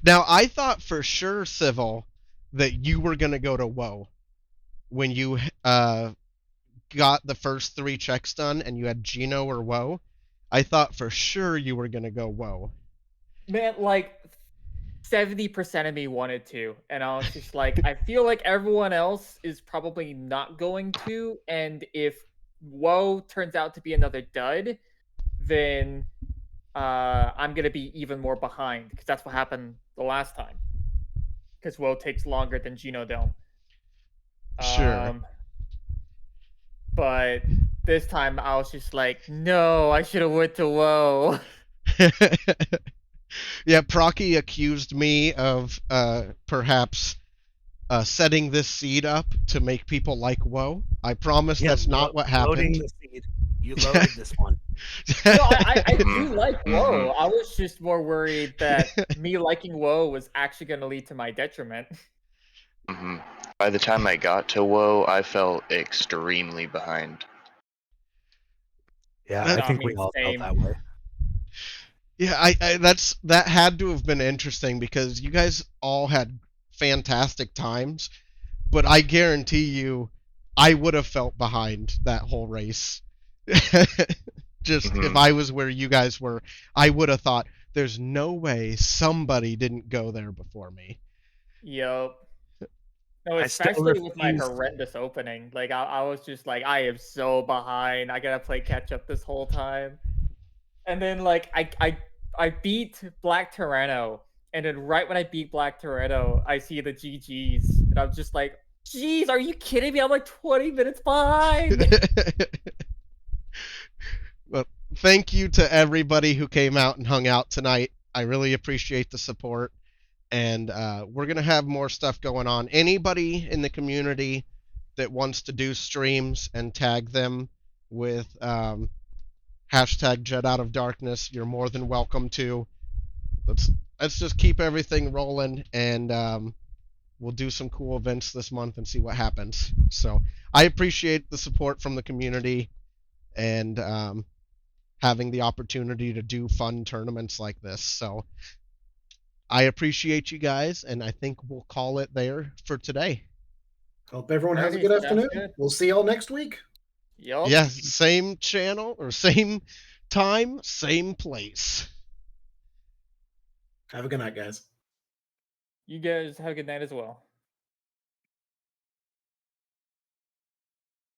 Now, I thought for sure, Civil, that you were gonna go to WoW when you got the first 3 checks done and you had Geno or WoW. I thought for sure you were gonna go WoW. Man, like 70% of me wanted to, and I was just like, I feel like everyone else is probably not going to, and if WoW turns out to be another dud, then I'm gonna be even more behind, because that's what happened the last time. Because WoW takes longer than Genodome. Sure. But this time I was just like, no, I should have went to WoW. Yeah, Procky accused me of perhaps setting this seed up to make people like WoW. I promise that's not what happened. Loading the seed. You loaded this one. No, I do like WoW. I was just more worried that me liking WoW was actually going to lead to my detriment. By the time I got to WoW, I felt extremely behind. Yeah, I think we all felt that way. Yeah, that had to have been interesting because you guys all had fantastic times, but I guarantee you, I would have felt behind that whole race. Just if I was where you guys were, I would have thought, there's no way somebody didn't go there before me. Yep. No, especially with my horrendous opening. Like, I was just like, I am so behind. I gotta play catch up this whole time. And then, like, I beat Black Tyranno. And then right when I beat Black Tyranno, I see the GGs. And I'm just like, geez, are you kidding me? I'm like 20 minutes behind. Well, thank you to everybody who came out and hung out tonight. I really appreciate the support. And we're going to have more stuff going on. Anybody in the community that wants to do streams and tag them with hashtag Jet Out of Darkness, you're more than welcome to. Let's just keep everything rolling, and we'll do some cool events this month and see what happens. So I appreciate the support from the community and having the opportunity to do fun tournaments like this. So I appreciate you guys, and I think we'll call it there for today. Hope everyone has a good afternoon. We'll see y'all next week. Yep. Yeah, same channel or same time, same place. Have a good night, guys. You guys have a good night as well.